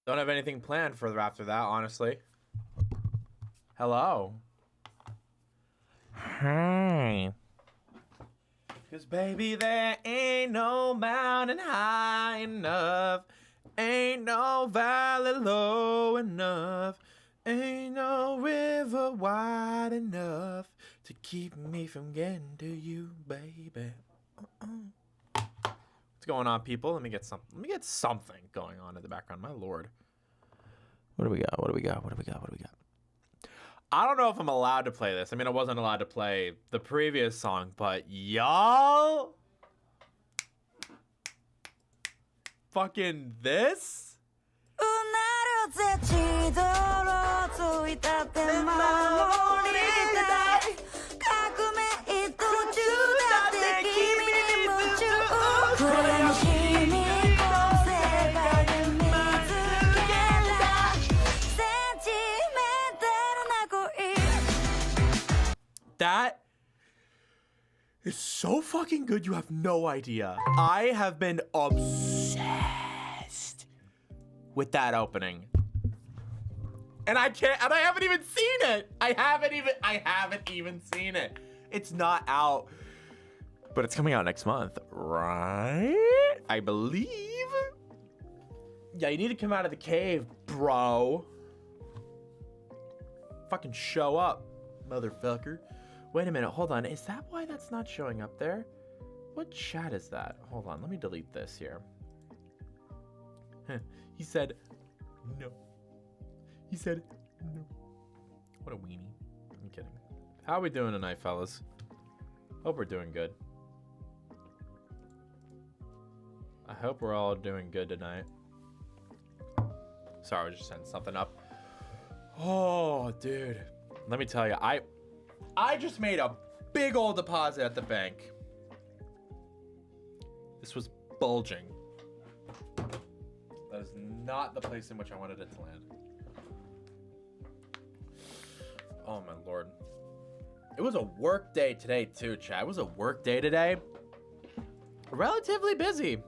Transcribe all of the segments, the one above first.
Don't have anything planned for after that, honestly. Hello. Hi. Cause baby, there ain't no mountain high enough. Ain't no valley low enough. Ain't no river wide enough to keep me from getting to you, baby. What's going on, people? Let me get something going on in the background. My lord. What do we got? What do we got? What do we got? What do we got? I don't know if I'm allowed to play this. I mean, I wasn't allowed to play the previous song, but y'all, fucking this? That is so fucking good, you have no idea. I have been obsessed with that opening. And I haven't even seen it. I haven't even seen it. It's not out, but it's coming out next month, right? I believe. Yeah, you need to come out of the cave, bro. Fucking show up, motherfucker. Wait a minute, hold on. Is that why that's not showing up there? What chat is that? Hold on, let me delete this here. He said no. He said no. What a weenie. I'm kidding. How are we doing tonight, fellas? Hope we're doing good. I hope we're all doing good tonight. Sorry, I was just setting something up. Oh, dude. Let me tell you, I just made a big old deposit at the bank. This was bulging. That is not the place in which I wanted it to land. Oh my lord. It was a work day today too, chat. It was a work day today. Relatively busy.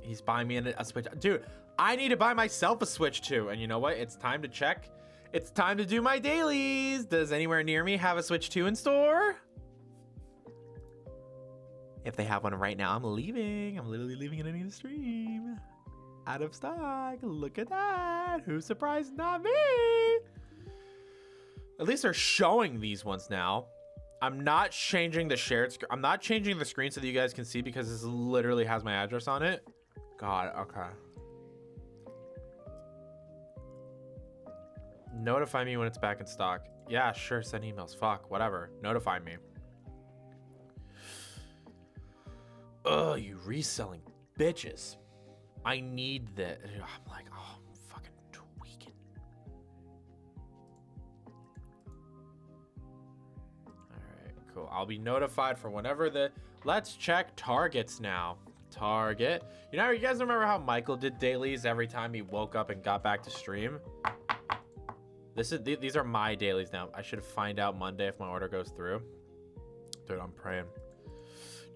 He's buying me a Switch. Dude, I need to buy myself a Switch too. And you know what? It's time to check. It's time to do my dailies. Does anywhere near me have a Switch 2 in store? If they have one right now, I'm leaving. I'm literally leaving it in the stream. Out of stock. Look at that. Who's surprised? Not me. At least they're showing these ones now. I'm not changing the shared screen. I'm not changing the screen so that you guys can see because this literally has my address on it. God, okay. Notify me when it's back in stock. Yeah, sure, send emails. Fuck, whatever. Notify me. Ugh, you reselling bitches. I need that. I'm like, oh, I'm fucking tweaking. Alright, cool. I'll be notified for whenever the... Let's check targets now. Target. You know, you guys remember how Michael did dailies every time he woke up and got back to stream? These are my dailies now. I should find out Monday if my order goes through. Dude, I'm praying.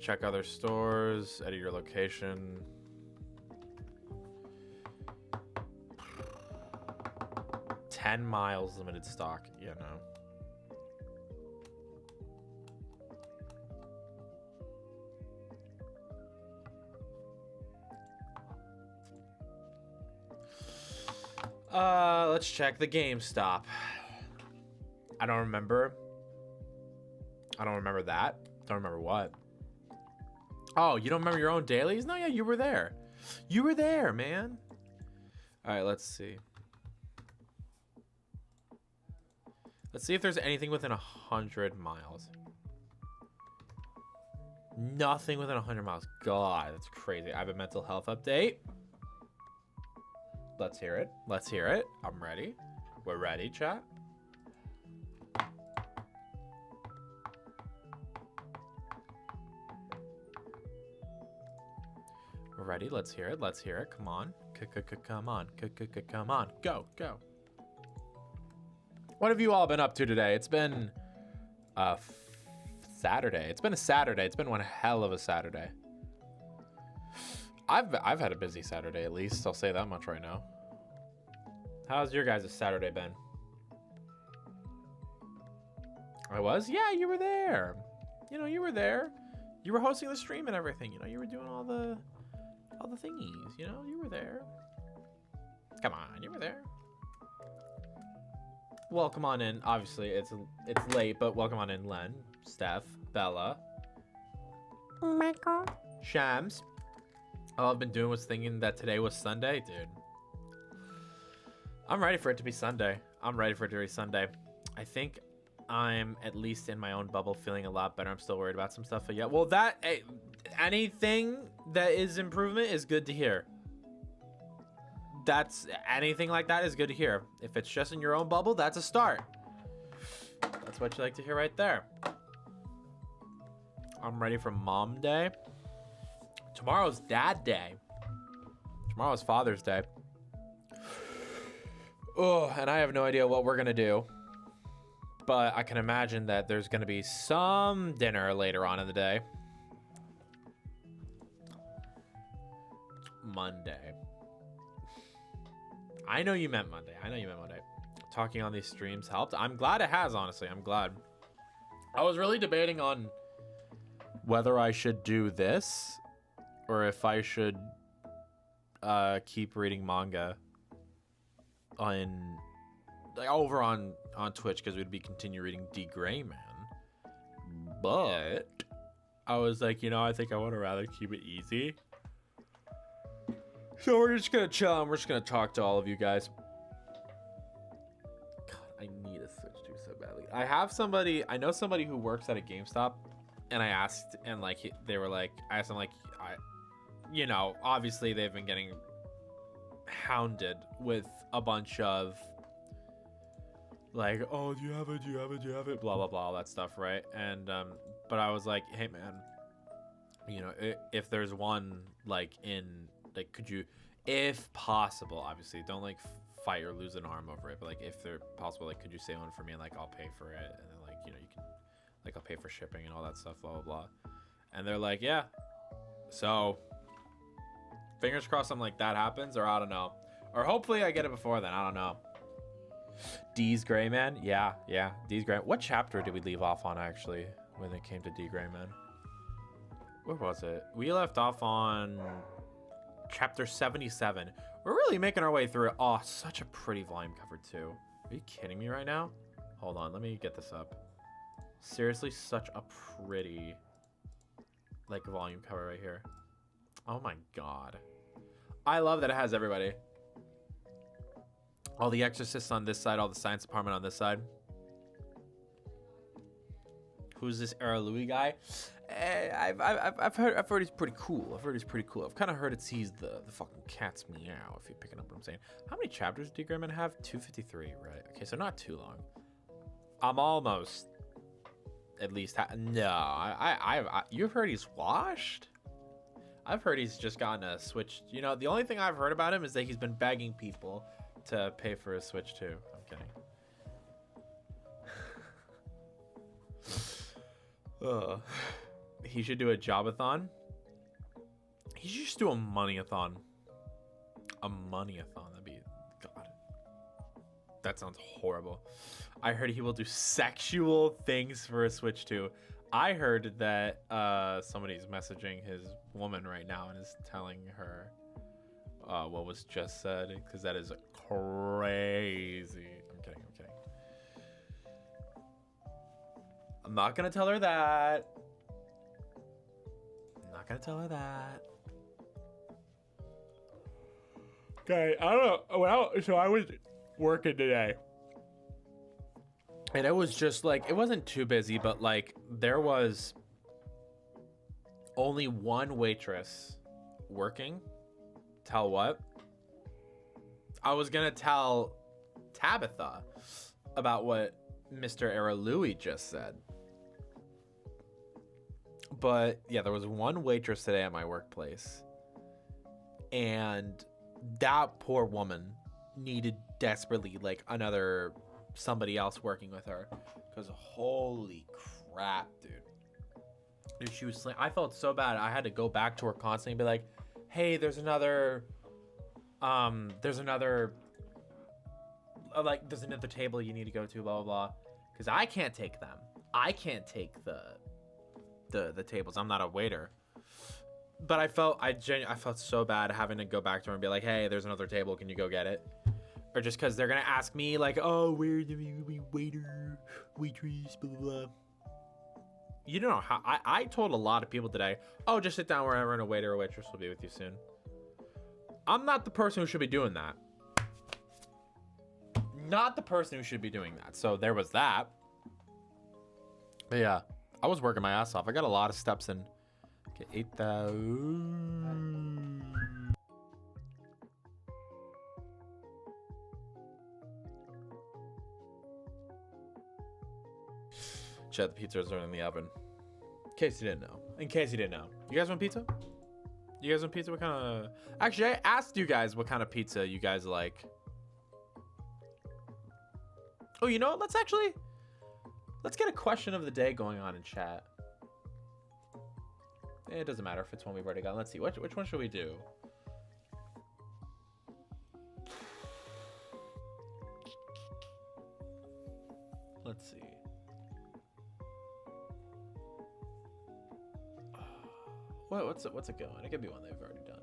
Check other stores. Edit your location. $10 miles limited stock. Yeah, no. Let's check the GameStop. I don't remember. I don't remember that. Don't remember what. Oh, you don't remember your own dailies? No, yeah, you were there. You were there, man. All right, let's see. Let's see if there's anything within 100 miles. Nothing within 100 miles. God, that's crazy. I have a mental health update. Let's hear it. Let's hear it. I'm ready. We're ready, chat. We're ready. Let's hear it. Let's hear it. Come on. Come on. Come on. Go. Go. What have you all been up to today? It's been Saturday. It's been a Saturday. It's been one hell of a Saturday. I've had a busy Saturday, at least. I'll say that much right now. How's your guys' Saturday been? I was? Yeah, you were there. You know, you were there. You were hosting the stream and everything. You know, you were doing all the thingies. You know, you were there. Come on, you were there. Welcome on in. Obviously, it's late, but welcome on in, Len, Steph, Bella, Michael. Shams. All I've been doing was thinking that today was Sunday, dude. I'm ready for it to be Sunday. I'm ready for it to be Sunday. I think I'm at least in my own bubble feeling a lot better. I'm still worried about some stuff, but yeah. Well, anything that is improvement is good to hear. That's anything like that is good to hear. If it's just in your own bubble, that's a start. That's what you like to hear right there. I'm ready for Mom Day. Tomorrow's Dad Day. Tomorrow's Father's Day. Oh, and I have no idea what we're gonna do. But I can imagine that there's gonna be some dinner later on in the day. Monday. I know you meant Monday. Talking on these streams helped. I'm glad it has, honestly. I'm glad. I was really debating on whether I should do this or if I should keep reading manga over on Twitch, because we'd be continue reading D. Gray Man. But I was like, you know, I think I want to rather keep it easy. So we're just gonna chill and we're just gonna talk to all of you guys. God, I need a Switch 2 so badly. I know somebody who works at a GameStop, and I asked, and like they were like, I asked them like, you know, obviously they've been getting hounded with a bunch of like, oh, do you have it, blah blah blah, all that stuff, right? And but I was like, hey man, you know, if there's one like in like, could you, if possible, obviously don't like fight or lose an arm over it, but like if they're possible, like could you say one for me and like I'll pay for it, and then like, you know, you can like I'll pay for shipping and all that stuff, blah blah blah. And they're like, yeah. So fingers crossed something like that happens, or I don't know, or hopefully I get it before then. I don't know. D's Gray Man, yeah, D's Gray. What chapter did we leave off on actually when it came to D. Gray Man? Where was it? We left off on chapter 77. We're really making our way through it. Oh, such a pretty volume cover too. Are you kidding me right now? Hold on, let me get this up. Seriously, such a pretty like volume cover right here. Oh my god, I love that it has everybody. All the exorcists on this side, all the science department on this side. Who's this Era Louis guy? I've heard he's pretty cool. I've kind of heard he's the fucking cat's meow, if you're picking up what I'm saying. How many chapters do Grayman have? 253, right? Okay, so not too long. I'm almost at least you've heard he's washed? I've heard he's just gotten a Switch. You know, the only thing I've heard about him is that he's been begging people to pay for a Switch too. I'm kidding. He should do a jobathon. He should just do a money-a-thon. A money-a-thon. That'd be, God. That sounds horrible. I heard he will do sexual things for a Switch too. I heard that somebody's messaging his woman right now and is telling her what was just said, because that is crazy. I'm kidding. I'm not gonna tell her that. Okay, I don't know. Well, so I was working today, and it was just like, it wasn't too busy, but like there was only one waitress working. Tell what? I was gonna tell Tabitha about what Mr. Era Louis just said. But yeah, there was one waitress today at my workplace, and that poor woman needed desperately like somebody else working with her, because holy crap, dude, she was I felt so bad. I had to go back to her constantly and be like, hey, there's another like, there's another table you need to go to, blah, blah, blah. Because I can't take them. I can't take the tables. I'm not a waiter. But I felt so bad having to go back to her and be like, hey, there's another table. Can you go get it? Or just because they're going to ask me, like, oh, where do we waiter, waitress, blah, blah, blah. You don't know how. I told a lot of people today, oh, just sit down wherever and a waiter or waitress will be with you soon. I'm not the person who should be doing that. Not the person who should be doing that. So there was that. But yeah, I was working my ass off. I got a lot of steps in. Okay, 8,000. Chat, the pizzas are in the oven. In case you didn't know. In case you didn't know. You guys want pizza? You guys want pizza? What kind of... Actually, I asked you guys what kind of pizza you guys like. Oh, you know what? Let's get a question of the day going on in chat. It doesn't matter if it's one we've already got. Let's see. Which one should we do? Let's see. What's it going? It could be one they've already done.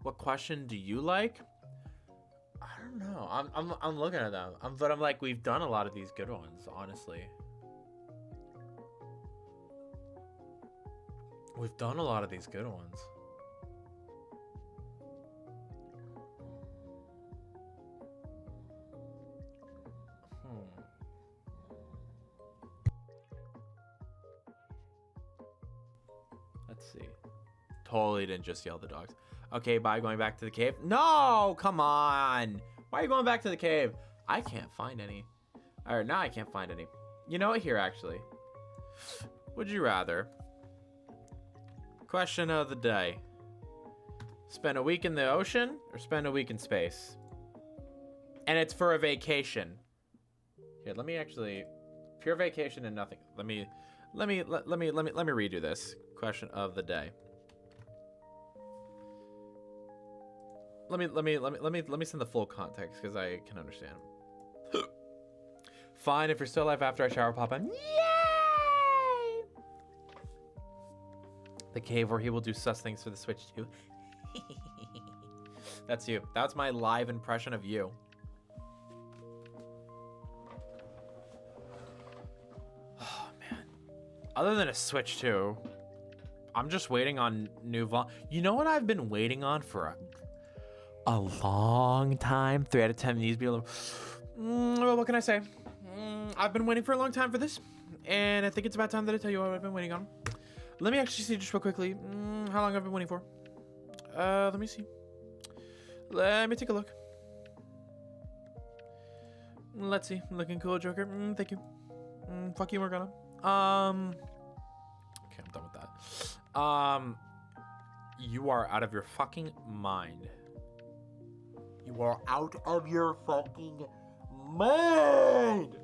What question do you like? I don't know. I'm looking at them. But I'm like, we've done a lot of these good ones, honestly. We've done a lot of these good ones. Let's see. Totally didn't just yell the dogs. Okay, bye. Going back to the cave. No, come on. Why are you going back to the cave? I can't find any. All right, now I can't find any. You know what? Here, actually. Would you rather? Question of the day. Spend a week in the ocean or spend a week in space? And it's for a vacation. Here, let me actually... Pure vacation and nothing. Let me redo this. Question of the day. Let me send the full context because I can understand. Fine if you're still alive after I shower pop in. Yay! The cave where he will do sus things for the Switch too. That's you. That's my live impression of you. Oh man. Other than a Switch 2, I'm just waiting on new You know what I've been waiting on for a long time? 3 out of 10 of these people. Well, what can I say? I've been waiting for a long time for this, and I think it's about time that I tell you what I've been waiting on. Let me actually see just real quickly how long I've been waiting for. Let me see. Let me take a look. Let's see. Looking cool, Joker. Thank you. Fuck you, Morgana. Okay, I'm done with that. You are out of your fucking mind. You are out of your fucking mind.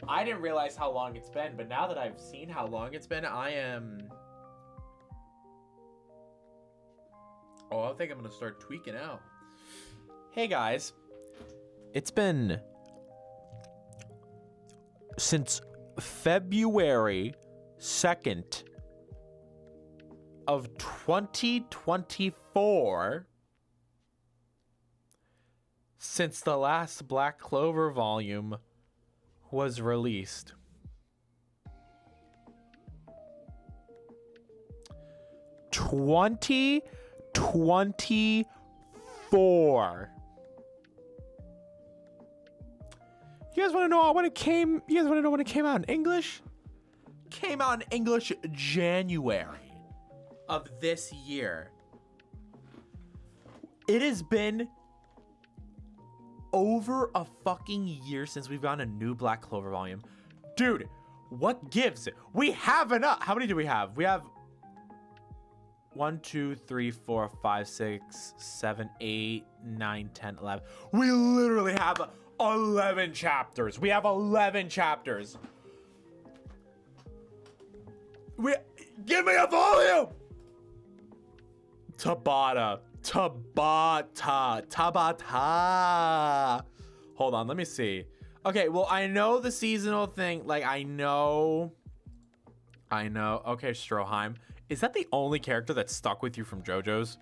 I didn't realize how long it's been, but now that I've seen how long it's been, I think I'm gonna start tweaking out. Hey guys, it's been since February 2nd of 2024 since the last Black Clover volume was released. '24. You guys want to know when it came? You guys want to know when it came out in English? Came out in English January of this year. It has been over a fucking year since we've gotten a new Black Clover volume. Dude, what gives? We have enough. How many do we have? We have 1, 2, 3, 4, 5, 6, 7, 8, 9, 10, 11. We literally have 11 chapters. We have 11 chapters. Give me a volume. Tabata. Hold on, let me see. Okay, well, I know the seasonal thing. Like, I know. Okay, Stroheim. Is that the only character that stuck with you from JoJo's?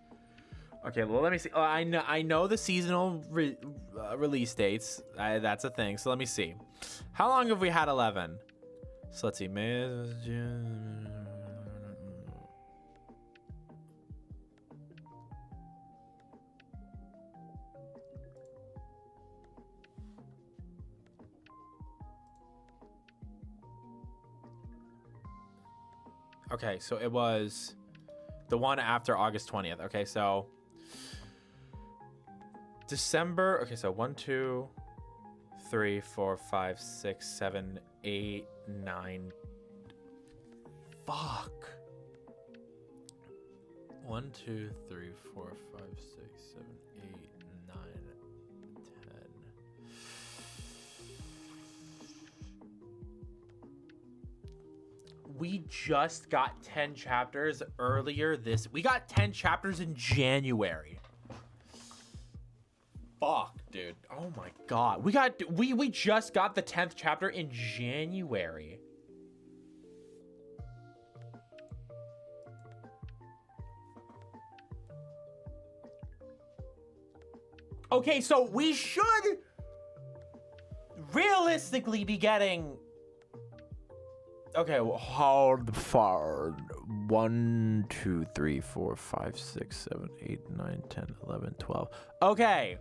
Okay, well, let me see. I know the seasonal release dates. That's a thing. So let me see. How long have we had 11? So let's see. May, June. Okay, so it was the one after August 20th. Okay, so December. Okay, so 1, 2, 3, 4, 5, 6, 7, 8, 9. Fuck. 1, 2, 3, 4, 5, 6, 7, 8, 9, 10. We just got 10 chapters earlier this. We got 10 chapters in January. Fuck, dude. Oh my god. We just got the 10th chapter in January. Okay, so we should realistically be getting. Okay, well, hold far. 1, 2, 3, 4, 5, 6, 7, 8, 9, 10, 11, 12. Okay.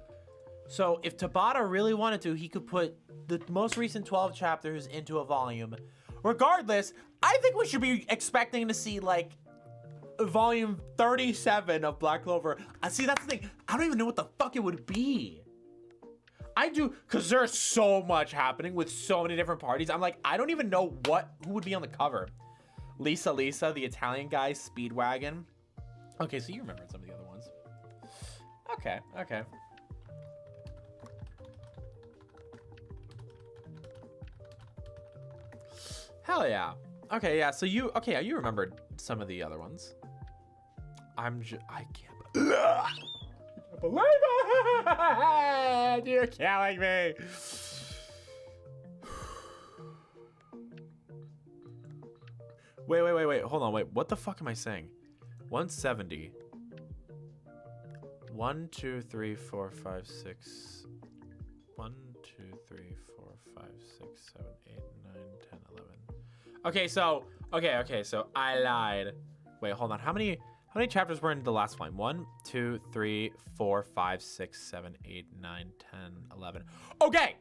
So if Tabata really wanted to, he could put the most recent 12 chapters into a volume. Regardless, I think we should be expecting to see like volume 37 of Black Clover. See, that's the thing. I don't even know what the fuck it would be. I do, because there's so much happening with so many different parties. I'm like, I don't even know who would be on the cover. Lisa, the Italian guy, Speedwagon. Okay, so you remembered some of the other ones. Okay. Hell yeah. Okay, yeah, so you remembered some of the other ones. I can't believe it! You're killing me. Wait. Hold on, wait. What the fuck am I saying? 170. 1, 2, 3, 4, 5, 6. 1, 2, 3, 4, 5, 6, 7, 8, 9, 10, 11. Okay, so I lied. Wait, hold on. How many chapters were in the last volume? 1, 2, 3, 4, 5, 6, 7, 8, 9, 10, 11. Okay.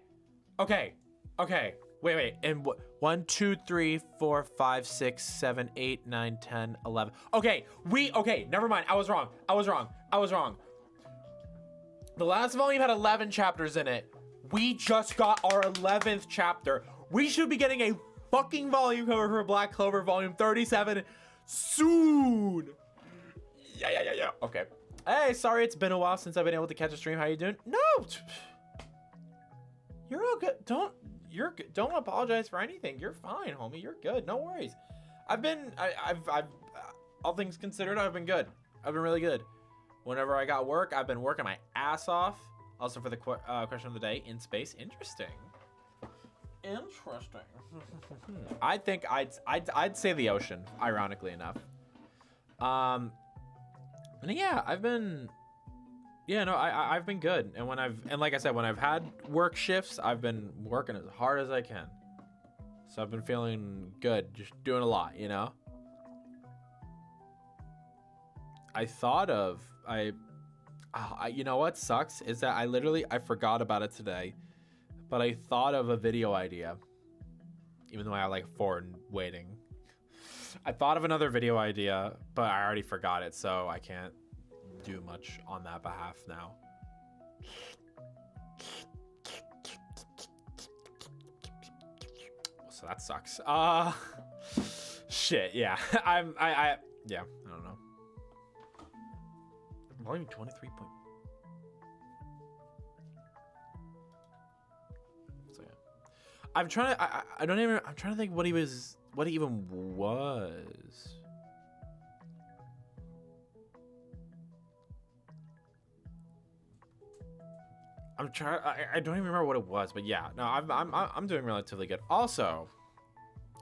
Wait. And 1, 2, 3, 4, 5, 6, 7, 8, 9, 10, 11. Okay. Never mind. I was wrong. The last volume had 11 chapters in it. We just got our 11th chapter. We should be getting a fucking volume cover for Black Clover volume 37 soon. Yeah. Okay. Hey, sorry it's been a while since I've been able to catch a stream. How you doing? No. You're all good. Don't apologize for anything. You're fine, homie. You're good. No worries. I've all things considered, I've been good. I've been really good. Whenever I got work, I've been working my ass off. Also for the question of the day, in space. Interesting. I think I'd say the ocean, ironically enough. And yeah, I've been good. And like I said, when I've had work shifts, I've been working as hard as I can. So I've been feeling good, just doing a lot, you know? You know what sucks is that I forgot about it today, but I thought of a video idea, even though I have like 4 waiting. I thought of another video idea, but I already forgot it, so I can't do much on that behalf now. So that sucks. Shit, yeah. I don't know. Volume 23. So yeah. I'm trying to. I don't even. I'm trying to think what he was. What he even was. I'm trying. I don't even remember what it was, but yeah. No, I'm doing relatively good. Also,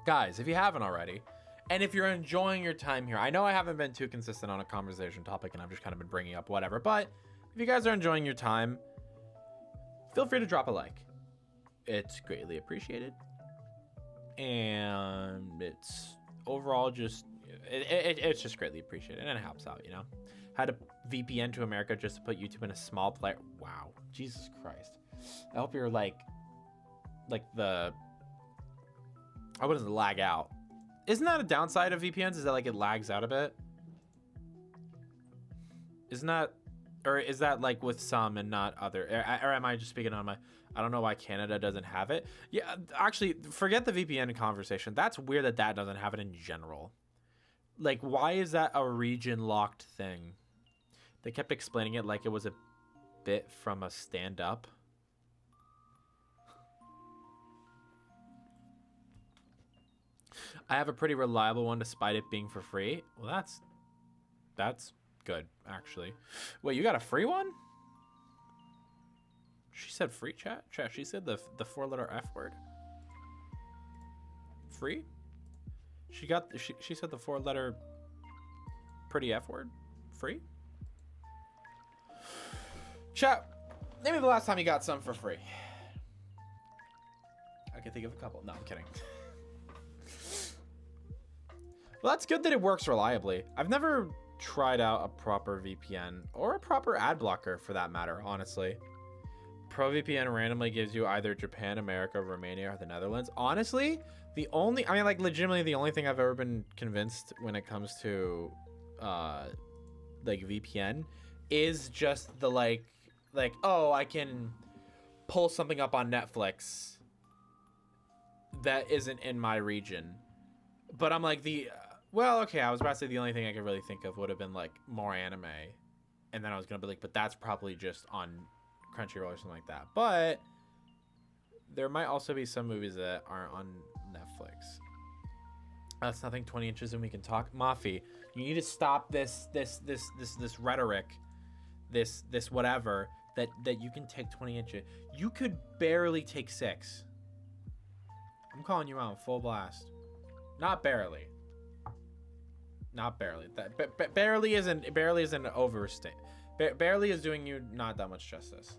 guys, if you haven't already, and if you're enjoying your time here, I know I haven't been too consistent on a conversation topic, and I've just kind of been bringing up whatever. But if you guys are enjoying your time, feel free to drop a like. It's greatly appreciated, and it's overall just it's just greatly appreciated, and it helps out, you know. Had a VPN to America just to put YouTube in a small player. Wow, Jesus Christ! I hope you're like the. I wouldn't lag out. Isn't that a downside of VPNs? Is that like it lags out a bit? Isn't that, or is that like with some and not other? Or am I just speaking on my? I don't know why Canada doesn't have it. Yeah, actually, forget the VPN conversation. That's weird that that doesn't have it in general. Like, why is that a region-locked thing? They kept explaining it like it was a bit from a stand-up. I have a pretty reliable one despite it being for free. Well, that's good, actually. Wait, you got a free one? She said free, chat? Chat, she said the 4-letter F word. Free? She said the 4-letter pretty F word. Free? Chat, name me the last time you got something for free. I can think of a couple. No, I'm kidding. Well, that's good that it works reliably. I've never tried out a proper VPN or a proper ad blocker for that matter, honestly. ProVPN randomly gives you either Japan, America, Romania, or the Netherlands. Honestly, the only, I mean, like, legitimately the only thing I've ever been convinced when it comes to, like, VPN is just the, like, oh, I can pull something up on Netflix that isn't in my region. But I'm like, well, okay, I was about to say the only thing I could really think of would have been, like, more anime. And then I was going to be like, but that's probably just on Crunchyroll or something like that. But there might also be some movies that aren't on Netflix. That's nothing. 20 inches and we can talk. Mafi, you need to stop this rhetoric, this whatever that you can take 20 inches. You could barely take 6. I'm calling you out full blast. Not barely. Not barely. That barely isn't an overstate. Barely is doing you not that much justice.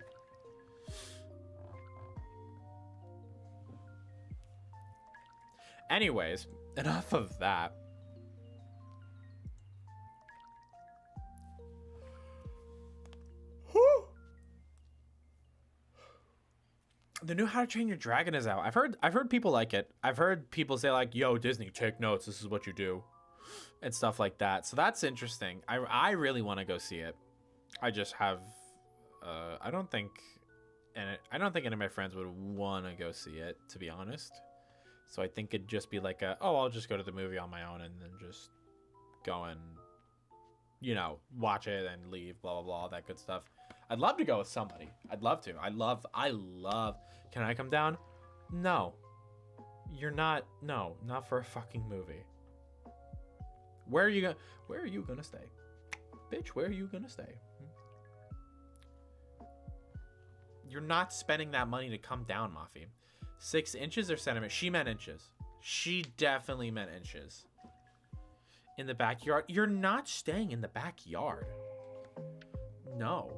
Anyways, enough of that. Whew. The new How to Train Your Dragon is out. I've heard people like it. I've heard people say like, "Yo, Disney, take notes. This is what you do," and stuff like that. So that's interesting. I really want to go see it. I just have, I don't think any of my friends would want to go see it, to be honest. So I think it'd just be like I'll just go to the movie on my own and then just go and, you know, watch it and leave, blah, blah, blah, all that good stuff. I'd love to go with somebody. I'd love to. I love, can I come down? No. You're not, no, not for a fucking movie. Where are you gonna stay? Bitch, where are you gonna stay? You're not spending that money to come down, Mafi. 6 inches or centimeters? She meant inches. She definitely meant inches. In the backyard? You're not staying in the backyard. No.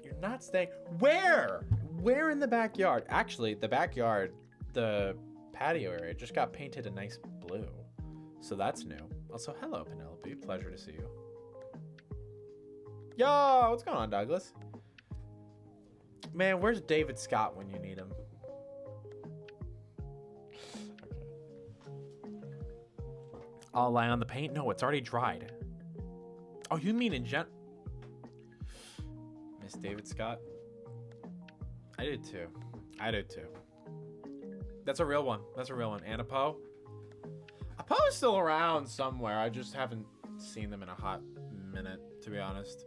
You're not staying. Where? Where in the backyard? Actually, the backyard, the patio area just got painted a nice blue. So that's new. Also, hello, Penelope. Pleasure to see you. Yo, what's going on, Douglas? Man, where's David Scott when you need him? Okay. I'll lie on the paint? No, it's already dried. Oh, you mean in Miss David Scott? I did too. That's a real one. Anna Poe? Poe is still around somewhere. I just haven't seen them in a hot minute, to be honest.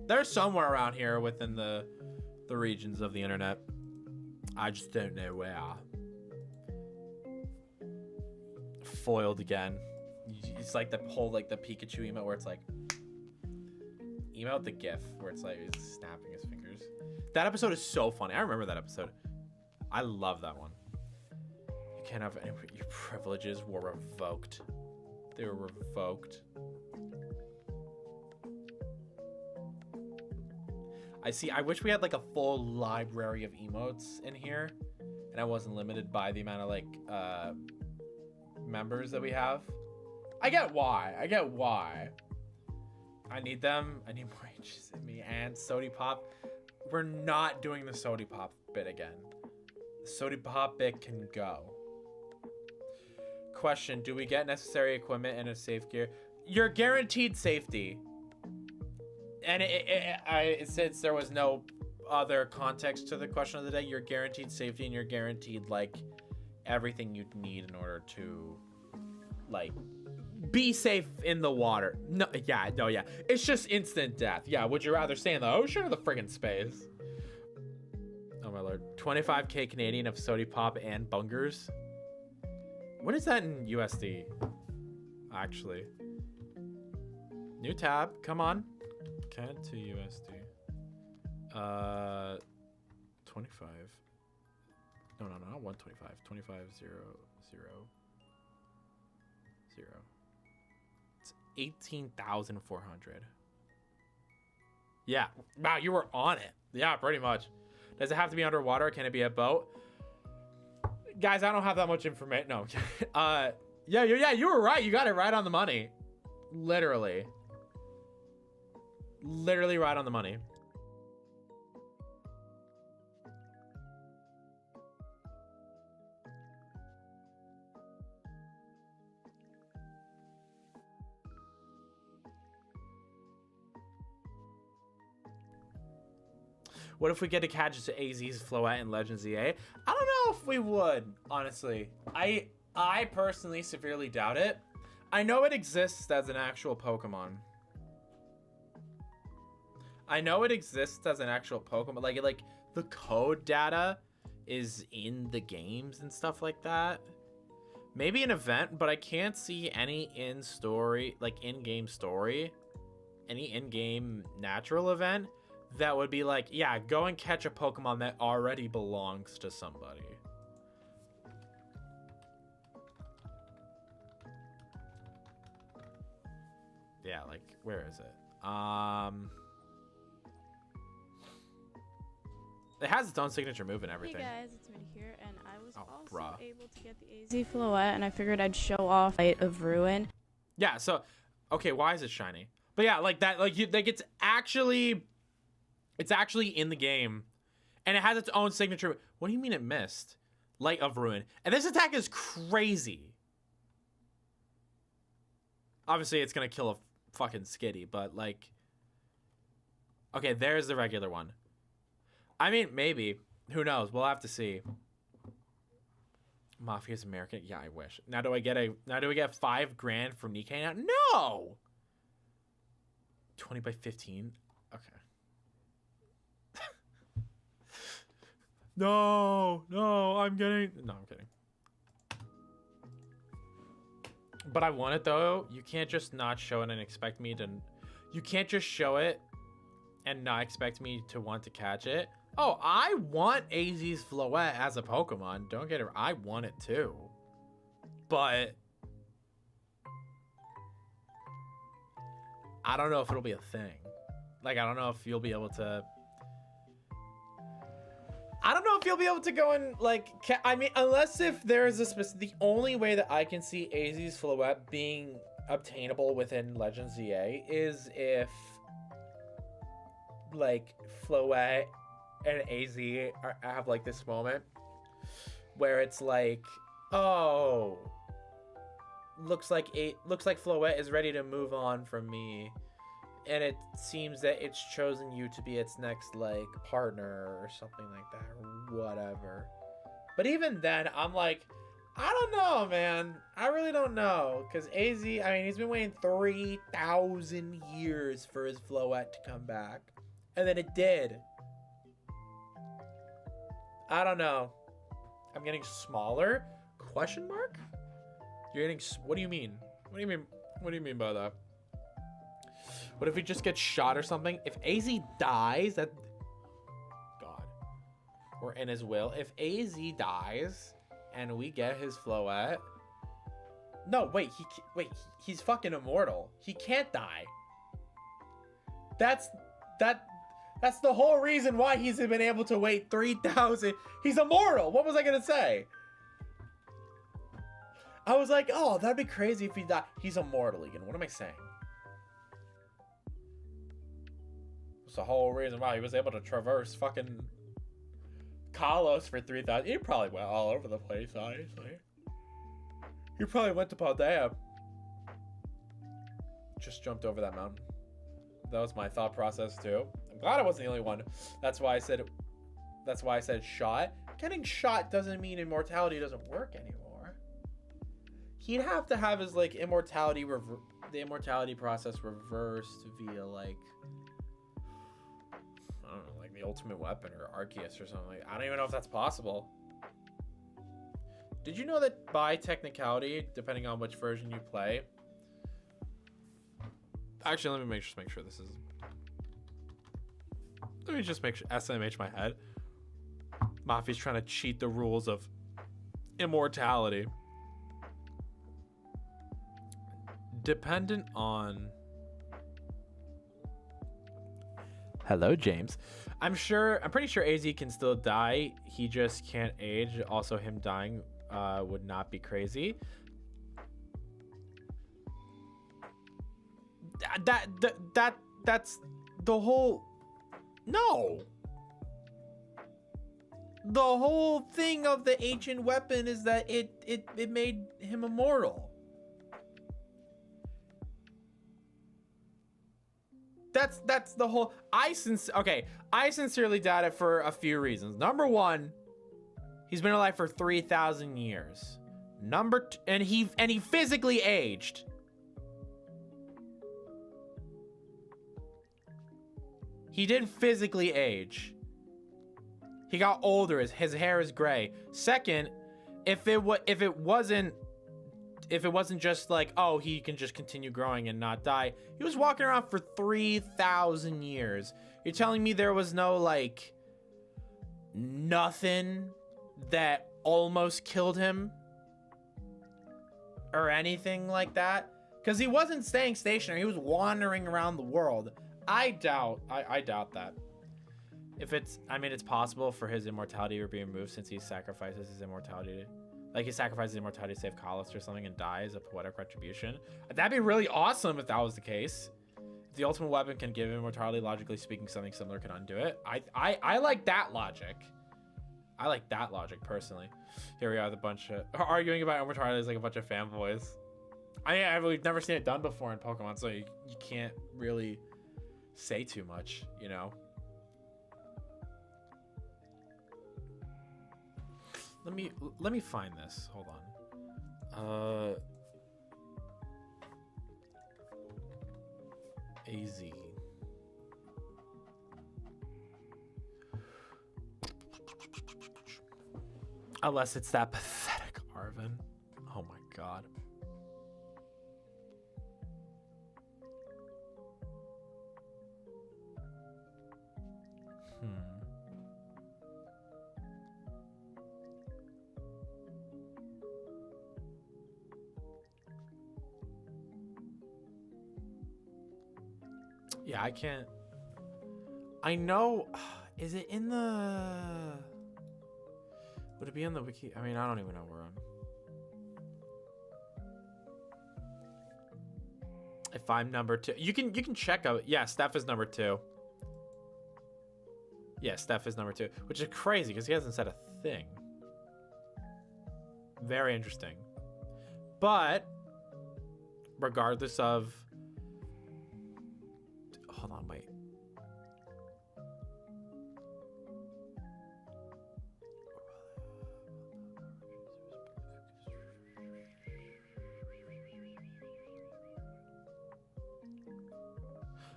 They're somewhere around here within the the regions of the internet. I just don't know where. Foiled again. It's like the whole like the Pikachu emote where it's like emote the GIF where it's like he's snapping his fingers. That episode is so funny. I remember that episode. I love that one. You can't have any. Your privileges were revoked. They were revoked. I see. I wish we had like a full library of emotes in here, and I wasn't limited by the amount of like members that we have. I get why. I need them. I need more H's in me. And Sody Pop. We're not doing the Sody Pop bit again. The Sody Pop bit can go. Question: do we get necessary equipment and a safe gear? You're guaranteed safety. And since there was no other context to the question of the day, you're guaranteed safety and you're guaranteed like everything you'd need in order to like be safe in the water. No, yeah. It's just instant death. Yeah, would you rather stay in the ocean or the friggin' space? Oh my lord. 25k Canadian of Sody Pop and bungers. What is that in USD? Actually. New tab. Come on. CAD to USD. 25. No, not 125. 25 0 0 0. It's 18,400. Yeah. Wow, you were on it. Yeah, pretty much. Does it have to be underwater or can it be a boat? Guys, I don't have that much information. No. Yeah, you were right. You got it right on the money. Literally right on the money. What if we get to catch AZ's Floette in Legends EA? I don't know if we would, honestly. I personally severely doubt it. I know it exists as an actual Pokemon. Like the code data is in the games and stuff like that. Maybe an event, but I can't see any in-game story, any in-game natural event that would be like, yeah, go and catch a Pokemon that already belongs to somebody. Yeah, like, where is it? It has its own signature move and everything. Hey guys, it's Minnie here, and I was able to get the AZ Floette, and I figured I'd show off Light of Ruin. Yeah, so, okay, why is it shiny? But yeah, like that, like it's actually in the game, and it has its own signature. What do you mean it missed? Light of Ruin. And this attack is crazy. Obviously, it's gonna kill a fucking Skitty, but like, okay, there's the regular one. I mean, maybe. Who knows? We'll have to see. Mafia's American. Yeah, I wish. Now do I get $5 grand from Nikkei now? No. 20 by 15. Okay. No, I'm kidding. But I want it though. You can't just not show it and expect me to. You can't just show it and not expect me to want to catch it. Oh, I want AZ's Floette as a Pokemon. Don't get it. I want it too. But I don't know if it'll be a thing. Like, I don't know if you'll be able to. I don't know if you'll be able to go and like. I mean, unless if there is a specific. The only way that I can see AZ's Floette being obtainable within Legends EA is if like Floette and AZ have like this moment where it's like, oh, looks like Floette is ready to move on from me, and it seems that it's chosen you to be its next like partner or something like that or whatever. But even then, I'm like, I don't know, man. I really don't know, because AZ, I mean, he's been waiting 3,000 years for his Floette to come back, and then it did. I don't know. I'm getting smaller? Question mark? You're getting... What do you mean? What do you mean? What do you mean by that? What if he just gets shot or something? If AZ dies, that... God. We're in his will. If AZ dies and we get his Floette... No, wait. He's fucking immortal. He can't die. That's the whole reason why he's been able to wait 3,000. He's immortal. What was I gonna say? I was like, oh, that'd be crazy if he died. He's immortal, Egan. What am I saying? It's the whole reason why he was able to traverse fucking Kalos for 3,000. He probably went all over the place, honestly. He probably went to Paldea. Just jumped over that mountain. That was my thought process too. I'm glad I wasn't the only one. That's why I said shot. Getting shot doesn't mean immortality doesn't work anymore. He'd have to have his like immortality the immortality process reversed via like I don't know, like the ultimate weapon or Arceus or something. I don't even know if that's possible. Did you know that by technicality, depending on which version you play, actually, let me just make sure this is. Let me just make sure SMH my head. Mafi's trying to cheat the rules of immortality. Dependent on. Hello, James. I'm pretty sure AZ can still die. He just can't age. Also, him dying would not be crazy. That's the whole. No. The whole thing of the ancient weapon is that it made him immortal. That's the whole. I sincerely doubt it for a few reasons. Number one, he's been alive for 3,000 years. Number two, and he physically aged. He did physically age. He got older. His hair is gray. Second, if it wasn't just like, oh, he can just continue growing and not die. He was walking around for 3,000 years. You're telling me there was no like nothing that almost killed him or anything like that? Because he wasn't staying stationary. He was wandering around the world. I doubt that. It's possible for his immortality to be removed since he sacrifices his immortality. Like he sacrifices immortality to save Kalos or something and dies of poetic retribution. That'd be really awesome if that was the case. If the ultimate weapon can give immortality, logically speaking, something similar could undo it. I like that logic. I like that logic personally. Here we are, the bunch of arguing about immortality is like a bunch of fanboys. We've never seen it done before in Pokemon, so you can't really say too much, you know. Let me find this. Hold on. AZ. Unless it's that pathetic Arven. Oh my god. Yeah, I can't. I know. Is it in the? Would it be in the wiki? I mean, I don't even know where I'm. If I'm number 2, you can check out. Yeah, Steph is number 2. Yeah, Steph is number 2, which is crazy because he hasn't said a thing. Very interesting. But regardless of. Hold on, wait.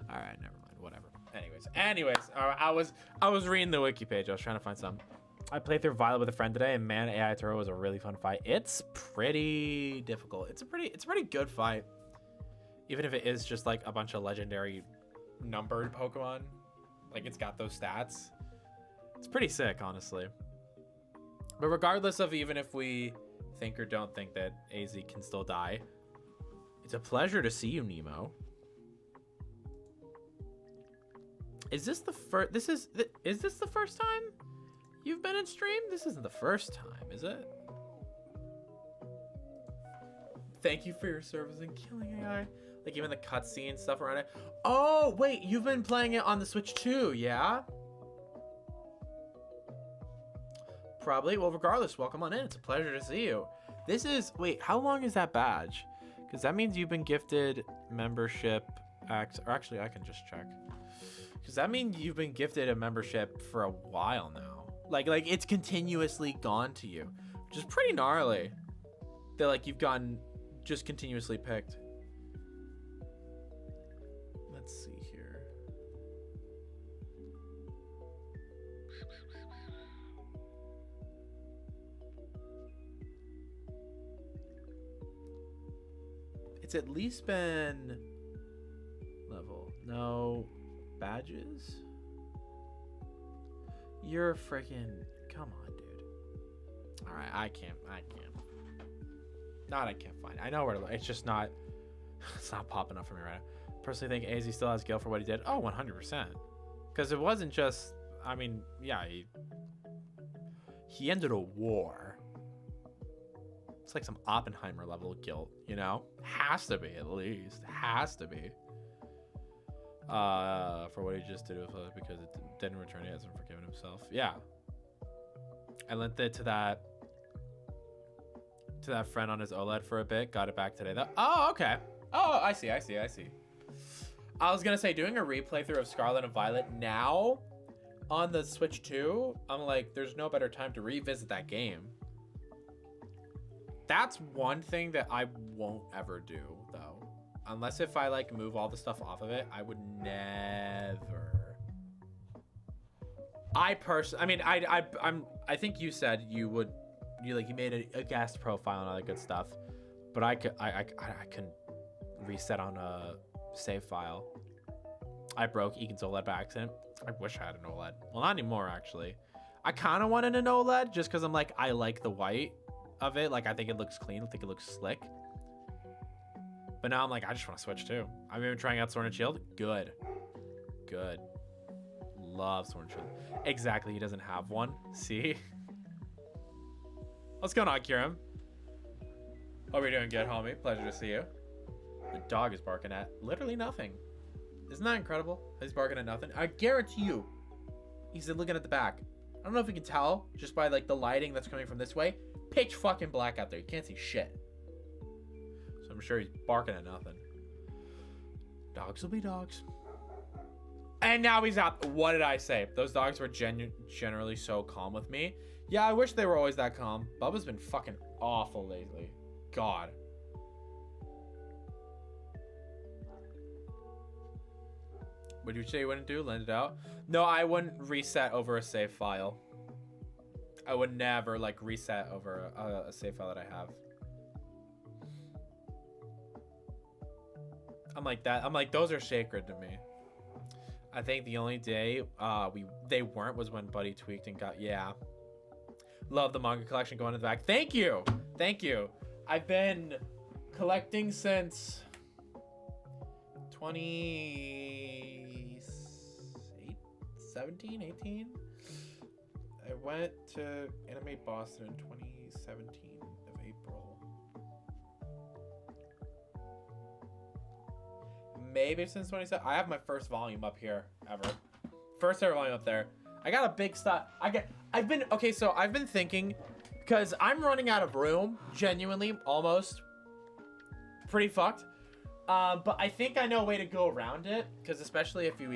All right, never mind. Whatever. Anyways, I was reading the wiki page. I was trying to find some. I played through Violet with a friend today, and man, AI Turo was a really fun fight. It's pretty difficult. It's a pretty good fight, even if it is just like a bunch of legendary numbered Pokemon. Like it's got those stats. It's pretty sick, honestly. But regardless of even if we think or don't think that AZ can still die, it's a pleasure to see you, Nemo. Is this the first? Is this the first time you've been in stream? This isn't the first time, is it? Thank you for your service in killing AI. Like even the cutscene stuff around it. Oh wait, you've been playing it on the Switch too, yeah? Probably. Well, regardless, welcome on in. It's a pleasure to see you. This is, wait, how long is that badge? Because that means you've been gifted membership access, or actually I can just check. Because that means you've been gifted a membership for a while now. Like it's continuously gone to you, which is pretty gnarly. That like you've gotten just continuously picked. Let's see here. It's at least been level. No badges. You're freaking, come on, dude. All right, I can't. Not I can't find it. I know where to look. It's just not, it's not popping up for me right now. Personally think AZ still has Gil for what he did. Oh, 100%. Because it wasn't just, I mean, yeah, he ended a war. It's like some Oppenheimer level guilt, you know? Has to be, at least. Has to be. For what he just did with us because it didn't return. He hasn't forgiven himself. Yeah. I lent it to that friend on his OLED for a bit. Got it back today. Oh, okay. Oh, I see. I was gonna say, doing a replay through of Scarlet and Violet now on the Switch 2, I'm like, there's no better time to revisit that game. That's one thing that I won't ever do, though. Unless if I like move all the stuff off of it, I would never. I think you said you would. You made a guest profile and all that good stuff, but I couldn't reset on a save file. I broke Egan's OLED by accident. I wish I had an OLED. Well, not anymore, actually. I kind of wanted an OLED just because I'm like, I like the white of it. Like, I think it looks clean. I think it looks slick. But now I'm like, I just want to switch too. I've been trying out Sword and Shield. Good. Love Sword and Shield. Exactly. He doesn't have one. See? What's going on, Kiram? Hope you're doing good, homie. Pleasure to see you. The dog is barking at literally nothing. Isn't that incredible? He's barking at nothing. I guarantee you, he's looking at the back. I don't know if you can tell just by like the lighting that's coming from this way. Pitch fucking black out there. You can't see shit. So I'm sure he's barking at nothing. Dogs will be dogs. And now he's out. What did I say? Those dogs were generally so calm with me. Yeah, I wish they were always that calm. Bubba's been fucking awful lately. God. What did you say you wouldn't do? Lend it out? No, I wouldn't reset over a save file. I would never like reset over a save file that I have. I'm like that. I'm like, those are sacred to me. I think the only day they weren't was when Buddy tweaked and got, yeah. Love the manga collection going in the back. Thank you. I've been collecting since 2017, 18. I went to Anime Boston in 2017 of April. Maybe since 2017. I have my first volume up here ever. First ever volume up there. I got a big stock. I've been thinking, because I'm running out of room, genuinely, almost. Pretty fucked. But I think I know a way to go around it, because especially if we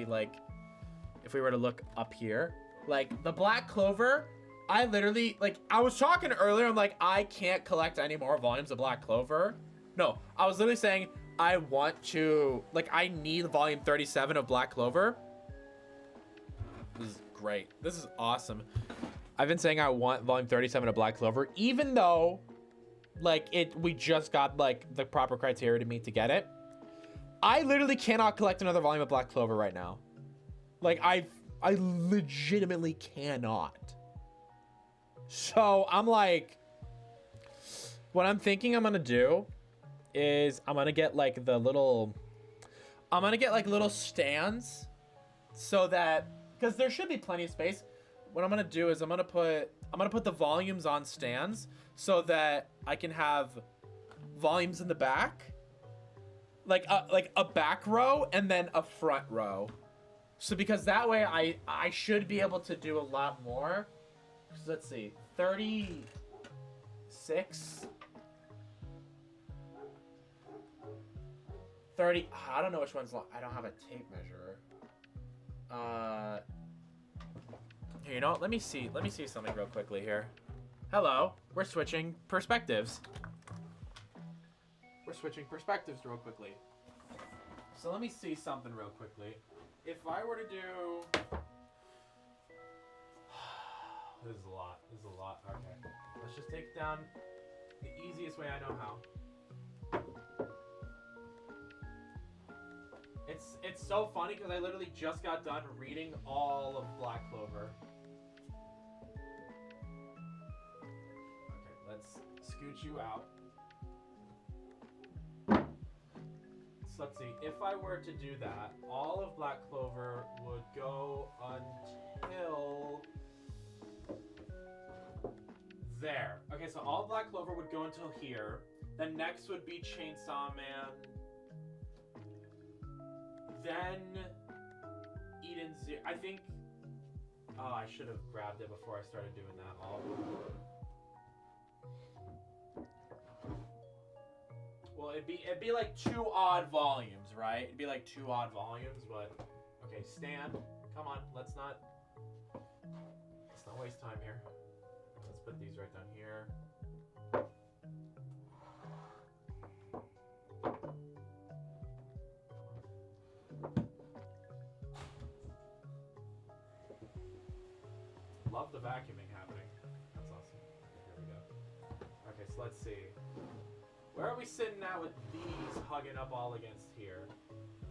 were to look up here, like the Black Clover, I literally, like, I was talking earlier, I'm like, I can't collect any more volumes of Black Clover. No, I was literally saying, I want to, like, I need volume 37 of Black Clover. This is great. This is awesome. I've been saying I want volume 37 of Black Clover, even though, like, we just got, like, the proper criteria to meet to get it. I literally cannot collect another volume of Black Clover right now. Like, I legitimately cannot. So, I'm like, what I'm thinking I'm gonna do is I'm gonna get, like, little stands so that, because there should be plenty of space. What I'm gonna do is I'm gonna put the volumes on stands so that I can have volumes in the back, like a back row and then a front row. So because that way I should be able to do a lot more. So let's see, 36, 30. I don't know which one's long. I don't have a tape measure. Here, you know what? Let me see something real quickly here. Hello, we're switching perspectives. We're switching perspectives real quickly. So let me see something real quickly. If I were to do... This is a lot. Okay. Let's just take it down the easiest way I know how. It's so funny because I literally just got done reading all of Black Clover. Okay, let's scooch you out. So let's see, if I were to do that, all of Black Clover would go until there. Okay, so all of Black Clover would go until here. Then next would be Chainsaw Man. Then Eden Zero. I think. Oh, I should have grabbed it before I started doing that. Well, it'd be like 2 odd volumes, right? It'd be like 2 odd volumes, but okay. Stan, come on. Let's not waste time here. Let's put these right down here. Love the vacuuming happening. That's awesome. Here we go. Okay, so let's see. Where are we sitting at with these hugging up all against here?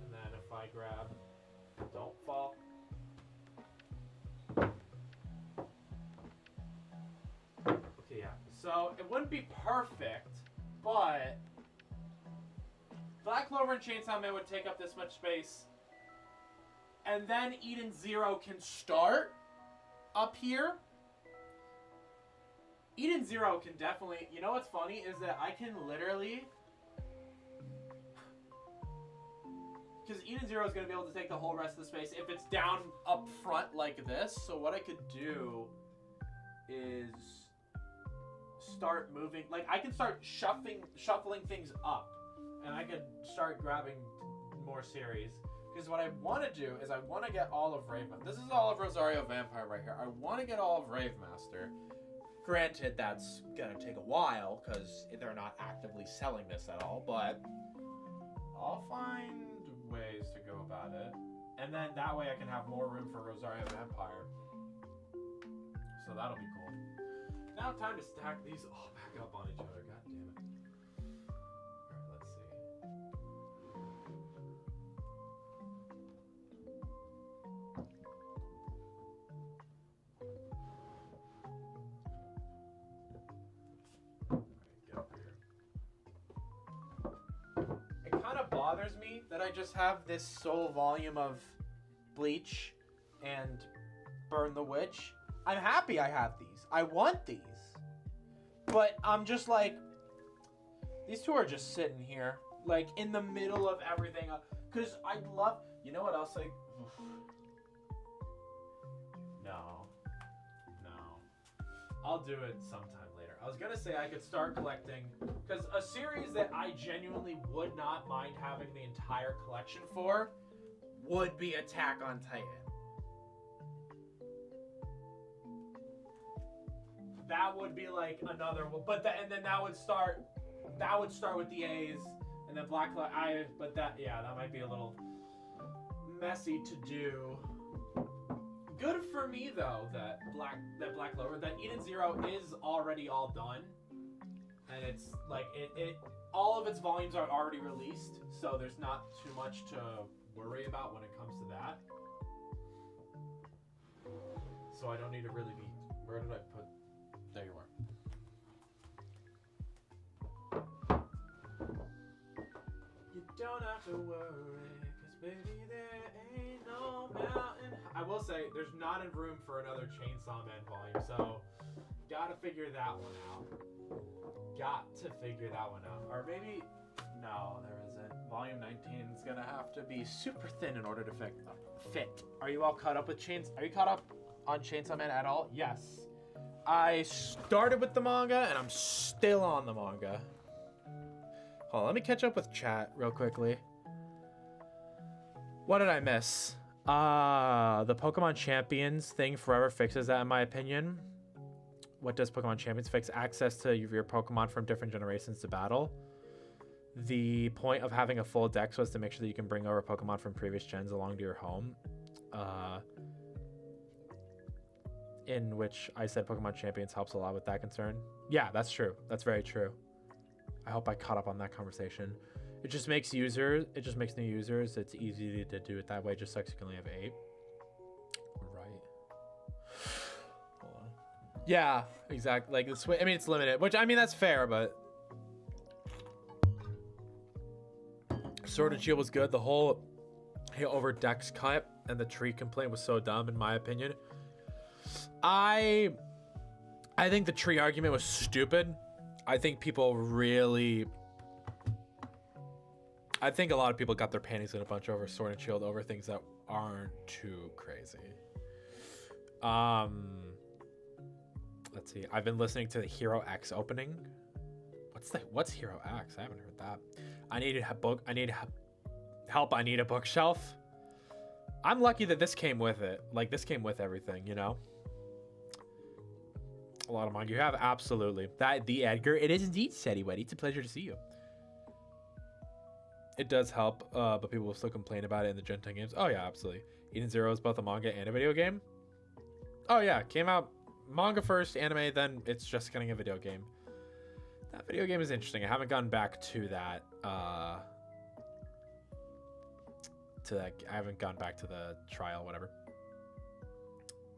And then if I grab... Don't fall. Okay, yeah. So it wouldn't be perfect, but... Black Clover and Chainsaw Man would take up this much space. And then Eden Zero can start up here. Eden Zero can definitely... You know what's funny is that I can literally... Because Eden Zero is going to be able to take the whole rest of the space if it's down up front like this. So what I could do is start moving... Like, I can start shuffling things up. And I could start grabbing more series. Because what I want to do is I want to get all of Ravemaster. This is all of Rosario Vampire right here. I want to get all of Ravemaster. Granted, that's going to take a while because they're not actively selling this at all, but I'll find ways to go about it. And then that way I can have more room for Rosario Vampire. So that'll be cool. Now time to stack these all back up on each other. God damn it. Alright, let's see. It kind of bothers me that I just have this sole volume of Bleach and Burn the Witch. I'm happy I have these. I want these. But I'm just like, these two are just sitting here, like in the middle of everything. Because I love, you know what else I... No. I'll do it sometime later. I was gonna say I could start collecting, because a series that I genuinely would not mind having the entire collection for would be Attack on Titan. That would be like another one, but and then that would start with the A's, and then Black Clover. But that might be a little messy to do. Good for me though that Black Clover, that Eden Zero is already all done, and it's like it all of its volumes are already released, so there's not too much to worry about when it comes to that. So I don't need to really be. Where did I put? There you are. You don't have to worry, 'cause baby there ain't no mountain. I will say there's not a room for another Chainsaw Man volume, so gotta figure that one out. Or maybe no, there isn't. Volume 19 is gonna have to be super thin in order to fit. Are you all caught up with Are you caught up on Chainsaw Man at all? Yes. I started with the manga and I'm still on the manga. Hold on, let me catch up with chat real quickly. What did I miss? The Pokemon Champions thing forever fixes that in my opinion. What does Pokemon Champions fix? Access to your Pokemon from different generations to battle. The point of having a full dex was to make sure that you can bring over Pokemon from previous gens along to your home. In which I said Pokemon Champions helps a lot with that concern. Yeah, that's true. That's very true. I hope I caught up on that conversation. It just makes new users. It's easy to do it that way. Just sucks you can only have 8. Right. Hold on. Yeah, exactly. Like this way. I mean, it's limited, which I mean that's fair, but Sword and Shield was good. The whole hit over Dex cut and the tree complaint was so dumb, in my opinion. I think the tree argument was stupid. I think a lot of people got their panties in a bunch over Sword and Shield over things that aren't too crazy. Let's see. I've been listening to the Hero X opening. What's Hero X? I haven't heard that. I need help. I need a bookshelf. I'm lucky that this came with it. Like this came with everything, you know. A lot of manga you have, absolutely. The Edgar, it is indeed Seti Weddy. It's a pleasure to see you. It does help, but people will still complain about it in the Gen 10 games. Oh yeah, absolutely. Eden Zero is both a manga and a video game. Oh yeah, came out manga first, anime, then it's just getting a video game. That video game is interesting. I haven't gone back to that. I haven't gone back to the trial, whatever.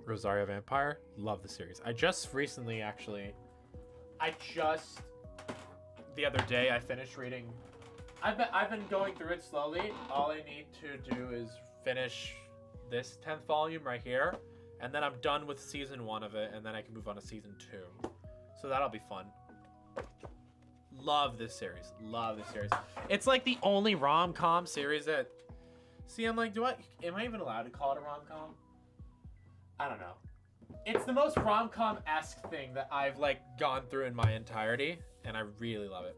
Rosario Vampire, love the series. I just recently, actually, the other day I finished reading. I've been going through it slowly. All I need to do is finish this 10th volume right here, and then I'm done with season 1 of it, and then I can move on to season 2. So that'll be fun. Love this series. Love this series. It's like the only rom-com series that. See, I'm like, am I even allowed to call it a rom-com? I don't know. It's the most rom-com-esque thing that I've like gone through in my entirety, and I really love it.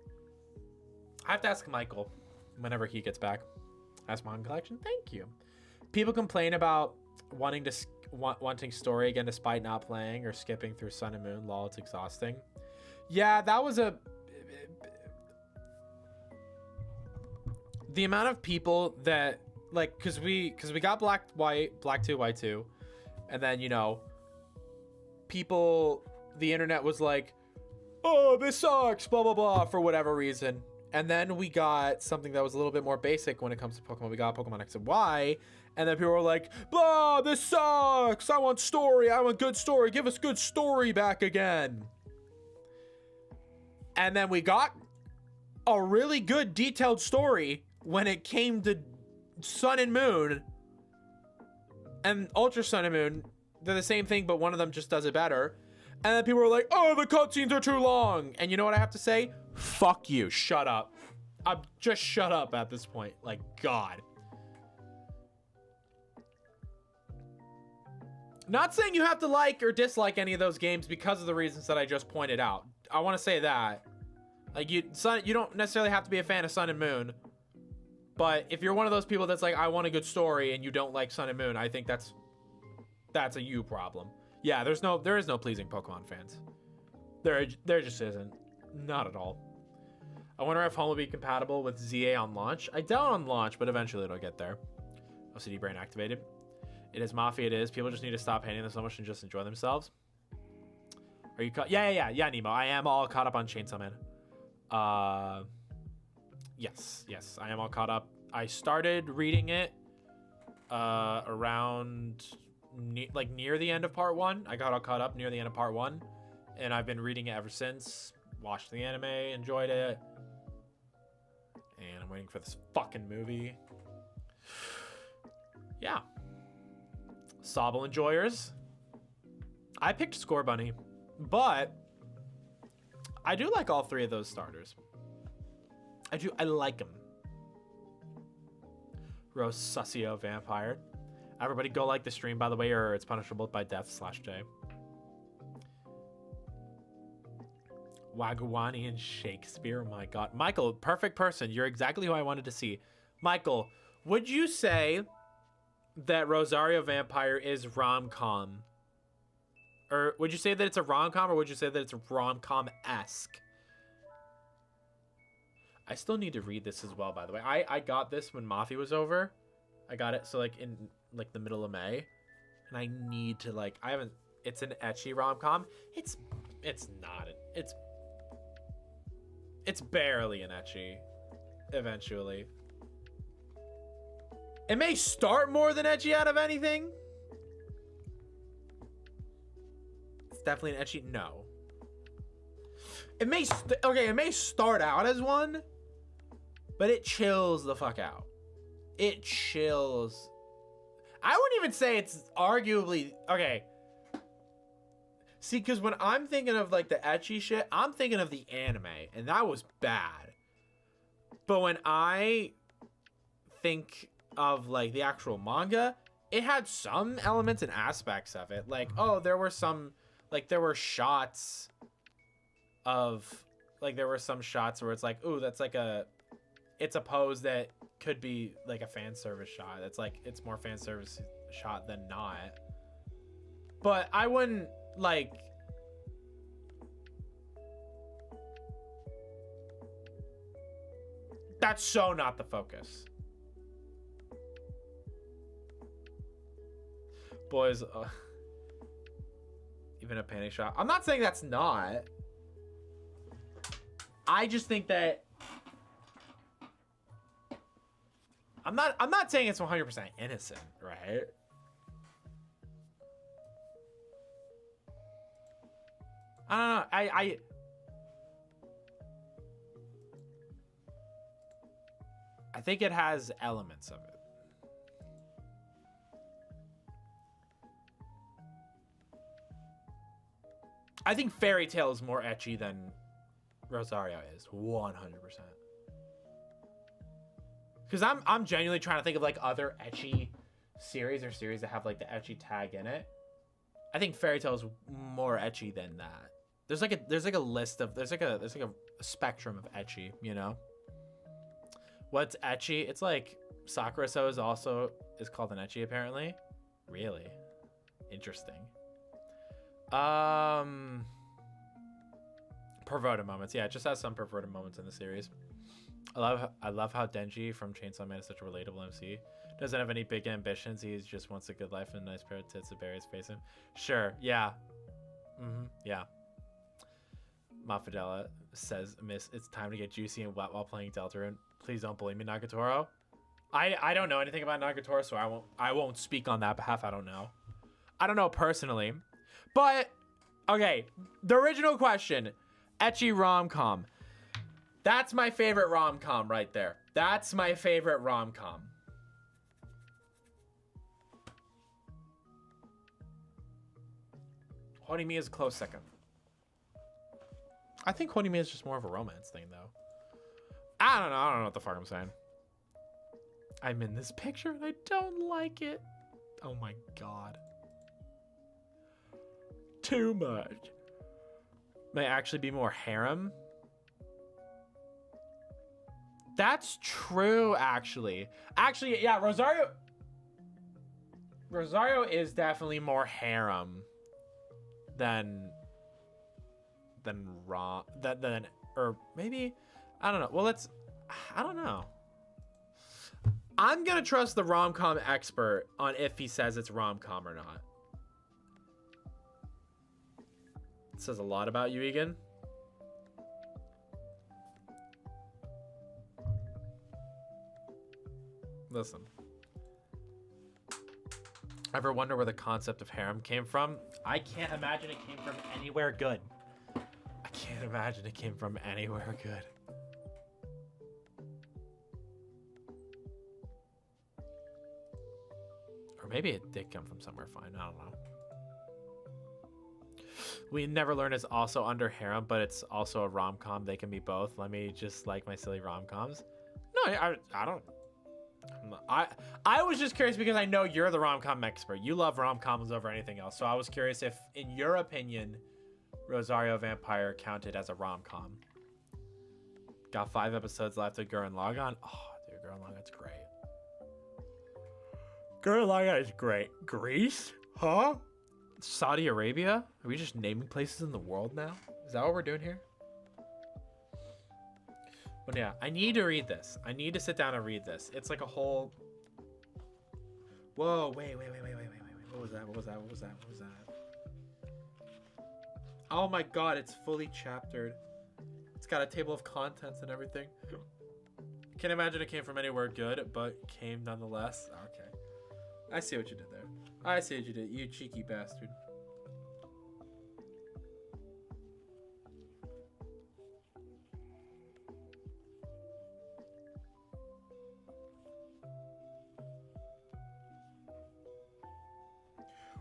I have to ask Michael whenever he gets back. Ask Manga Collection. Thank you. People complain about wanting story again despite not playing or skipping through Sun and Moon. Lol, it's exhausting. Yeah, that was the amount of people that like because we got Black 2 White 2. And then, you know, the internet was like, oh, this sucks, blah, blah, blah, for whatever reason. And then we got something that was a little bit more basic when it comes to Pokemon. We got Pokemon X and Y. And then people were like, blah, this sucks. I want story. I want good story. Give us good story back again. And then we got a really good detailed story when it came to Sun and Moon. And Ultra Sun and Moon, they're the same thing, but one of them just does it better. And then people were like, oh, the cutscenes are too long. And you know what I have to say? Fuck you. Shut up. I'm just shut up at this point. Like, God. Not saying you have to like or dislike any of those games because of the reasons that I just pointed out. I want to say that. Like, you don't necessarily have to be a fan of Sun and Moon. But if you're one of those people that's like, I want a good story, and you don't like Sun and Moon, I think that's a you problem. Yeah, there is no pleasing Pokemon fans. There just isn't. Not at all. I wonder if Home will be compatible with ZA on launch. I doubt on launch, but eventually it'll get there. OCD brain activated. It is Mafia. It is. People just need to stop hating them so much and just enjoy themselves. Are you caught? Yeah, Nemo. I am all caught up on Chainsaw Man. Yes, I am all caught up. I started reading it around near the end of part 1. I got all caught up near the end of part 1, and I've been reading it ever since. Watched the anime, enjoyed it, and I'm waiting for this fucking movie. Yeah. Sobble enjoyers. I picked Score Bunny, but I do like all 3 of those starters. I like them. Rose Sussio Vampire. Everybody go like the stream, by the way, or it's punishable by death/J. Wagwani and Shakespeare. Oh my god. Michael, perfect person. You're exactly who I wanted to see. Michael, would you say that Rosario Vampire is rom-com? Or would you say that it's a rom-com, or would you say that it's rom-com-esque? I still need to read this as well, by the way. I got this when Mafia was over. I got it so in the middle of May, and I need to I haven't. It's an ecchi rom-com. It's not. It's barely an ecchi. Eventually, it may start more than ecchi out of anything. It's definitely an ecchi. No. It may it may start out as one, but it chills the fuck out. It chills. I wouldn't even say it's arguably okay. See, because when I'm thinking of the ecchi shit, I'm thinking of the anime, and that was bad. But when I think of the actual manga, it had some elements and aspects of it. There were some there were shots of there were some shots where it's ooh, that's it's a pose that could be a fan service shot. It's more fan service shot than not. But I wouldn't that's so not the focus. Boys, even a panic shot. I'm not saying that's not. I just think that I'm not saying it's 100% innocent, right? I don't know. I think it has elements of it. I think Fairy Tail is more ecchi than Rosario is, 100%. Because I'm genuinely trying to think of other ecchi series or series that have the ecchi tag in it. I think Fairy Tail is more ecchi than that. There's a list of there's a spectrum of ecchi, you know. What's ecchi? It's Sakura So is called an ecchi apparently. Really interesting. Perverted moments. Yeah, it just has some perverted moments in the series. I love how Denji from Chainsaw Man is such a relatable MC. Doesn't have any big ambitions. He just wants a good life and a nice pair of tits to bury his face in. Sure. Yeah. Yeah. Mafadella says, "Miss, it's time to get juicy and wet while playing Deltarune. Please don't bully me, Nagatoro." I don't know anything about Nagatoro, so I won't speak on that behalf. I don't know. I don't know personally. But okay, the original question, ecchi rom-com. That's my favorite rom-com right there. That's my favorite rom-com. Horimiya is a close second. I think Horimiya is just more of a romance thing, though. I don't know what the fuck I'm saying. I'm in this picture and I don't like it. Oh my god. Too much. May actually be more harem. That's true, actually. Actually, yeah, Rosario is definitely more harem than or maybe I don't know. Well, I don't know. I'm gonna trust the rom-com expert on if he says it's rom-com or not. It says a lot about you, Egan. Listen. Ever wonder where the concept of harem came from? I can't imagine it came from anywhere good. I can't imagine it came from anywhere good. Or maybe it did come from somewhere fine. I don't know. We Never Learn is also under harem, but it's also a rom-com. They can be both. Let me just like my silly rom-coms. No, I don't. I was just curious because I know you're the rom-com expert. You love rom-coms over anything else. So I was curious if, in your opinion, Rosario Vampire counted as a rom-com. Got 5 episodes left of Gurren Lagann. Oh, dude, Gurren Lagann's great. Gurren Lagann is great. Greece? Huh? Saudi Arabia? Are we just naming places in the world now? Is that what we're doing here? But yeah, I need to read this. I need to sit down and read this. It's like a whole... Whoa, wait. What was that? What was that? Oh my god, it's fully chaptered. It's got a table of contents and everything. Can't imagine it came from anywhere good, but came nonetheless. Okay. I see what you did there. I see what you did, you cheeky bastard.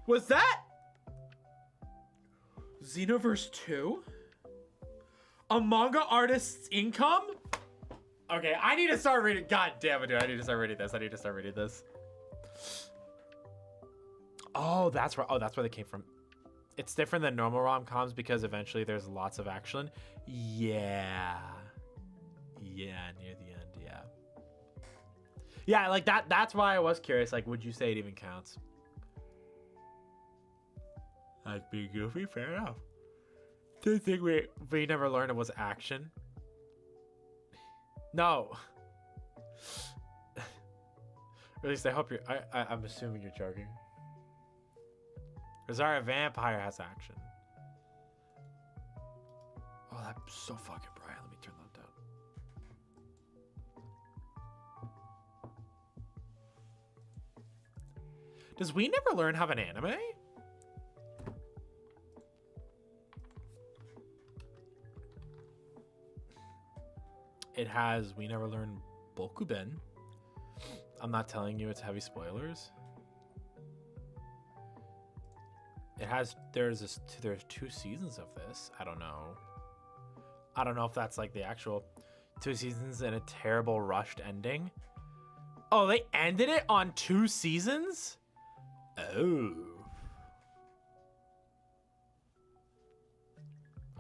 Was that Xenoverse 2? A manga artist's income? Okay, I need to start reading. God damn it, dude. I need to start reading this. Oh, that's where. Oh, that's where they came from. It's different than normal rom-coms because eventually there's lots of action. Yeah, near the end. Yeah, like that. That's why I was curious. Like, would you say it even counts? Like being goofy, fair enough. Didn't think we never learned it was action. No. At least I hope you're. I'm assuming you're joking. Rosario Vampire has action. Oh, that's so fucking bright. Let me turn that down. Does We Never Learn have an anime? It has We Never Learn Bokuben. I'm not telling you it's heavy spoilers. It has there's 2 seasons of this. I don't know if that's like the actual 2 seasons and a terrible rushed ending. Oh, they ended it on 2 seasons?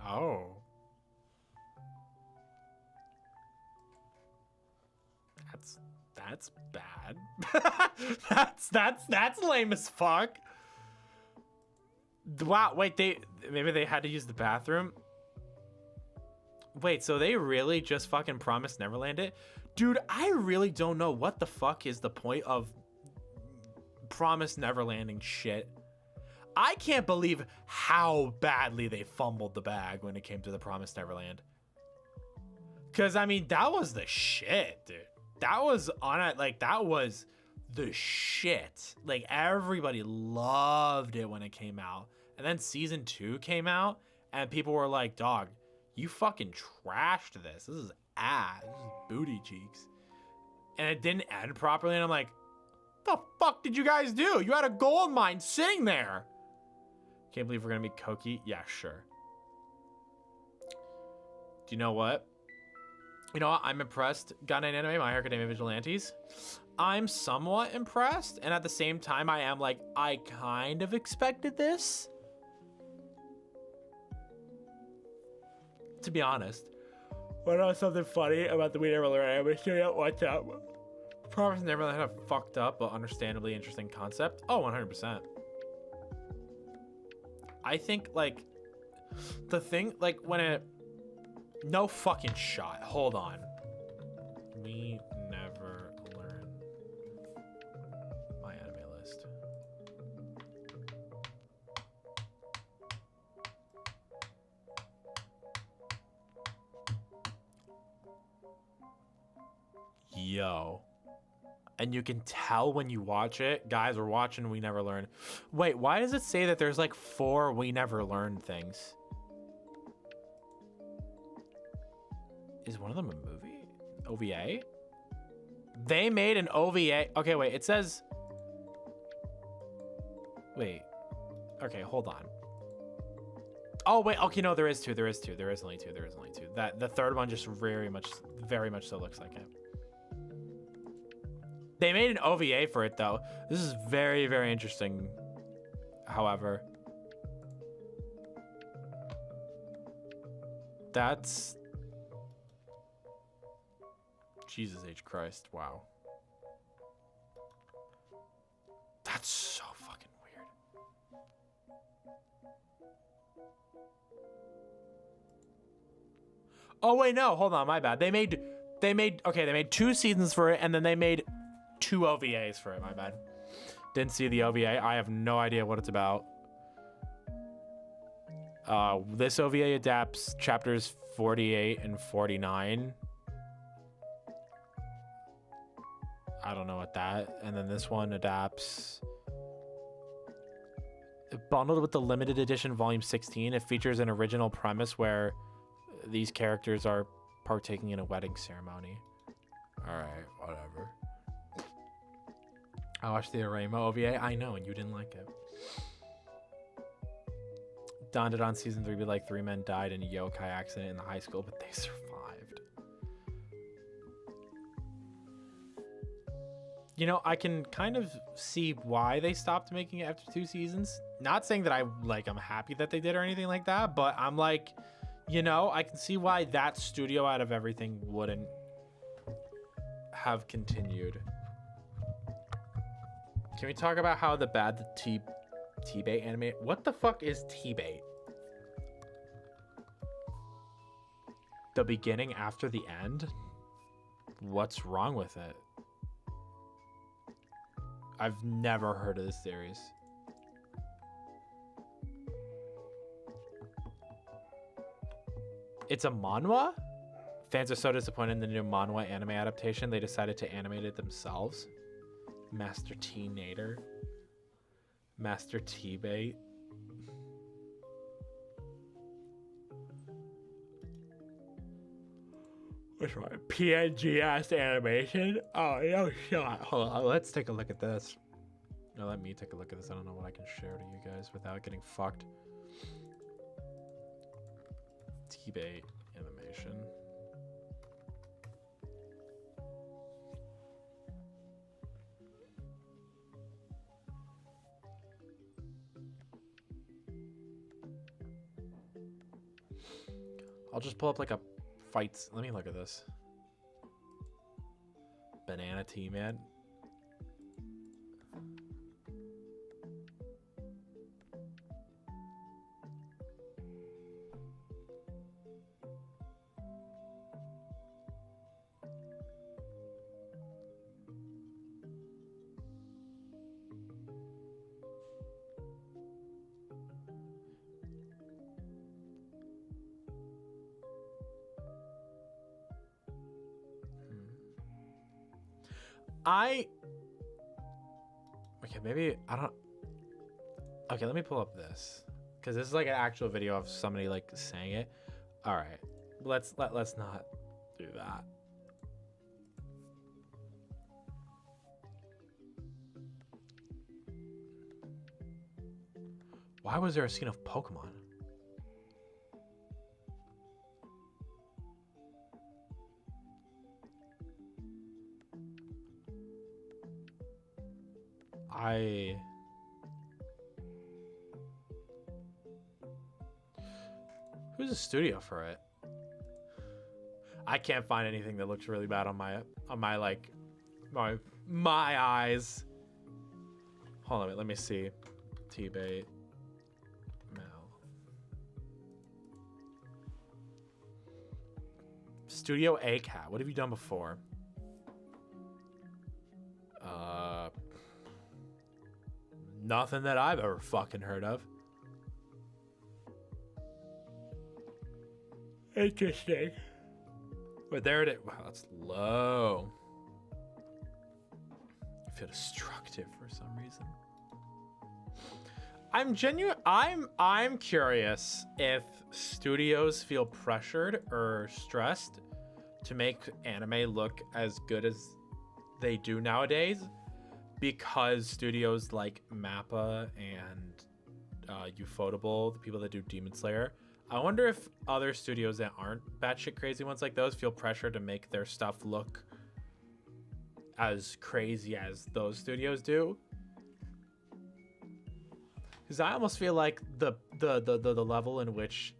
Oh. That's bad. that's lame as fuck. Wow, wait, maybe they had to use the bathroom. Wait, so they really just fucking Promised Neverland it? Dude, I really don't know what the fuck is the point of Promised Neverlanding shit. I can't believe how badly they fumbled the bag when it came to the Promised Neverland. Cause I mean, that was the shit, dude. That was on it, like that was the shit. Like everybody loved it when it came out. And then season 2 came out and people were like, dog, you fucking trashed this. This is ass. This is booty cheeks. And it didn't end properly. And I'm like, the fuck did you guys do? You had a gold mine sitting there. Can't believe we're going to be Koki. Yeah, sure. Do you know what? You know what? I'm impressed. Got an anime, My Hero Academia Vigilantes. I'm somewhat impressed. And at the same time, I am like, I kind of expected this. To be honest. Want to know something funny about the We Never Learn anime studio? What's up? Promise Neverland had a fucked up but understandably interesting concept. Oh, 100%. I think, like, the thing, like, when it... No fucking shot. Hold on. We Never Learn. Yo. And you can tell when you watch it. Guys, we're watching We Never Learn. Wait, why does it say that there's like 4 We Never Learn things? Is one of them a movie? OVA? They made an OVA. Okay, wait, it says... Wait. Okay, hold on. Oh, wait, okay, no, there is two. There is only two. That the third one just very much so looks like it. They made an OVA for it, though. This is very, very interesting, however. That's... Jesus H. Christ, wow. That's so fucking weird. Oh, wait, no, hold on, my bad. They made 2 seasons for it, and then they made 2 OVAs for it, my bad. Didn't see the OVA. I have no idea what it's about. This OVA adapts chapters 48 and 49. I don't know what that. And then this one adapts... Bundled with the limited edition volume 16, it features an original premise where these characters are partaking in a wedding ceremony. Alright, whatever. I watched the Arema OVA. I know, and you didn't like it. Dandadan season 3 be like 3 men died in a yokai accident in the high school, but they survived. You know, I can kind of see why they stopped making it after 2 seasons. Not saying that I'm happy that they did or anything like that, but I'm like, you know, I can see why that studio out of everything wouldn't have continued. Can we talk about how bad the T-Bait anime... What the fuck is T-Bait? The beginning after the end? What's wrong with it? I've never heard of this series. It's a manhwa? Fans are so disappointed in the new manhwa anime adaptation, they decided to animate it themselves. Master T-Nader. Master T-Bait. Which one? PNG-ass animation? Oh, no shot. Hold on, let's take a look at this. No, let me take a look at this. I don't know what I can share to you guys without getting fucked. T-Bait animation. I'll just pull up like a fights. Let me look at this. Banana Tea Man. Okay, maybe I don't. Okay, let me pull up this because this is like an actual video of somebody like saying it. All right, let's not do that. Why was there a scene of Pokemon? Who's the studio for it? I can't find anything that looks really bad on my like my eyes. Hold on, let me see. T-Bait. Mel. Studio A-Cat. What have you done before? Nothing that I've ever fucking heard of. Interesting. But there it is. Wow, that's low. feel destructive for some reason. I'm curious if studios feel pressured or stressed to make anime look as good as they do nowadays, because studios like Mappa and Ufotable, the people that do Demon Slayer, I wonder if other studios that aren't batshit crazy ones like those feel pressure to make their stuff look as crazy as those studios do. Because I almost feel like the level in which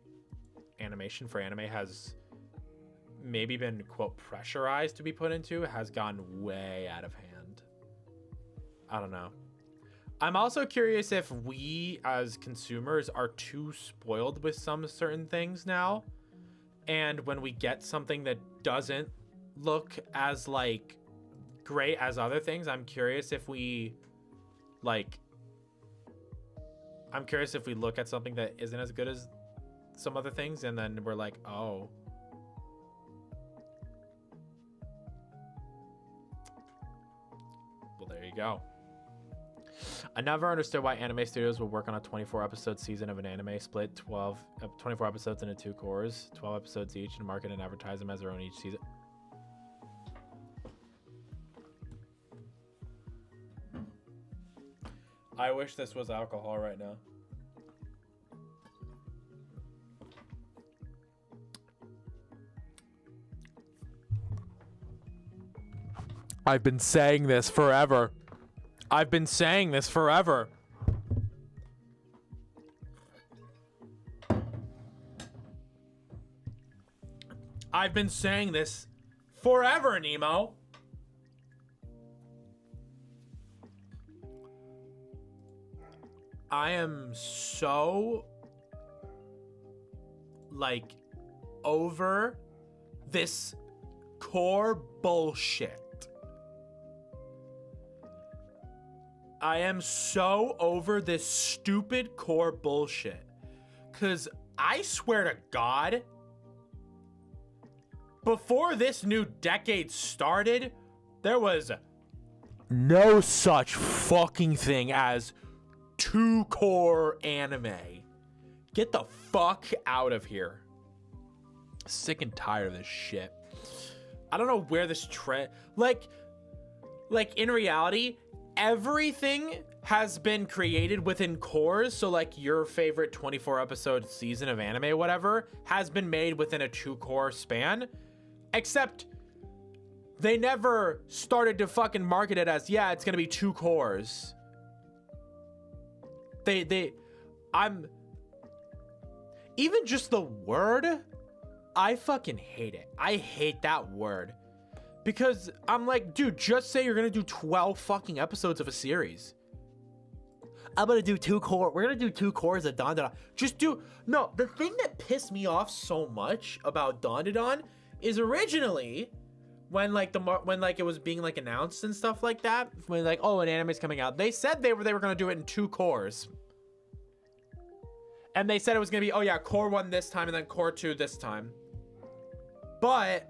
animation for anime has maybe been, quote, pressurized to be put into has gone way out of hand. I don't know. I'm also curious if we as consumers are too spoiled with some certain things now. And when we get something that doesn't look as like great as other things, I'm curious if we look at something that isn't as good as some other things and then we're like, oh. Well, there you go. I never understood why anime studios would work on a 24 episode season of an anime, split 24 episodes into 2 cores, 12 episodes each, and market and advertise them as their own each season. I wish this was alcohol right now. I've been saying this forever. I've been saying this forever. I've been saying this forever, Nemo. I am so like over this core bullshit. I am so over this stupid core bullshit. Cause I swear to God, before this new decade started, there was no such fucking thing as 2 core anime. Get the fuck out of here. Sick and tired of this shit. I don't know where this trend, like in reality, everything has been created within cores. So like your favorite 24 episode season of anime, whatever, has been made within a 2 core span, except they never started to fucking market it as, yeah, it's gonna be 2 cores. I'm even just the word, I fucking hate it. I hate that word. Because I'm like, dude, just say you're gonna do 12 fucking episodes of a series. I'm gonna do 2 core. We're gonna do 2 cores of Dandadan. Just do. No, the thing that pissed me off so much about Dandadan is originally when it was being like announced and stuff like that, when like, oh, an anime's coming out, they said they were gonna do it in 2 cores. And they said it was gonna be, oh yeah, core 1 this time and then core 2 this time. But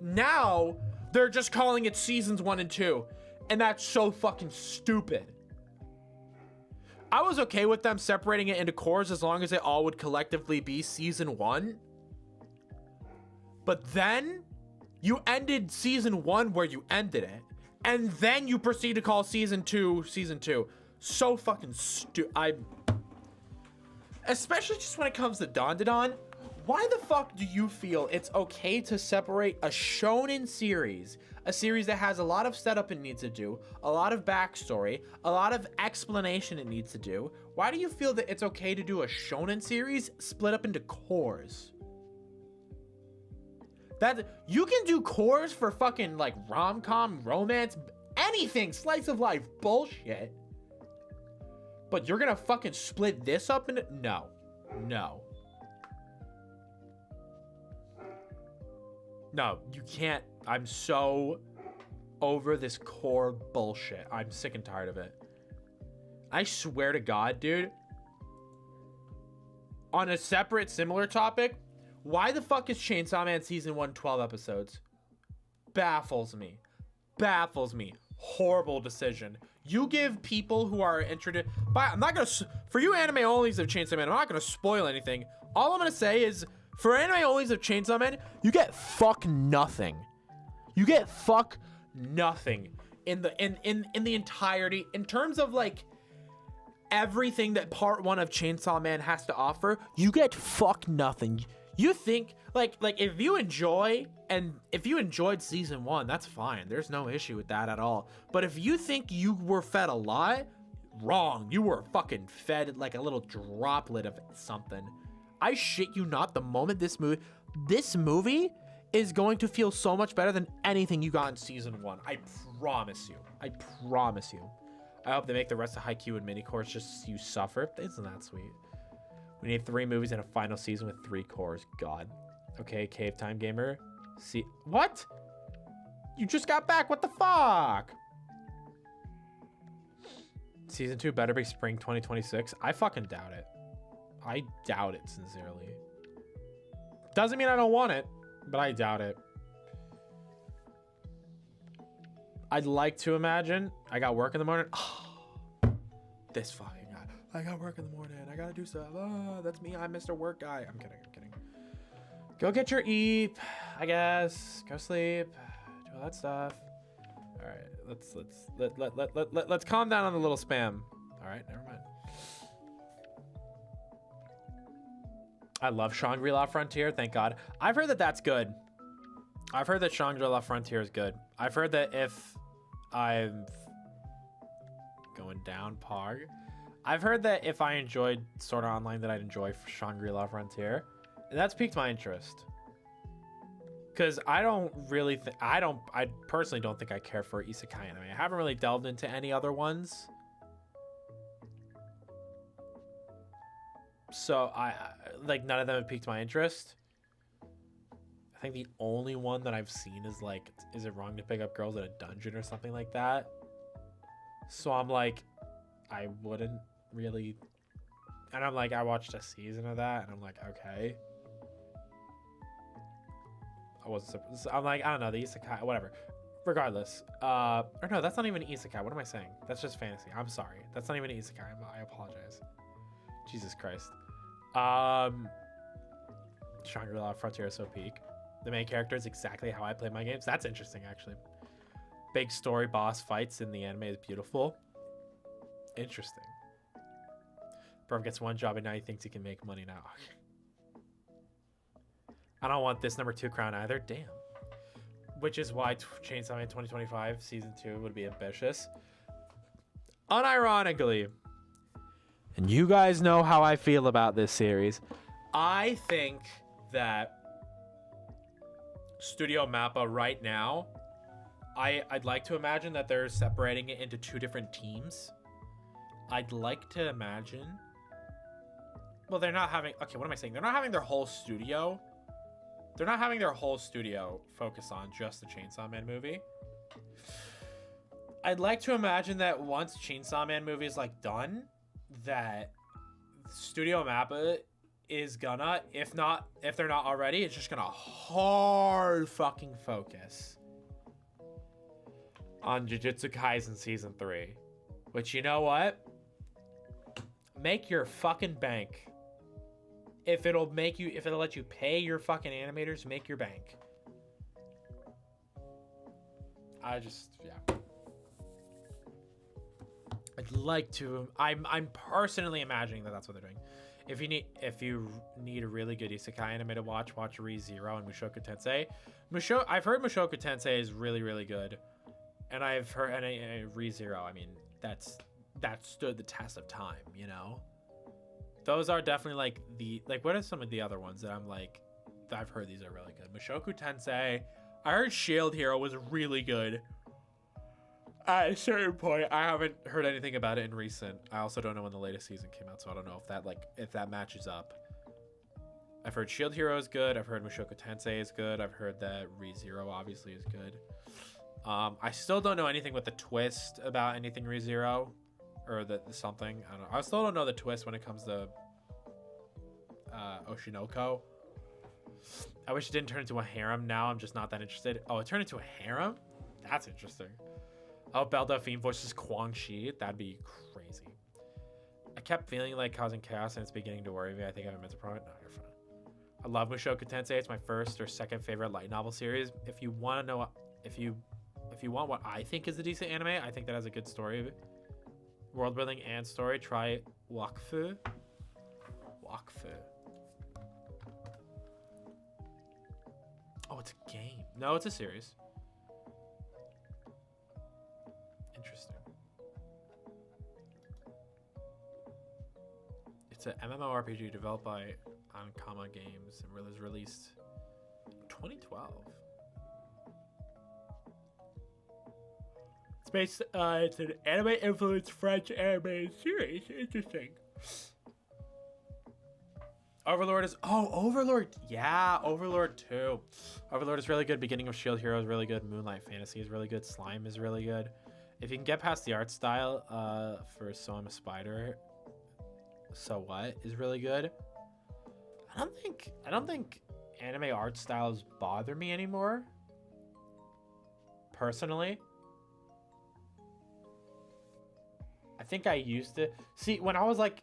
now they're just calling it seasons 1 and 2, and that's so fucking stupid. I was okay with them separating it into cores as long as they all would collectively be season 1. But then you ended season 1 where you ended it, and then you proceed to call season 2 season 2. So fucking stupid. Especially just when it comes to Dandadan. Why the fuck do you feel it's okay to separate a shonen series, a series that has a lot of setup it needs to do, a lot of backstory, a lot of explanation it needs to do? Why do you feel that it's okay to do a shonen series split up into cores? That you can do cores for fucking like rom-com, romance, anything, slice of life bullshit. But you're gonna fucking split this up into no. No, you can't. I'm so over this core bullshit. I'm sick and tired of it. I swear to God, dude. On a separate, similar topic, why the fuck is Chainsaw Man Season 1 12 episodes? Baffles me. horrible decision. You give people who are interested, but I'm not gonna, for you anime onlys of Chainsaw Man, I'm not gonna spoil anything. All I'm gonna say is, for anime onlys of Chainsaw Man, you get fuck nothing. You get fuck nothing in the entirety, in terms of like everything that part 1 of Chainsaw Man has to offer. You get fuck nothing. You think like if you enjoyed season 1, that's fine. There's no issue with that at all. But if you think you were fed a lot, wrong. You were fucking fed like a little droplet of something. I shit you not, the moment this movie is going to feel so much better than anything you got in season 1. I promise you. I promise you. I hope they make the rest of Haikyuu and mini-cores just so you suffer. Isn't that sweet? We need 3 movies and a final season with 3 cores. God. Okay, Cave Time Gamer. See, what? You just got back. What the fuck? Season 2 better be spring 2026. I fucking doubt it. I doubt it sincerely. Doesn't mean I don't want it, but I doubt it. I'd like to imagine. I got work in the morning. Oh, this fucking guy. I got work in the morning. I gotta do stuff. Oh, that's me. I'm Mr. Work Guy. I'm kidding. I'm kidding. Go get your eat, I guess. Go sleep. Do all that stuff. All right. Let's calm down on the little spam. All right. Never mind. I love Shangri-La Frontier. Thank God. I've heard that that's good. I've heard that Shangri-La Frontier is good. I've heard that if I'm going down Pog, I've heard that if I enjoyed Sword Art Online, that I'd enjoy Shangri-La Frontier, and that's piqued my interest. Because I don't really, I personally don't think I care for isekai anime. I haven't really delved into any other ones, so I like none of them have piqued my interest. I think the only one that I've seen is like, is it wrong to pick up girls in a dungeon or something like that? So I'm like, I wouldn't really. And I'm like, I watched a season of that and I'm like, okay. I wasn't surprised. I'm like, I don't know, the isekai, whatever. Regardless. Or no, that's not even an isekai. What am I saying? That's just fantasy. I'm sorry. That's not even an isekai. I apologize. Jesus Christ. Shangri-La Frontier is so peak. The main character is exactly how I play my games. That's interesting, actually. Big story boss fights in the anime is beautiful. Interesting. Bro gets one job and now he thinks he can make money now. I don't want this number 2 crown either. Damn. Which is why Chainsaw Man 2025 season 2 would be ambitious. Unironically. And you guys know how I feel about this series. I think that Studio Mappa right now, I'd like to imagine that they're separating it into 2 different teams. I'd like to imagine, well, they're not having, okay, what am I saying? They're not having their whole studio. They're not having their whole studio focus on just the Chainsaw Man movie. I'd like to imagine that once Chainsaw Man movie is like done, that Studio Mappa is gonna, if they're not already, it's just gonna hard fucking focus on Jujutsu Kaisen season 3. Which, you know what? Make your fucking bank. If it'll let you pay your fucking animators, make your bank. Yeah. I'd like to. I'm personally imagining that that's what they're doing. If you need a really good isekai anime to watch Re:Zero and Mushoku Tensei. I've heard Mushoku Tensei is really, really good, and I've heard Re:Zero. I mean, that stood the test of time. You know, those are definitely like what are some of the other ones that I'm like, I've heard these are really good. Mushoku Tensei. I heard Shield Hero was really good. At a certain point, I haven't heard anything about it in recent. I also don't know when the latest season came out, so I don't know if that matches up. I've heard Shield Hero is good. I've heard Mushoku Tensei is good. I've heard that Re:Zero obviously is good. I still don't know anything with the twist about anything Re:Zero, or the something. I don't know. I still don't know the twist when it comes to Oshinoko. I wish it didn't turn into a harem. Now I'm just not that interested. Oh, it turned into a harem? That's interesting. Oh, Belle Delphine voices Quan Chi. That'd be crazy. I kept feeling like causing chaos and it's beginning to worry me. I think I have a mental problem. No, you're fine. I love Mushoku Tensei. It's my first or second favorite light novel series. If you want to know, if you want what I think is a decent anime, I think that has a good story, world building and story. Try Wakfu. Wakfu. Oh, it's a game. No, it's a series. Interesting. It's an MMORPG developed by Ankama Games and was released in 2012. It's based. It's an anime-influenced French anime series. Interesting. Overlord is Overlord. Yeah, Overlord 2. Overlord is really good. Beginning of Shield Hero is really good. Moonlight Fantasy is really good. Slime is really good. If you can get past the art style for So I'm a Spider, So What is really good. I don't think anime art styles bother me anymore. Personally. I think I used to see when I was like,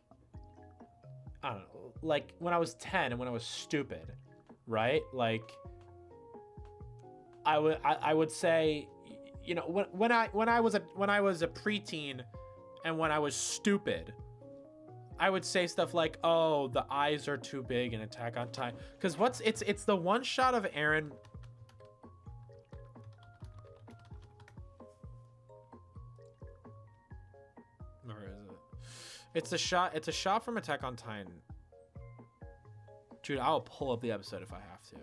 I don't know, like when I was 10 and when I was stupid, right? Like I would say, you know, when I was a preteen and when I was stupid, I would say stuff like, "Oh, the eyes are too big in Attack on Titan." Cuz it's the one shot of Eren. Where is it? It's a shot from Attack on Titan. Dude, I'll pull up the episode if I have to.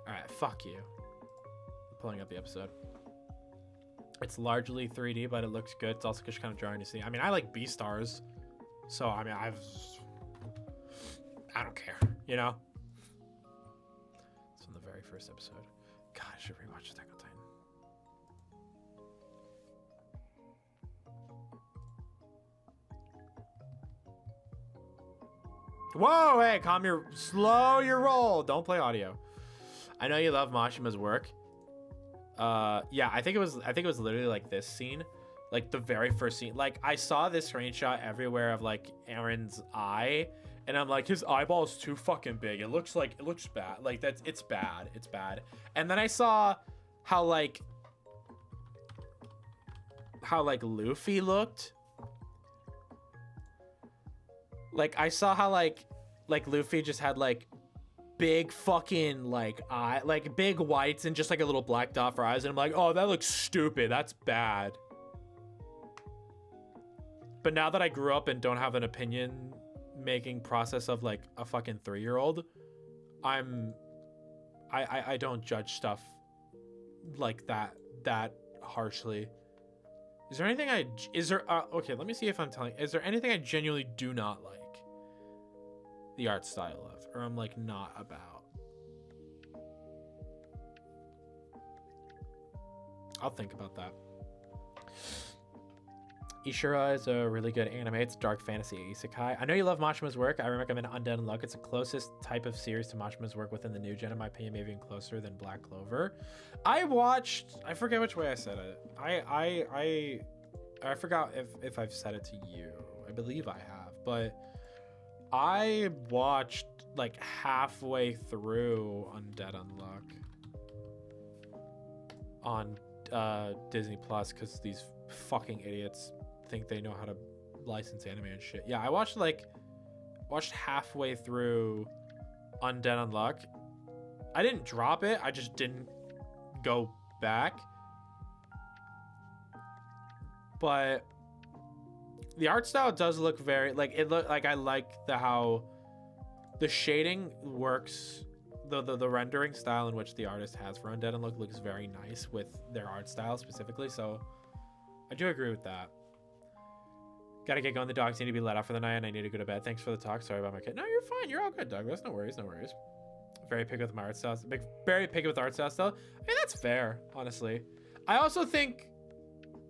All right, fuck you. I'm pulling up the episode. It's largely 3D, but it looks good. It's also just kind of jarring to see. I mean, I like Beastars, so I mean, I don't care, you know. It's from the very first episode. God, I should rewatch Attack on Titan. Whoa, hey, slow your roll. Don't play audio. I know you love Mashima's work. Yeah, I think it was literally like this scene, like the very first scene. Like I saw this screenshot everywhere of like Eren's eye, and I'm like, his eyeball is too fucking big. It looks bad. Like it's bad. And then I saw how Luffy looked. Like I saw how like Luffy just had like big fucking like eye, like big whites and just like a little black dot for eyes, and I'm like, oh, that looks stupid. That's bad. But now that I grew up and don't have an opinion making process of like a fucking 3-year-old, I don't judge stuff like that harshly. Is there anything okay, let me see if I'm telling. Is there anything I genuinely do not like the art style of, or I'm like not about? I'll think about that. Ishura is a really good anime. It's dark fantasy isekai. I know you love Mashima's work. I recommend Undead Unluck. It's the closest type of series to Mashima's work within the new gen, in my opinion, maybe even closer than Black Clover. I forget which way I said it. I forgot if I've said it to you. I believe I have, but I watched like halfway through Undead Unluck on Disney Plus because these fucking idiots think they know how to license anime and shit. Yeah, I watched halfway through Undead Unluck. I didn't drop it. I just didn't go back. But the art style does look very like I like how the shading works. The rendering style in which the artist has for Undead Unluck looks very nice with their art style specifically. So I do agree with that. Gotta get going. The dogs need to be let out for the night, and I need to go to bed. Thanks for the talk. Sorry about my kid. No, you're fine. You're all good, Douglas. No worries. Very picky with my art style. Very picky with art style still. I mean, that's fair, honestly. I also think,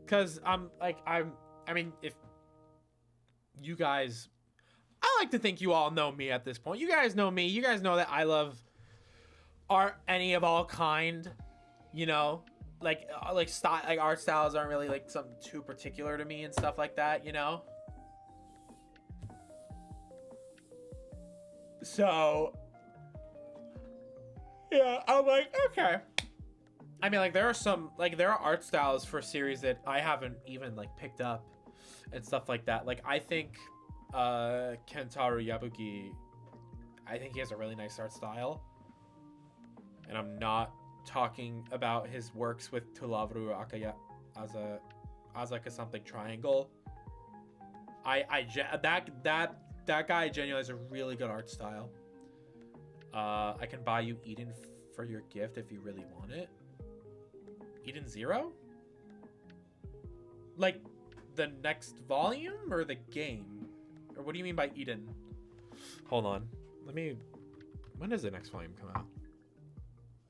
because I mean, if you guys, I like to think you all know me at this point. You guys know me. You guys know that I love art, any of all kind, you know. like style, like art styles aren't really like something too particular to me and stuff like that, you know. So yeah, I'm like, okay. I mean, like there are art styles for series that I haven't even like picked up and stuff like that. Like I think Kentaro Yabuki, I think he has a really nice art style. And I'm not talking about his works with Tulavru Akaya as like a something triangle. That guy genuinely has a really good art style. I can buy you Eden for your gift if you really want it. Eden Zero? Like the next volume or the game? Or what do you mean by Eden? Hold on. When does the next volume come out?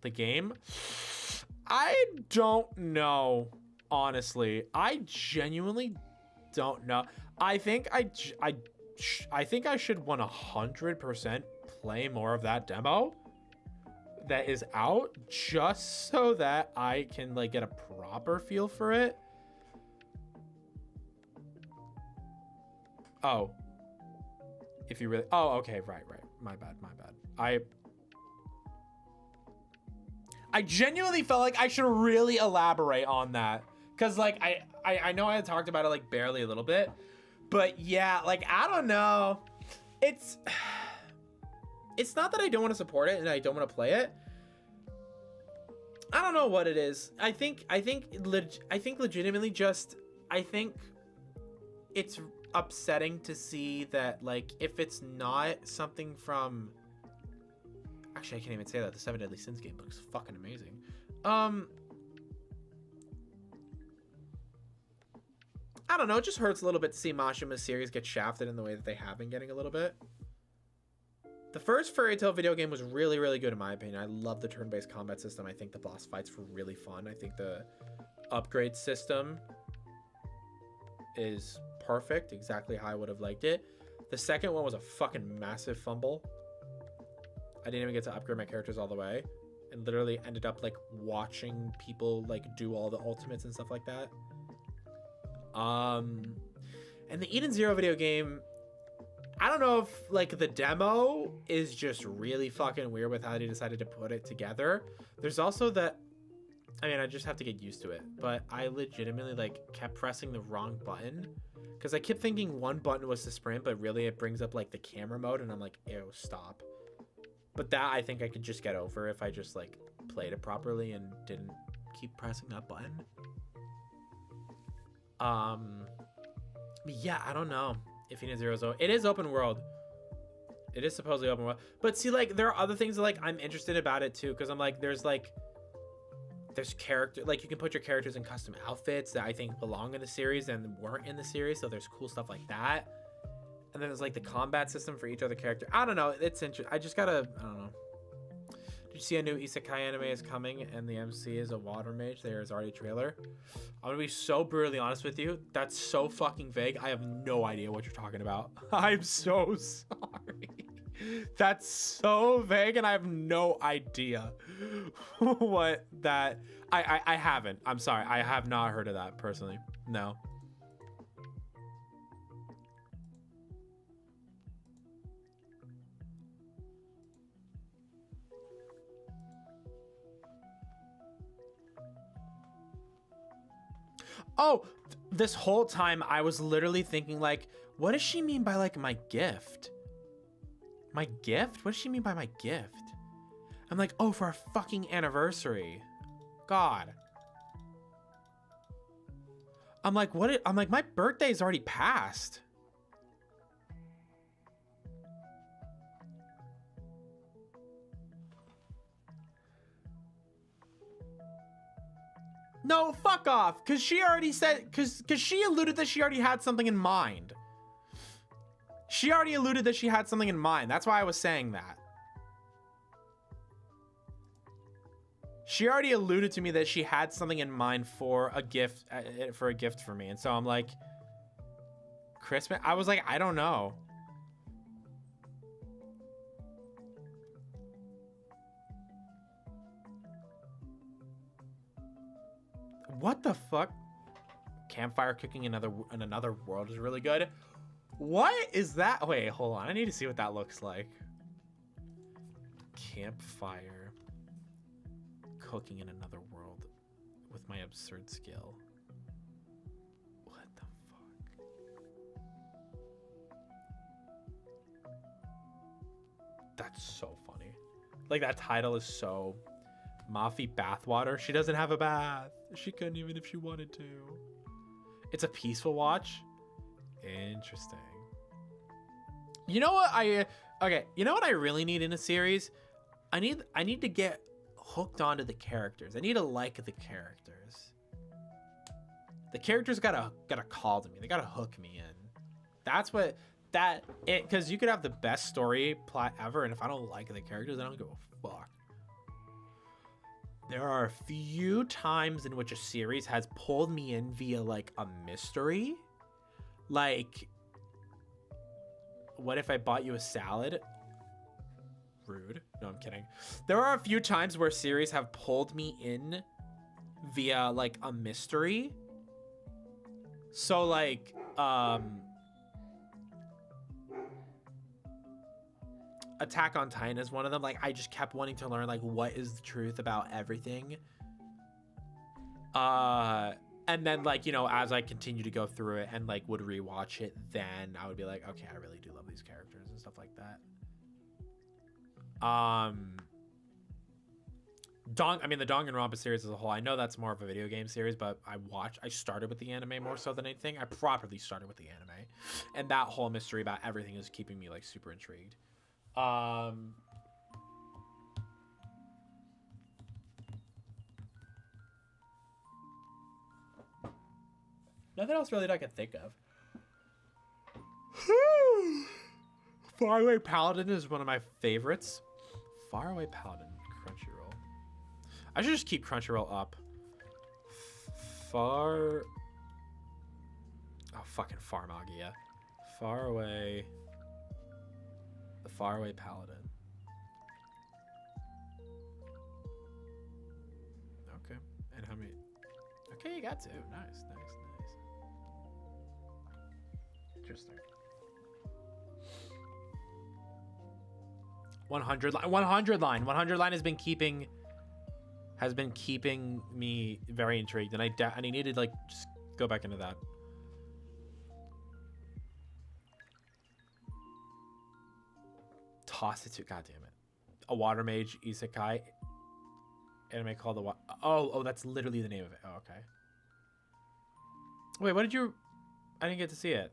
The game? I don't know, honestly. I genuinely don't know. I think I should 100% play more of that demo that is out, just so that I can like get a proper feel for it. Oh, if you really, oh, okay, right, my bad. I genuinely felt like I should really elaborate on that, because like I know I had talked about it like barely a little bit, but yeah, like I don't know, it's not that I don't want to support it and I don't want to play it. I don't know what it is. I think legitimately just, I think it's upsetting to see that like if it's not something from, actually I can't even say that, the Seven Deadly Sins game looks fucking amazing. I don't know, it just hurts a little bit to see Mashima's series get shafted in the way that they have been getting a little bit. The first Fairy Tail video game was really, really good in my opinion. I love the turn-based combat system. I think the boss fights were really fun. I think the upgrade system is perfect, exactly how I would have liked it. The second one was a fucking massive fumble. I didn't even get to upgrade my characters all the way, and literally ended up like watching people like do all the ultimates and stuff like that. And the Eden Zero video game, I don't know if like the demo is just really fucking weird with how they decided to put it together. There's also that, I mean, I just have to get used to it, but I legitimately like kept pressing the wrong button because I kept thinking one button was to sprint, but really it brings up like the camera mode, and I'm like, ew, stop. But that I think I could just get over if I just like played it properly and didn't keep pressing that button. Yeah, I don't know if Eden Zero is open. It is open world. It is supposedly open world. But see, like, there are other things that, like, I'm interested about it, too. Because I'm like, there's character... Like, you can put your characters in custom outfits that I think belong in the series and weren't in the series. So there's cool stuff like that. And then there's, like, the combat system for each other character. I don't know. It's interesting. I just gotta... I don't know. Did you see a new isekai anime is coming and the MC is a water mage? There is already a trailer. I'm gonna be so brutally honest with you. That's so fucking vague. I have no idea what you're talking about. I'm so sorry. That's so vague and I have no idea what that... I haven't. I'm sorry. I have not heard of that personally. No. Oh, this whole time I was literally thinking like, what does she mean by like my gift? My gift? What does she mean by my gift? I'm like, oh, for our fucking anniversary. God. I'm like, I'm like, my birthday's already passed. No, fuck off. Because she already said, because she alluded that she already had something in mind. She already alluded that she had something in mind. That's why I was saying that. She already alluded to me that she had something in mind for a gift, for me. And so I'm like, Christmas? I was like, I don't know. What the fuck? Campfire cooking in another world is really good. What is that? Wait, hold on. I need to see what that looks like. Campfire cooking in another world with my absurd skill. What the fuck? That's so funny. Like, that title is so... Mafi bathwater. She doesn't have a bath. She couldn't even if she wanted to. It's a peaceful watch. Interesting. You know what you know what I really need in a series? I need to get hooked onto the characters. I need to like the characters. The characters gotta call to me. They gotta hook me in. That's what because you could have the best story plot ever, and if I don't like the characters, I don't give a fuck. There are a few times in which a series has pulled me in via like a mystery. Like, what if I bought you a salad? Rude. No, I'm kidding. There are a few times where series have pulled me in via like a mystery. So like, Attack on Titan is one of them. Like, I just kept wanting to learn like what is the truth about everything. And then like, you know, as I continue to go through it and like would rewatch it, then I would be like, okay, I really do love these characters and stuff like that. The Danganronpa series as a whole, I know that's more of a video game series, but I started with the anime more so than anything. I properly started with the anime, and that whole mystery about everything is keeping me like super intrigued. Nothing else really that I can think of. Faraway Paladin is one of my favorites. Faraway Paladin, Crunchyroll. I should just keep Crunchyroll up. Fucking Farmagia. Faraway. The Faraway Paladin. Okay. And how many? Okay, you got two. Nice. Interesting. 100 line has been keeping me very intrigued, and I needed like just go back into that. Toss it to, god damn it, a water mage isekai anime called the oh that's literally the name of it. Oh, okay. Wait, what did you? I didn't get to see it.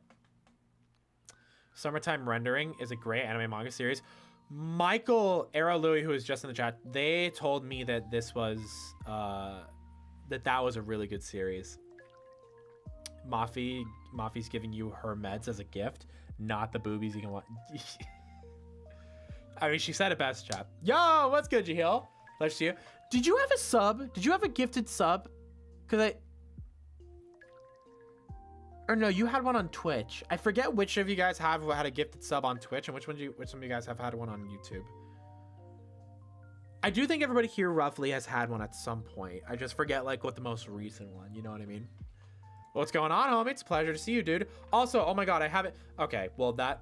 Summertime Rendering is a great anime manga series. Michael Louis, who was just in the chat, they told me that this was that was a really good series. Mafi's giving you her meds as a gift, not the boobies you can want. I mean, she said it best, chat. Yo, what's good, Jahil? Let's see you. Did you have a sub? Did you have a gifted sub? Or no, you had one on Twitch. I forget which of you guys had a gifted sub on Twitch and which some of you guys have had one on YouTube. I do think everybody here roughly has had one at some point. I just forget like what the most recent one, you know what I mean? What's going on, homie? It's a pleasure to see you, dude. Also, oh my god, I haven't... Okay, well that...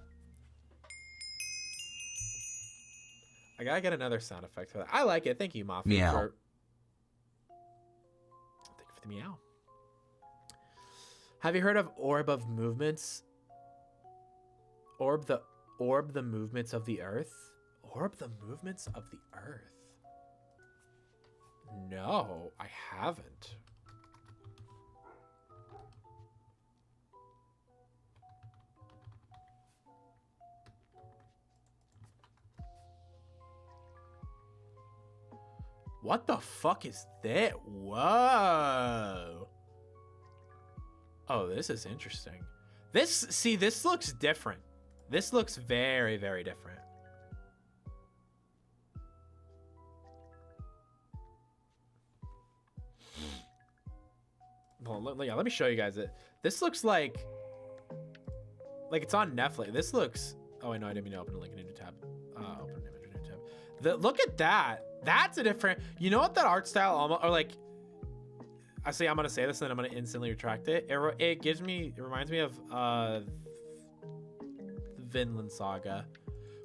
I gotta get another sound effect for that. I like it. Thank you, Mafi. Meow. Thank you for the meow. Have you heard of Orb of Movements? Orb the Movements of the Earth? Orb the Movements of the Earth? No, I haven't. What the fuck is that? Whoa. Oh, this is interesting. This looks different. This looks very, very different. Well, let me show you guys it. This looks like it's on Netflix. This looks... Oh, I know I didn't mean to open a link in a new tab. Open an image in a new tab. Look at that. That's a different... You know what that art style almost... Or like... I say I'm gonna say this and then I'm gonna instantly retract it. It reminds me of Vinland Saga,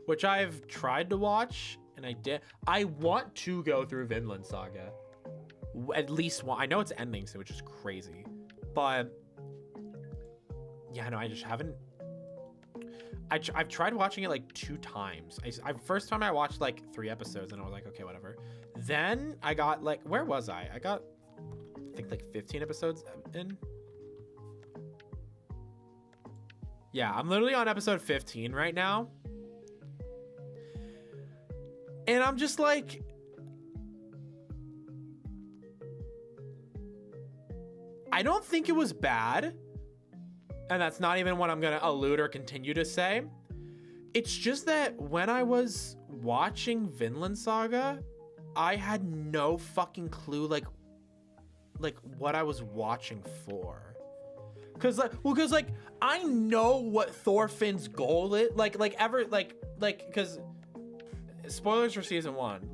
which I've tried to watch and I want to go through Vinland Saga. At least one. I know it's ending soon, which is crazy, but yeah, no, I just haven't. I've tried watching it like 2 times. First time I watched like 3 episodes and I was like, okay, whatever. Then I got like, where was I? I got, I think like 15 episodes in. Yeah, I'm literally on episode 15 right now. And I'm just like, I don't think it was bad. And that's not even what I'm going to allude or continue to say. It's just that when I was watching Vinland Saga, I had no fucking clue like what I was watching for. Cause like I know what Thorfinn's goal is. Cause spoilers for season 1.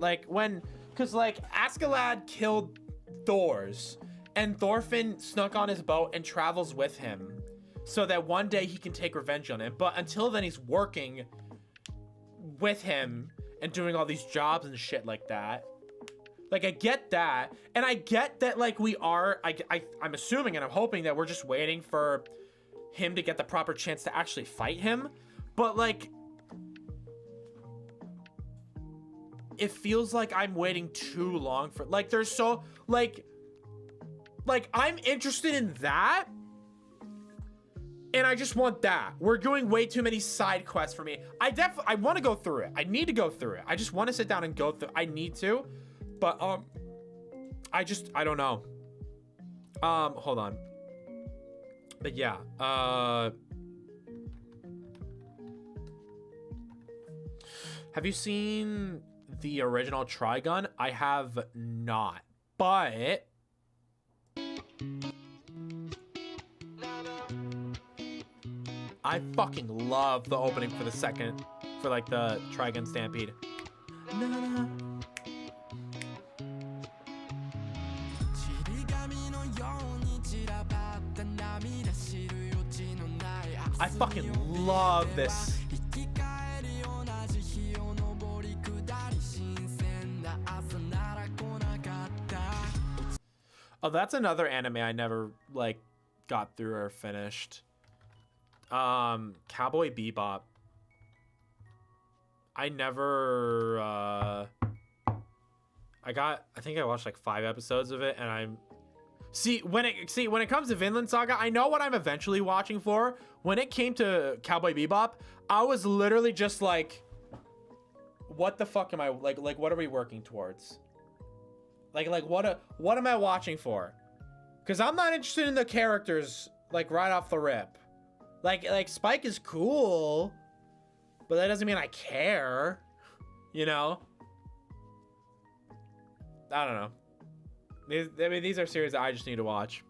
Cause Askeladd killed Thors and Thorfinn snuck on his boat and travels with him so that one day he can take revenge on him. But until then, he's working with him and doing all these jobs and shit like that. Like, I get that. And I get that, like, I'm assuming and I'm hoping that we're just waiting for him to get the proper chance to actually fight him. But, like, it feels like I'm waiting too long for, like, there's so, like, I'm interested in that. And I just want that. We're doing way too many side quests for me. I want to go through it. I need to go through it. I just want to sit down and go through. I need to. But, I don't know. Hold on. But yeah, have you seen the original Trigun? I have not, but I fucking love the opening for the Trigun Stampede. I fucking love this. Oh, that's another anime I never like got through or finished. Cowboy Bebop. I never I think I watched like 5 episodes of it and when it comes to Vinland Saga, I know what I'm eventually watching for. When it came to Cowboy Bebop, I was literally just like, what the fuck am I like what are we working towards? Like what am I watching for? Cuz I'm not interested in the characters like right off the rip. Like Spike is cool, but that doesn't mean I care, you know? I don't know. These are series that I just need to watch.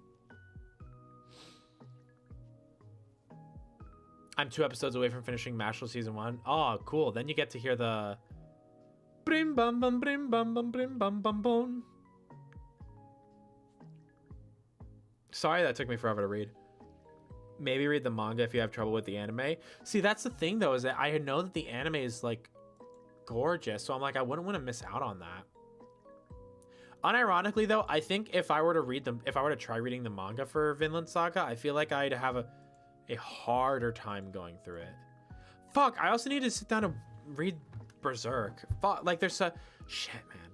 I'm 2 episodes away from finishing Mashle season 1. Oh, cool. Then you get to hear the brim bum bum brim bum bum brim bum bum bum. Sorry that took me forever to read. Maybe read the manga if you have trouble with the anime. See, that's the thing though, is that I know that the anime is like gorgeous, so I'm like, I wouldn't want to miss out on that. Unironically though, I think if I were to try reading the manga for Vinland Saga, I feel like I'd have a harder time going through it. Fuck, I also need to sit down and read Berserk. Fuck, like there's shit, man.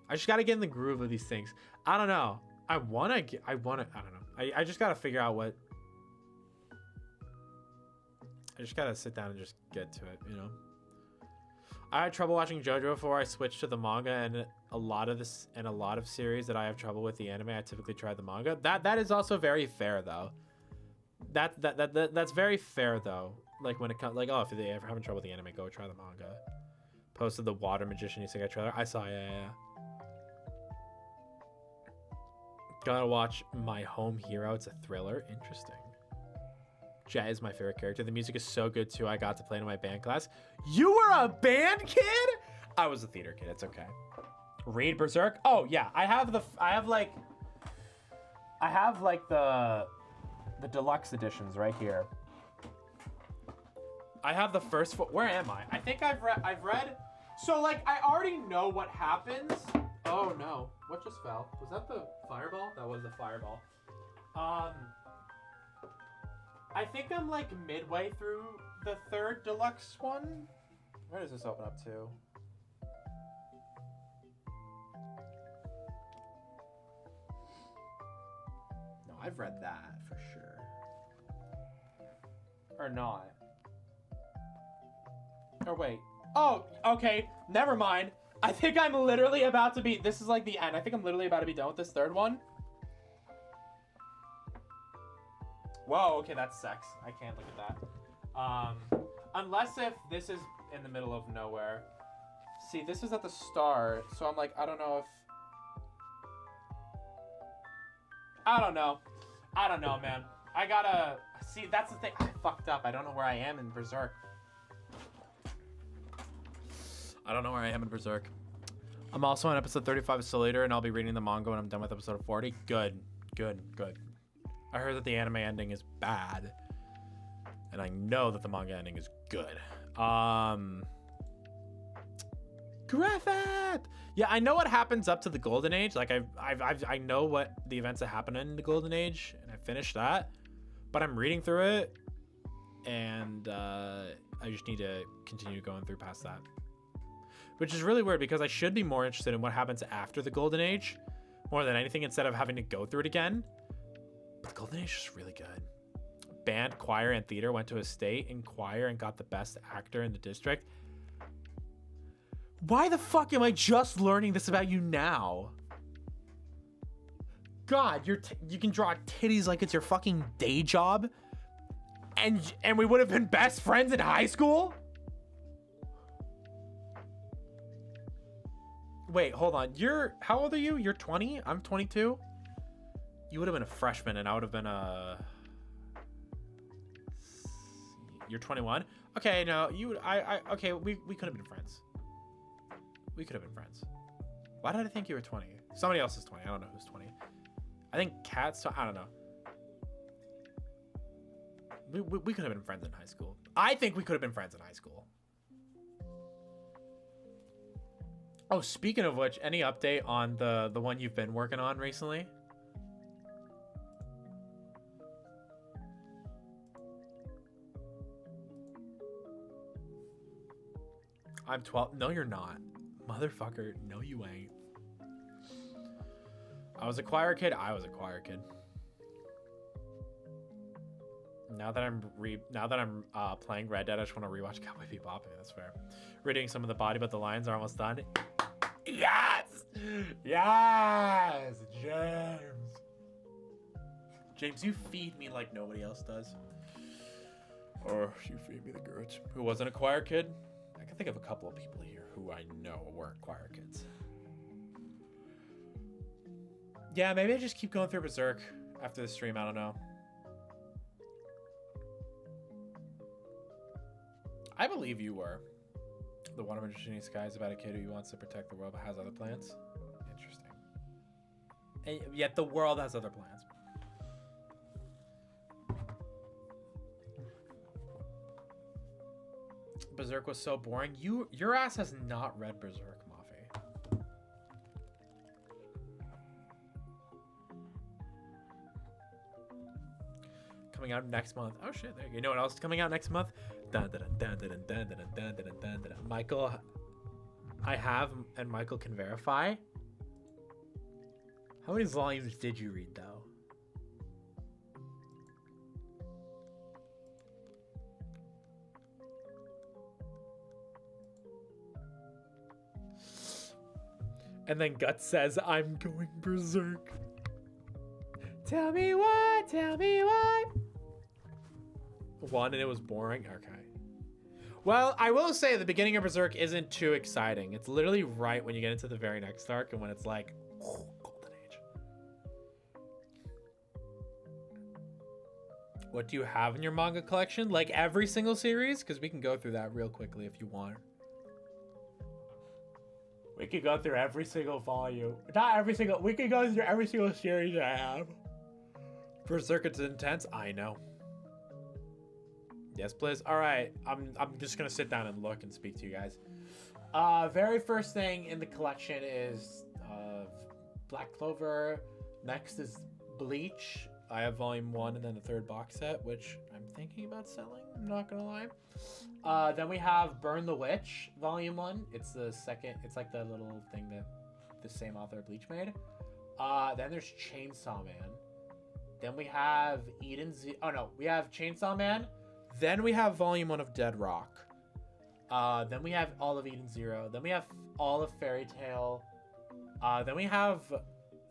I just gotta get in the groove of these things. I don't know. I don't know. I just gotta figure out what. I just gotta sit down and just get to it, you know? I had trouble watching JoJo before I switched to the manga, and a lot of series that I have trouble with the anime, I typically try the manga. That is also very fair though. That's very fair though. Like when it comes, like, oh, if they ever having trouble with the anime, go try the manga. Posted the Water Magician Isekai trailer. I saw, yeah. Gotta watch My Home Hero. It's a thriller. Interesting. Jet is my favorite character. The music is so good too. I got to play in my band class. You were a band kid? I was a theater kid. It's okay. Read Berserk. Oh yeah, I have like I have like the deluxe editions right here. I have the first where am I? I think I've read so like I already know what happens. Oh no. What just fell? Was that the fireball? That was the fireball. I think I'm like midway through the third deluxe one. Where does this open up to? No, I've read that for sure. Or not. Or wait. Oh, okay. Never mind. I think I'm literally about to be... This is like the end. I think I'm literally about to be done with this third one. Whoa, okay, that's sex. I can't look at that. Unless if this is in the middle of nowhere. See, this is at the start, so I'm like, I don't know if... I don't know, man. I gotta... See, that's the thing. I fucked up. I don't know where I am in Berserk. I don't know where I am in Berserk. I'm also on episode 35 of Soul Eater, and I'll be reading the manga when I'm done with episode 40. Good. I heard that the anime ending is bad. And I know that the manga ending is good. Griffith! Yeah, I know what happens up to the Golden Age. Like, I know what the events that happen in the Golden Age, and I finished that. But I'm reading through it, and I just need to continue going through past that. Which is really weird, because I should be more interested in what happens after the Golden Age, more than anything, instead of having to go through it again. But the Golden Age is really good. Band, choir, and theater went to a state in choir and got the best actor in the district. Why the fuck am I just learning this about you now? God, you can draw titties like it's your fucking day job, and we would have been best friends in high school? Wait, hold on. How old are you? You're 20? I'm 22? You would have been a freshman, and I would have been a... You're 21? Okay, no, okay, we could have been friends. We could have been friends. Why did I think you were 20? Somebody else is 20. I don't know who's 20. I think Kat's... I don't know. We could have been friends in high school. I think we could have been friends in high school. Oh, speaking of which, any update on the one you've been working on recently? I'm 12. No, you're not. Motherfucker, no you ain't. I was a choir kid. Now that I'm playing Red Dead, I just want to rewatch Cowboy Bebop. That's fair. Reading some of the Body But the Lions are almost done. Yes! Yes! James, you feed me like nobody else does. Or you feed me the goods. Who wasn't a choir kid? I can think of a couple of people here who I know were choir kids. Yeah, maybe I just keep going through Berserk after the stream. I don't know. I believe you were. The one of Interesting Skies about a kid who wants to protect the world but has other plans. Interesting. And yet the world has other plans. Berserk was so boring. Your ass has not read Berserk, Mafi. Coming out next month. Oh shit, there you go. You know what else is coming out next month? Michael, I have, and Michael can verify. How many volumes did you read though? And then Guts says, I'm going berserk. Tell me why, tell me why. One, and it was boring. Okay. Well, I will say the beginning of Berserk isn't too exciting. It's literally right when you get into the very next arc and when it's like, oh, Golden Age. What do you have in your manga collection? Like every single series? Because we can go through that real quickly if you want. We could go through every single volume. Not every single, we could go through every single series I have. Berserker's intense. I know. Yes, please. All right. I'm just gonna sit down and look and speak to you guys. Very first thing in the collection is Black Clover. Next is Bleach. I have volume 1 and then the third box set, which I'm thinking about selling. I'm not gonna lie. Then we have Burn the Witch, volume 1. It's the second. It's like the little thing that the same author Bleach made. Then there's Chainsaw Man. Then we have we have Chainsaw Man. Then we have volume 1 of Dead Rock. Then we have all of Eden Zero. Then we have all of Fairy Tail. Then we have,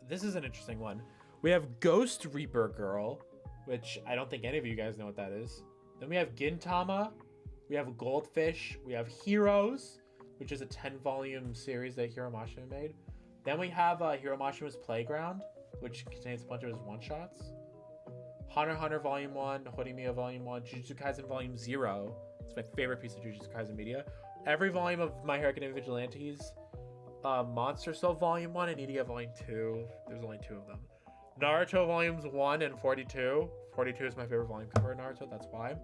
this is an interesting one. We have Ghost Reaper Girl, which I don't think any of you guys know what that is. Then we have Gintama. We have Goldfish. We have Heroes, which is a 10-volume series that Hiro Mashima made. Then we have Hiro Mashima's Playground, which contains a bunch of his one-shots. Hunter x Hunter Volume 1, Horimiya Volume 1, Jujutsu Kaisen Volume 0. It's my favorite piece of Jujutsu Kaisen media. Every volume of My Hero Academia Vigilantes. Monster Soul Volume 1 and Idia Volume 2. There's only 2 of them. Naruto Volumes 1 and 42. 42 is my favorite volume cover of Naruto, that's why.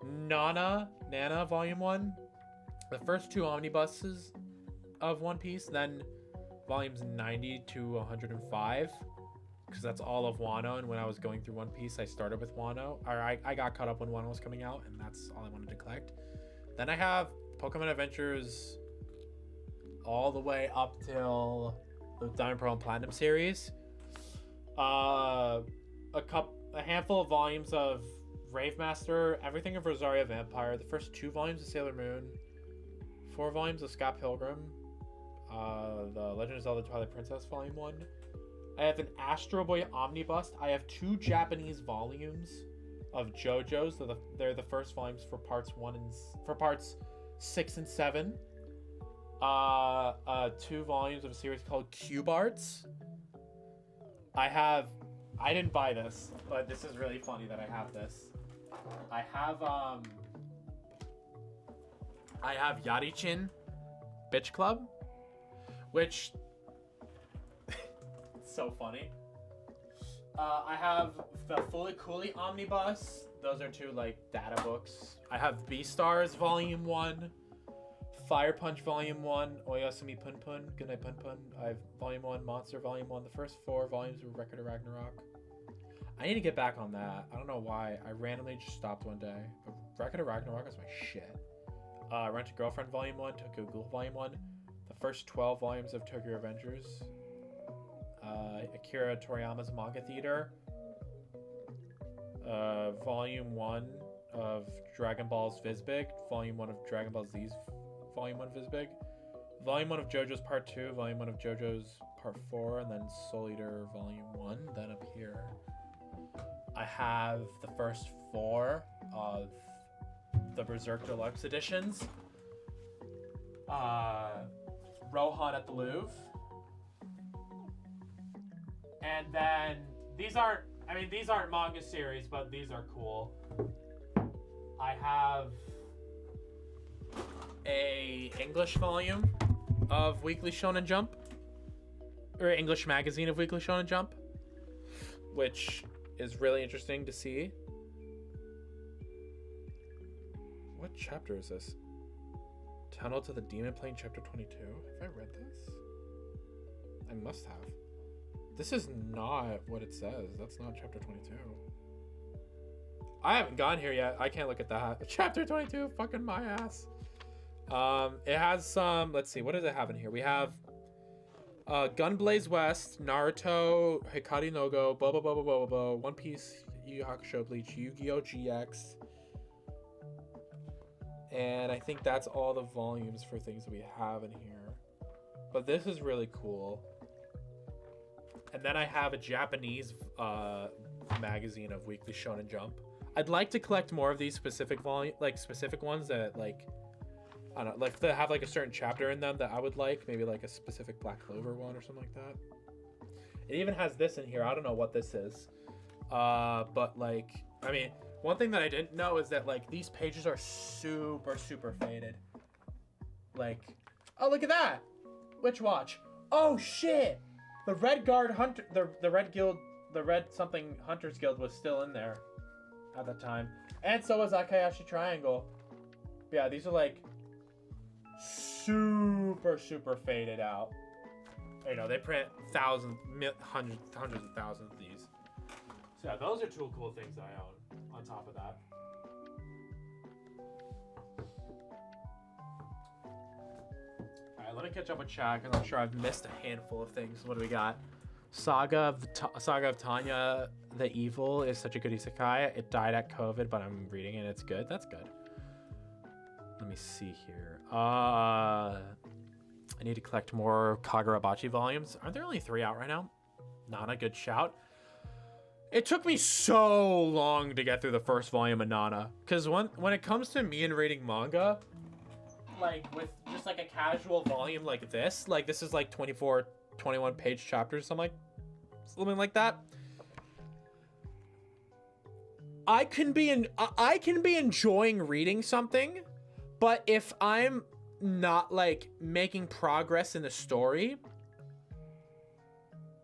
Nana Volume 1. The first 2 omnibuses of One Piece. Then volumes 90 to 105. Because that's all of Wano, and when I was going through One Piece, I started with Wano. I got caught up when Wano was coming out, and that's all I wanted to collect. Then I have Pokemon Adventures all the way up till the Diamond, Pearl, and Platinum series. A handful of volumes of Rave Master, everything of Rosario Vampire, the first 2 volumes of Sailor Moon, 4 volumes of Scott Pilgrim, the Legend of Zelda Twilight Princess Volume 1. I have an Astro Boy Omnibus. I have 2 Japanese volumes of JoJo's. They're the first volumes for parts 6 and 7. 2 volumes of a series called Cube Arts. I didn't buy this, but this is really funny that I have this. I have Yarichin Bitch Club, which so funny. I have the Fully Cooley Omnibus. Those are 2 like data books. I have Beastars Volume 1, Fire Punch Volume 1, Oyasumi Pun Pun, Goodnight Pun Pun. I have Volume 1, Monster Volume 1, the first 4 volumes of Record of Ragnarok. I need to get back on that. I don't know why. I randomly just stopped one day. But Record of Ragnarok is my shit. Rent a Girlfriend Volume 1, Tokyo Ghoul Volume 1, the first 12 volumes of Tokyo Revengers. Akira Toriyama's Manga Theater. Volume 1 of Dragon Ball's Vizbig. Volume 1 of Dragon Ball Z's Volume 1 Vizbig. Volume 1 of JoJo's Part 2. Volume 1 of JoJo's Part 4. And then Soul Eater Volume 1. Then up here, I have the first 4 of the Berserk Deluxe editions. Rohan at the Louvre. And then these aren't manga series, but these are cool. I have a English volume of Weekly Shonen Jump, or English magazine of Weekly Shonen Jump, which is really interesting to see. What chapter is this? Tunnel to the Demon Plane, chapter 22. Have I read this? I must have. This is not what it says. That's not chapter 22. I haven't gone here yet. I can't look at that. Chapter 22, fucking my ass. It has some, let's see, what does it have in here? We have Gunblaze West, Naruto, Hikari no Go, Bobo, One Piece, Yu Yu Hakusho, Bleach, Yu-Gi-Oh! GX. And I think that's all the volumes for things that we have in here. But this is really cool. And then I have a Japanese magazine of Weekly Shonen Jump. I'd like to collect more of these specific specific ones that like, I don't know, like that have like a certain chapter in them that I would like, maybe like a specific Black Clover one or something like that. It even has this in here. I don't know what this is. But like, I mean, one thing that I didn't know is that like these pages are super faded. Like, oh, look at that. Witch Watch. Oh shit. The Red Guard Hunter, the Red Guild the Red something Hunters Guild was still in there at the time, and so was Akayashi Triangle. But yeah, these are like super faded out. You know, they print thousands, hundreds of thousands of these. So yeah, those are two cool things I own on top of that. Alright, let me catch up with chat because I'm sure I've missed a handful of things. What do we got? Saga of Tanya the Evil is such a good isekai. It died at COVID, but I'm reading it. It's good. That's good. Let me see here. I need to collect more Kagurabachi volumes. Aren't there only 3 out right now? Nana, good shout. It took me so long to get through the first volume of Nana. Because when it comes to me and reading manga, like with just like a casual volume like this is like 24, 21 page chapters, something like that. I can be enjoying reading something, but if I'm not like making progress in the story,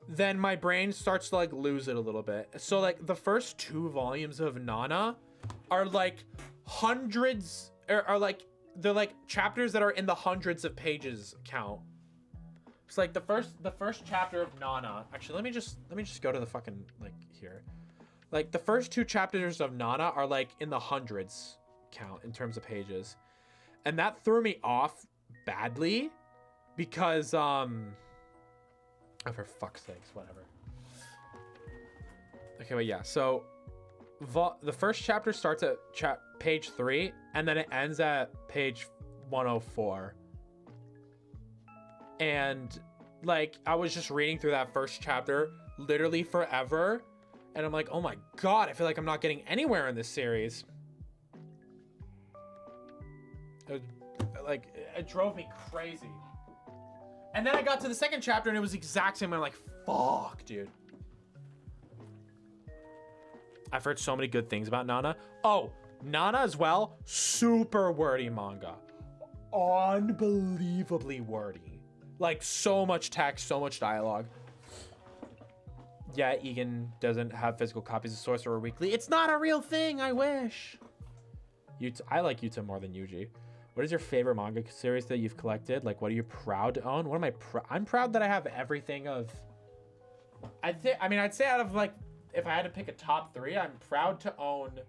then my brain starts to like lose it a little bit. So like the first 2 volumes of Nana are like hundreds, are like, they're like chapters that are in the hundreds of pages count. It's like the first chapter of Nana. Actually, let me just go to the fucking like here. Like the first 2 chapters of Nana are like in the hundreds count in terms of pages. And that threw me off badly because oh, for fuck's sakes, whatever. Okay, but yeah, so the first chapter starts at page 3 and then it ends at page 104. And like I was just reading through that first chapter literally forever, and I'm like, oh my god, I feel like I'm not getting anywhere in this series. It drove me crazy. And then I got to the second chapter and it was the exact same. I'm like, fuck, dude. I've heard so many good things about Nana. Oh, Nana as well, super wordy manga. Unbelievably wordy. Like so much text, so much dialogue. Yeah, Egan doesn't have physical copies of Sorcerer Weekly. It's not a real thing, I wish. I like Yuta more than Yuji. What is your favorite manga series that you've collected? Like, what are you proud to own? What am I I'm proud that I have everything of... I'd say out of, like, if I had to pick a top 3, I'm proud to own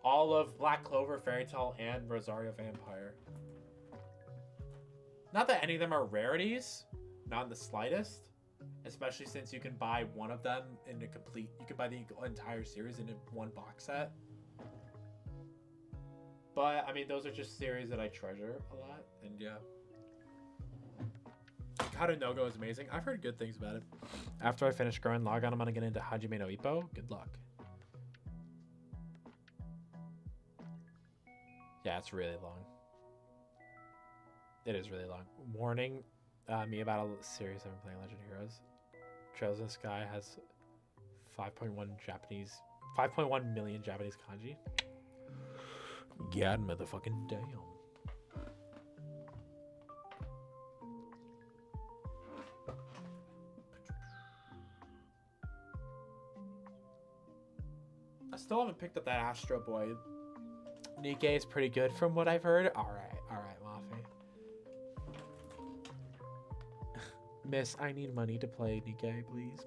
all of Black Clover, Fairy Tail, and Rosario Vampire. Not that any of them are rarities. Not in the slightest. Especially since you can buy one of them in a complete... You can buy the entire series in one box set. But, I mean, those are just series that I treasure a lot, and yeah. Kado no Go is amazing. I've heard good things about it. After I finish Gurren Lagann, I'm gonna get into Hajime no Ippo. Good luck. Yeah, it's really long. It is really long. Warning me about a series I've been playing, Legend of Heroes. Trails in the Sky has 5.1 million Japanese kanji. God motherfucking damn. I still haven't picked up that Astro Boy. Nikkei is pretty good from what I've heard. Alright, Mafi. Miss, I need money to play Nikkei, please.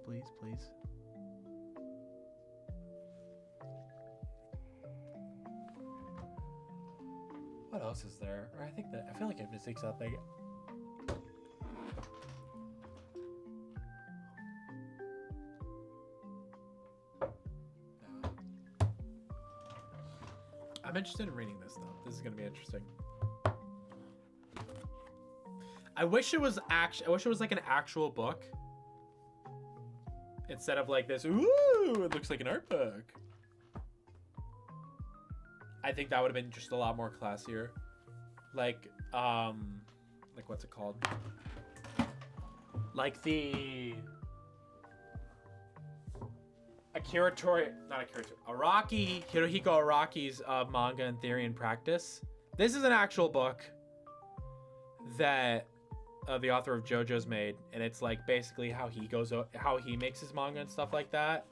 What else is there? Or I feel like I'm missing something. No. I'm interested in reading this though. This is gonna be interesting. I wish it was like an actual book instead of like this. Ooh, it looks like an art book. I think that would have been just a lot more classier. Like what's it called? Like the Hirohiko Araki's Manga and Theory and Practice. This is an actual book that the author of JoJo's made, and it's like basically how he makes his manga and stuff like that.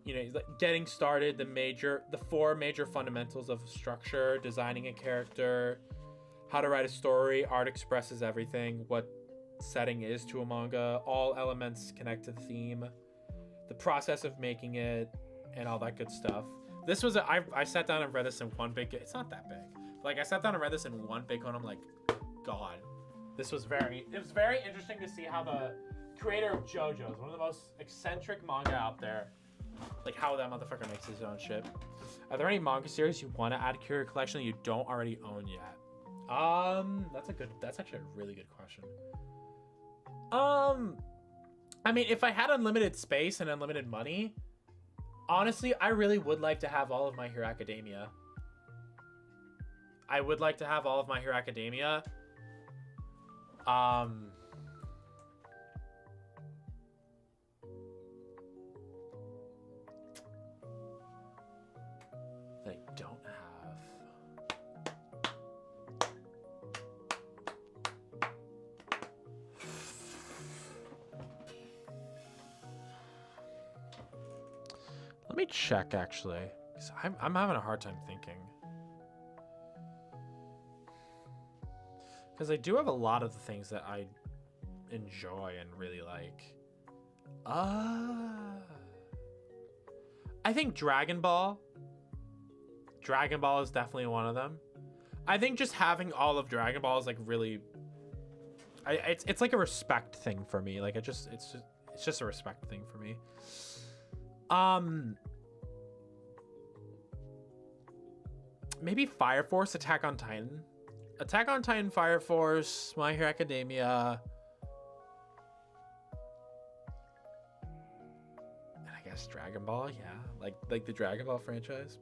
you know, he's like getting started, the four major fundamentals of structure, designing a character, how to write a story, art expresses everything, what setting is to a manga, all elements connect to the theme, the process of making it, and all that good stuff. This was I sat down and read this in one big, it's not that big. Like I sat down and read this in one big one. I'm like, God, it was very interesting to see how the creator of JoJo's, one of the most eccentric manga out there, like how that motherfucker makes his own shit. Are there any manga series you want to add to your collection that you don't already own yet? That's actually a really good question. I mean, if I had unlimited space and unlimited money, honestly, I really would like to have all of My Hero Academia. I would like to have all of My Hero Academia. I don't have. Let me check, actually. 'Cause I'm having a hard time thinking. Because I do have a lot of the things that I enjoy and really like. I think Dragon Ball. Dragon Ball is definitely one of them. I think just having all of Dragon Ball is like really... It's like a respect thing for me. Like it's just a respect thing for me. Maybe Fire Force, Attack on Titan. Attack on Titan, Fire Force, My Hero Academia. And I guess Dragon Ball, yeah. Like the Dragon Ball franchise.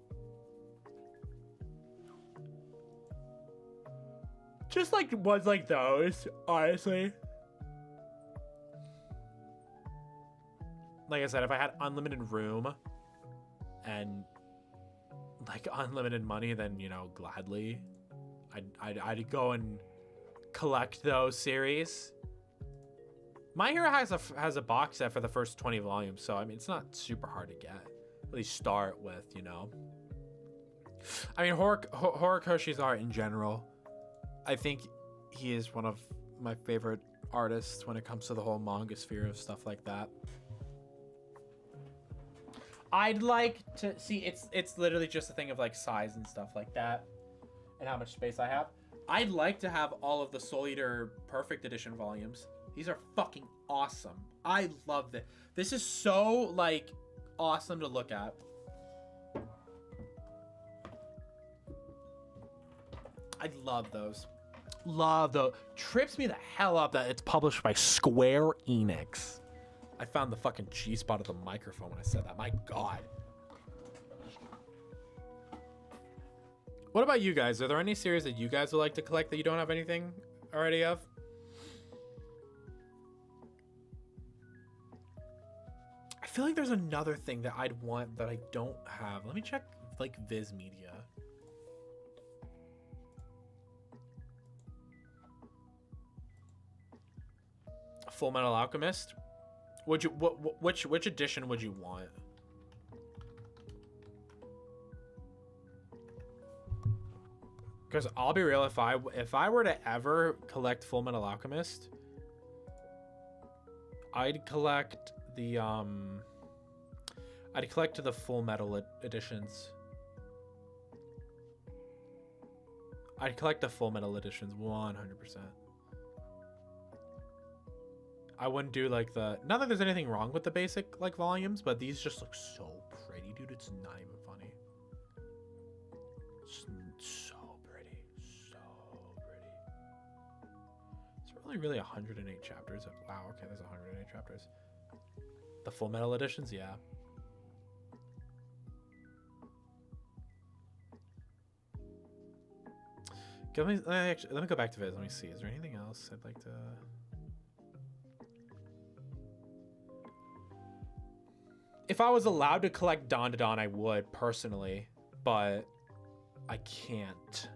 Just like ones like those, honestly. Like I said, if I had unlimited room and like unlimited money, then, you know, gladly I'd go and collect those series. My Hero has a box set for the first 20 volumes, so I mean it's not super hard to get. At least start with, you know. I mean Horikoshi's art in general, I think he is one of my favorite artists when it comes to the whole manga sphere of stuff like that. I'd like to see, it's literally just a thing of like size and stuff like that and how much space I have. I'd like to have all of the Soul Eater Perfect Edition volumes. These are fucking awesome. I love it. This is so like awesome to look at. I love those. Love those. Trips me the hell up that it's published by Square Enix. I found the fucking G spot of the microphone when I said that. My God. What about you guys? Are there any series that you guys would like to collect that you don't have anything already of? I feel like there's another thing that I'd want that I don't have. Let me check like Viz Media. Full Metal Alchemist. Would you which edition would you want? Because I'll be real, if I were to ever collect Full Metal Alchemist, I'd collect the Full Metal editions. I'd collect the Full Metal editions 100%. I wouldn't do like the, not that there's anything wrong with the basic like volumes, but these just look so pretty, dude. It's not even funny. It's so pretty, so pretty. It's really 108 chapters. Wow, okay, there's 108 chapters. The Full Metal editions, yeah. Let me go back to Viz. Let me see. Is there anything else I'd like to? If I was allowed to collect Dawn to Dawn, I would personally, but I can't.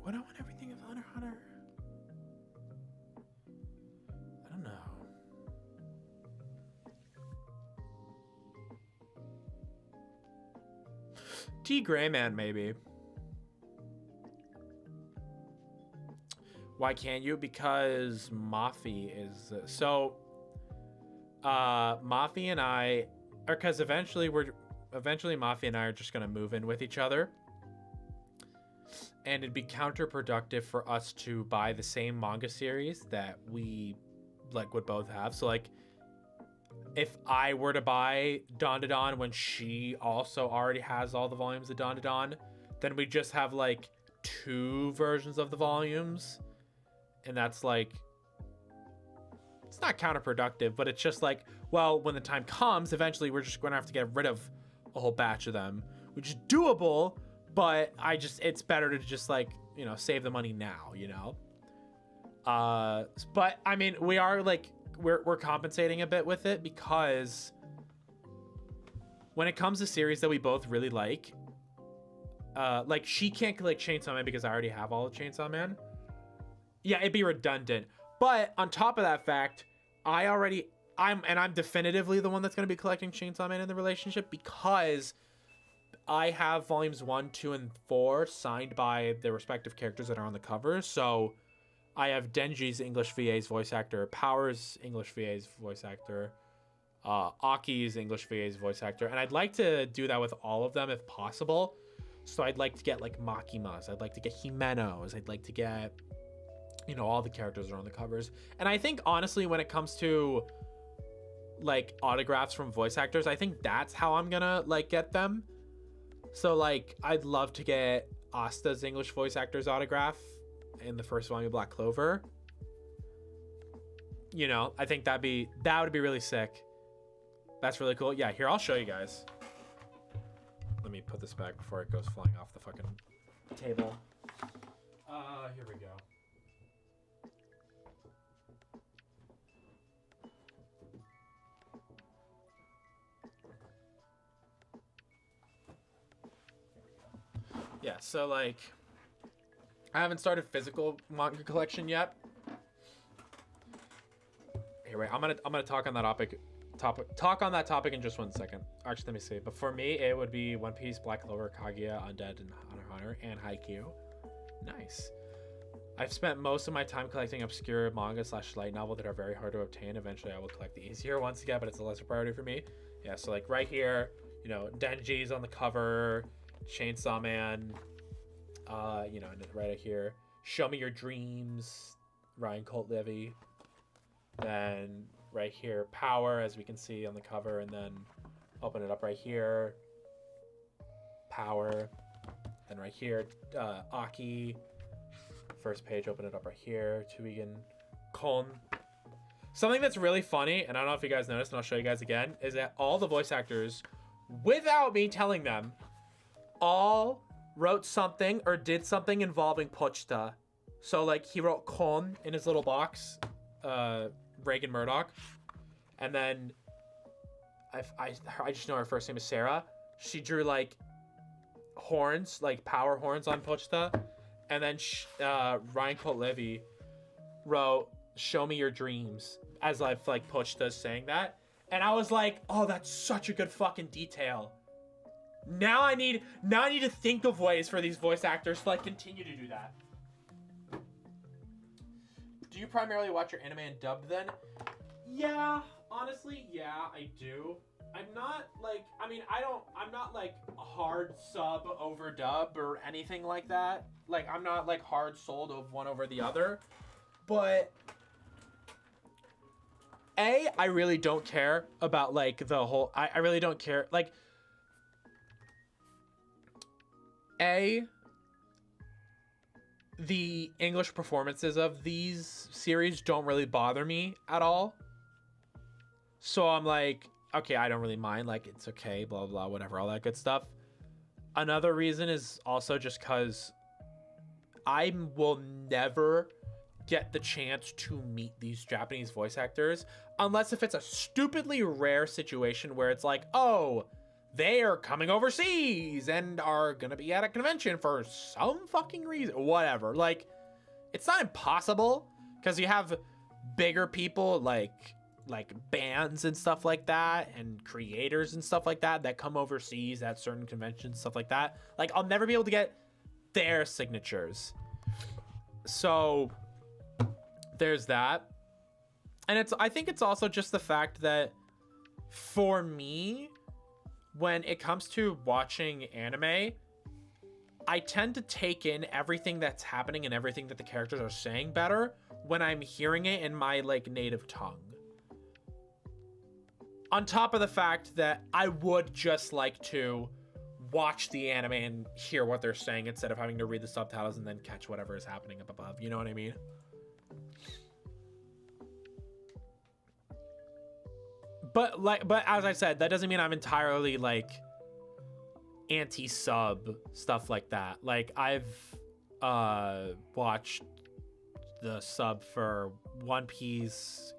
Would I want everything of Hunter x Hunter? I don't know. T. Grayman, maybe. Why can't you? Because Mafi is Mafi and I, or because eventually Mafi and I are just gonna move in with each other, and it'd be counterproductive for us to buy the same manga series that we like would both have. So like, if I were to buy Dandadan when she also already has all the volumes of Dandadan, then we just have like 2 versions of the volumes. And that's like, it's not counterproductive, but it's just like, well, when the time comes, eventually we're just going to have to get rid of a whole batch of them, which is doable, but it's better to just like, you know, save the money now, you know? But I mean, we are like, we're compensating a bit with it, because when it comes to series that we both really like she can't collect Chainsaw Man because I already have all of Chainsaw Man. Yeah, it'd be redundant. But on top of that fact, I'm definitively the one that's going to be collecting Chainsaw Man in the relationship, because I have volumes 1, 2, and 4 signed by the respective characters that are on the cover. So I have Denji's English VA's voice actor, Power's English VA's voice actor, Aki's English VA's voice actor, and I'd like to do that with all of them if possible. So I'd like to get like Makima's, I'd like to get Himeno's, I'd like to get, you know, all the characters are on the covers. And I think honestly, when it comes to like autographs from voice actors, I think that's how I'm gonna like get them. So like, I'd love to get Asta's English voice actor's autograph in the first volume of Black Clover. You know, I think that would be really sick. That's really cool. Yeah, here, I'll show you guys. Let me put this back before it goes flying off the fucking table. Here we go. Yeah, so like, I haven't started physical manga collection yet. Here, wait, I'm gonna talk on that topic in just 1 second. Actually, let me see. But for me, it would be One Piece, Black Clover, Kaguya, Undead, and Hunter x Hunter, and Haikyuu. Nice. I've spent most of my time collecting obscure manga / light novel that are very hard to obtain. Eventually, I will collect the easier ones to get, but it's a lesser priority for me. Yeah, so like right here, you know, Denji's on the cover, Chainsaw Man, you know, right here, Show Me Your Dreams, Ryan Colt Levy. Then right here, Power, as we can see on the cover, and then open it up right here, Power. Then right here, Aki. First page, open it up right here, Tuigen Kon. Something that's really funny, and I don't know if you guys noticed, and I'll show you guys again, is that all the voice actors, without me telling them, all wrote something or did something involving Pochita. So like, he wrote Kon in his little box, Reagan Murdoch, and then I just know her first name is Sarah. She drew like horns, like power horns on Pochita, and then Ryan Colt Levy wrote Show Me Your Dreams as like Pochita's saying that, and I was like, oh, that's such a good fucking detail. Now I need to think of ways for these voice actors to like continue to do that. Do you primarily watch your anime and dubbed then? Yeah, honestly, yeah, I do. I'm not like, I'm not like a hard sub over dub or anything like that. Like, I'm not like hard sold of one over the other. But I really don't care about like the whole, I really don't care. Like, the English performances of these series don't really bother me at all. So I'm like, okay, I don't really mind. Like, it's okay, blah, blah, whatever, all that good stuff. Another reason is also just because I will never get the chance to meet these Japanese voice actors unless if it's a stupidly rare situation where it's like, oh, they are coming overseas and are gonna be at a convention for some fucking reason, whatever. Like, it's not impossible, because you have bigger people like bands and stuff like that, and creators and stuff like that come overseas at certain conventions, stuff like that. Like, I'll never be able to get their signatures. So there's that. And I think it's also just the fact that for me, when it comes to watching anime, I tend to take in everything that's happening and everything that the characters are saying better when I'm hearing it in my like native tongue. On top of the fact that I would just like to watch the anime and hear what they're saying instead of having to read the subtitles and then catch whatever is happening up above. You know what I mean? But as I said, that doesn't mean I'm entirely like anti-sub stuff like that. Like, I've watched the sub for One Piece,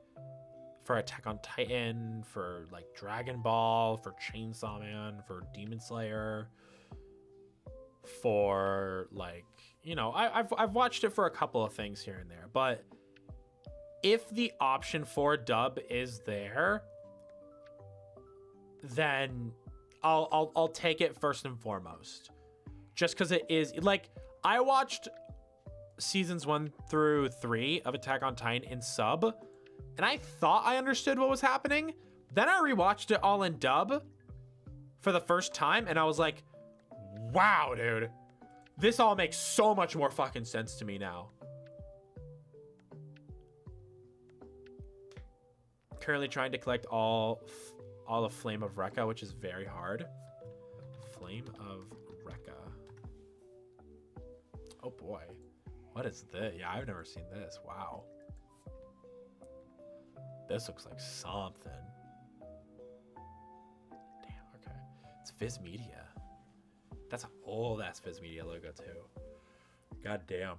for Attack on Titan, for like Dragon Ball, for Chainsaw Man, for Demon Slayer, for like, you know, I've watched it for a couple of things here and there. But if the option for dub is there, then I'll take it first and foremost, just because it is like, I watched seasons 1 through 3 of Attack on Titan in sub, and I thought I understood what was happening. Then I rewatched it all in dub for the first time, and I was like, wow, dude, this all makes so much more fucking sense to me now. Currently trying to collect all of Flame of Recca, which is very hard. Flame of Recca. Oh boy. What is this? Yeah, I've never seen this. Wow. This looks like something. Damn, okay. It's Viz Media. That's an old ass Viz Media logo too. God damn.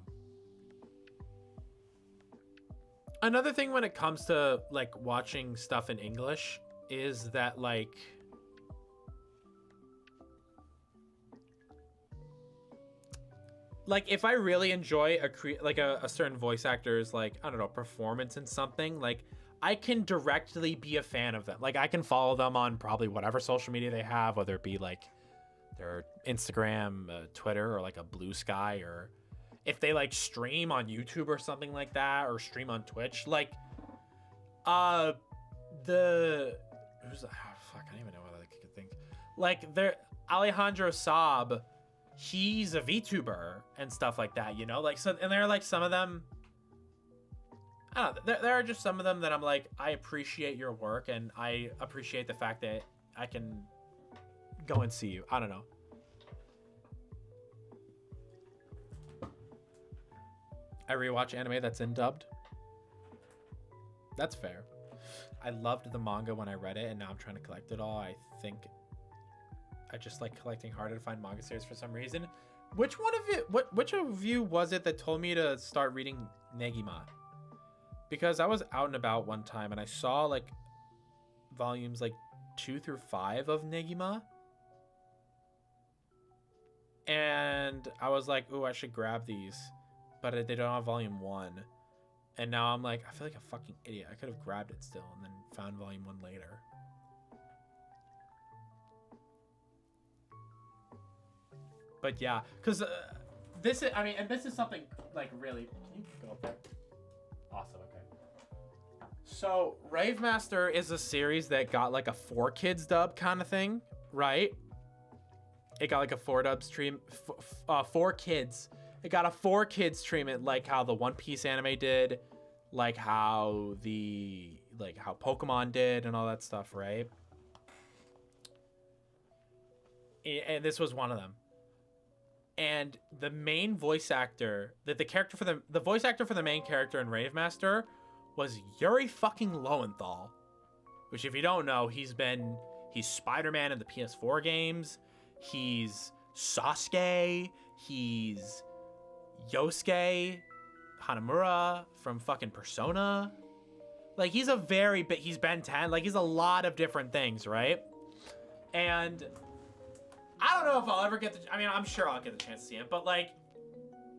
Another thing when it comes to like watching stuff in English is that like if I really enjoy a certain voice actor's like, I don't know, performance in something, like I can directly be a fan of them. Like I can follow them on probably whatever social media they have, whether it be like their Instagram, Twitter, or like a Blue Sky, or if they like stream on YouTube or something like that, or stream on Twitch. Like fuck, I don't even know what I could think. Like Alejandro Saab, he's a VTuber and stuff like that, you know? Like, so, and there are like some of them, I don't know, there are just some of them that I'm like, I appreciate your work, and I appreciate the fact that I can go and see you. I don't know. I rewatch anime that's in dubbed. That's fair. I loved the manga when I read it, and now I'm trying to collect it all. I think I just like collecting harder to find manga series for some reason. Which of you was it that told me to start reading Negima? Because I was out and about one time and I saw like volumes like 2 through 5 of Negima. And I was like, ooh, I should grab these. But they don't have volume 1. And now I'm like, I feel like a fucking idiot. I could have grabbed it still and then found volume 1 later. But yeah, because this is, I mean, and this is something like really, can you go up there? Awesome, okay. So Rave Master is a series that got like a 4Kids dub kind of thing, right? It got like a 4Kids stream, 4Kids. It got a 4Kids treatment, like how the One Piece anime did, like how Pokemon did and all that stuff, right? And this was one of them. And the main voice actor, the voice actor for the main character in Rave Master was Yuri fucking Lowenthal, which, if you don't know, he's Spider-Man in the PS4 games. He's Sasuke. He's Yosuke Hanamura from fucking Persona. Like, he's Ben 10. Like, he's a lot of different things, right? And I don't know if I'll ever get the. I mean, I'm sure I'll get the chance to see him, but like,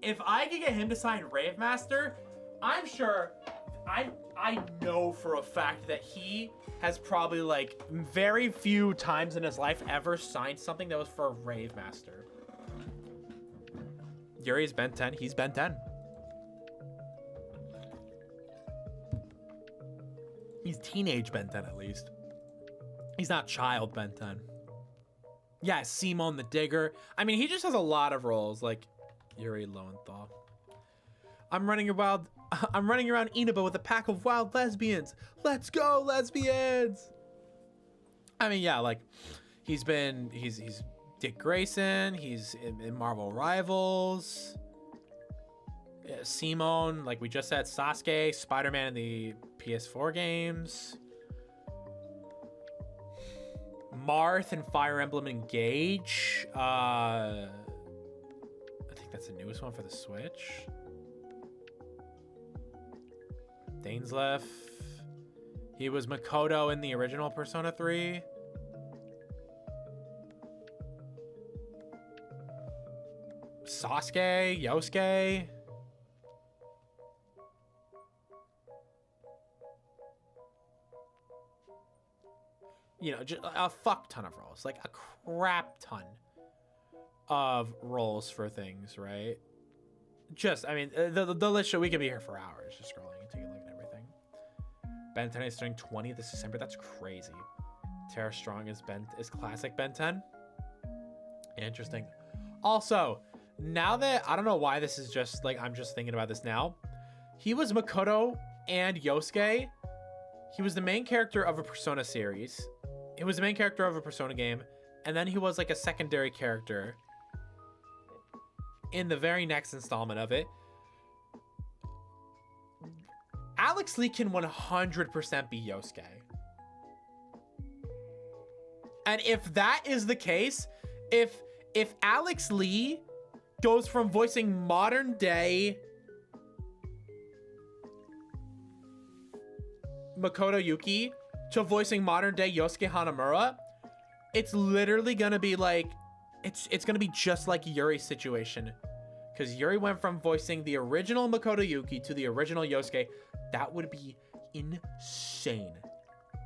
if I could get him to sign Rave Master, I'm sure. I know for a fact that he has probably like very few times in his life ever signed something that was for a Rave Master. Yuri's Ben 10. He's Ben 10. He's teenage Ben 10 at least. He's not child Ben 10. Yeah, Simon the Digger. I mean, he just has a lot of roles like Yuri Lowenthal. I'm running around Inaba with a pack of wild lesbians. Let's go, lesbians! I mean, yeah, like he's Dick Grayson. He's in Marvel Rivals. Yeah, Simon, like we just said, Sasuke, Spider-Man in the PS4 games. Marth and Fire Emblem Engage. I think that's the newest one for the Switch. Dainsleif. He was Makoto in the original Persona 3. Sasuke, Yosuke. You know, just a fuck ton of roles. Like a crap ton of roles for things, right? Just, I mean, the list show, we could be here for hours just scrolling and taking a look at everything. Ben 10 is starting 20 this December. That's crazy. Tara Strong is classic Ben 10. Interesting. Also, now that, I don't know why this is just like, I'm just thinking about this now. He was Makoto and Yosuke. He was the main character of a Persona series. He was the main character of a Persona game. And then he was like a secondary character in the very next installment of it. Alex Lee can 100% be Yosuke. And if that is the case, if Alex Lee goes from voicing modern day Makoto Yuki to voicing modern day Yosuke Hanamura, it's literally gonna be like, it's gonna be just like Yuri's situation. Because Yuri went from voicing the original Makoto Yuki to the original Yosuke. That would be insane.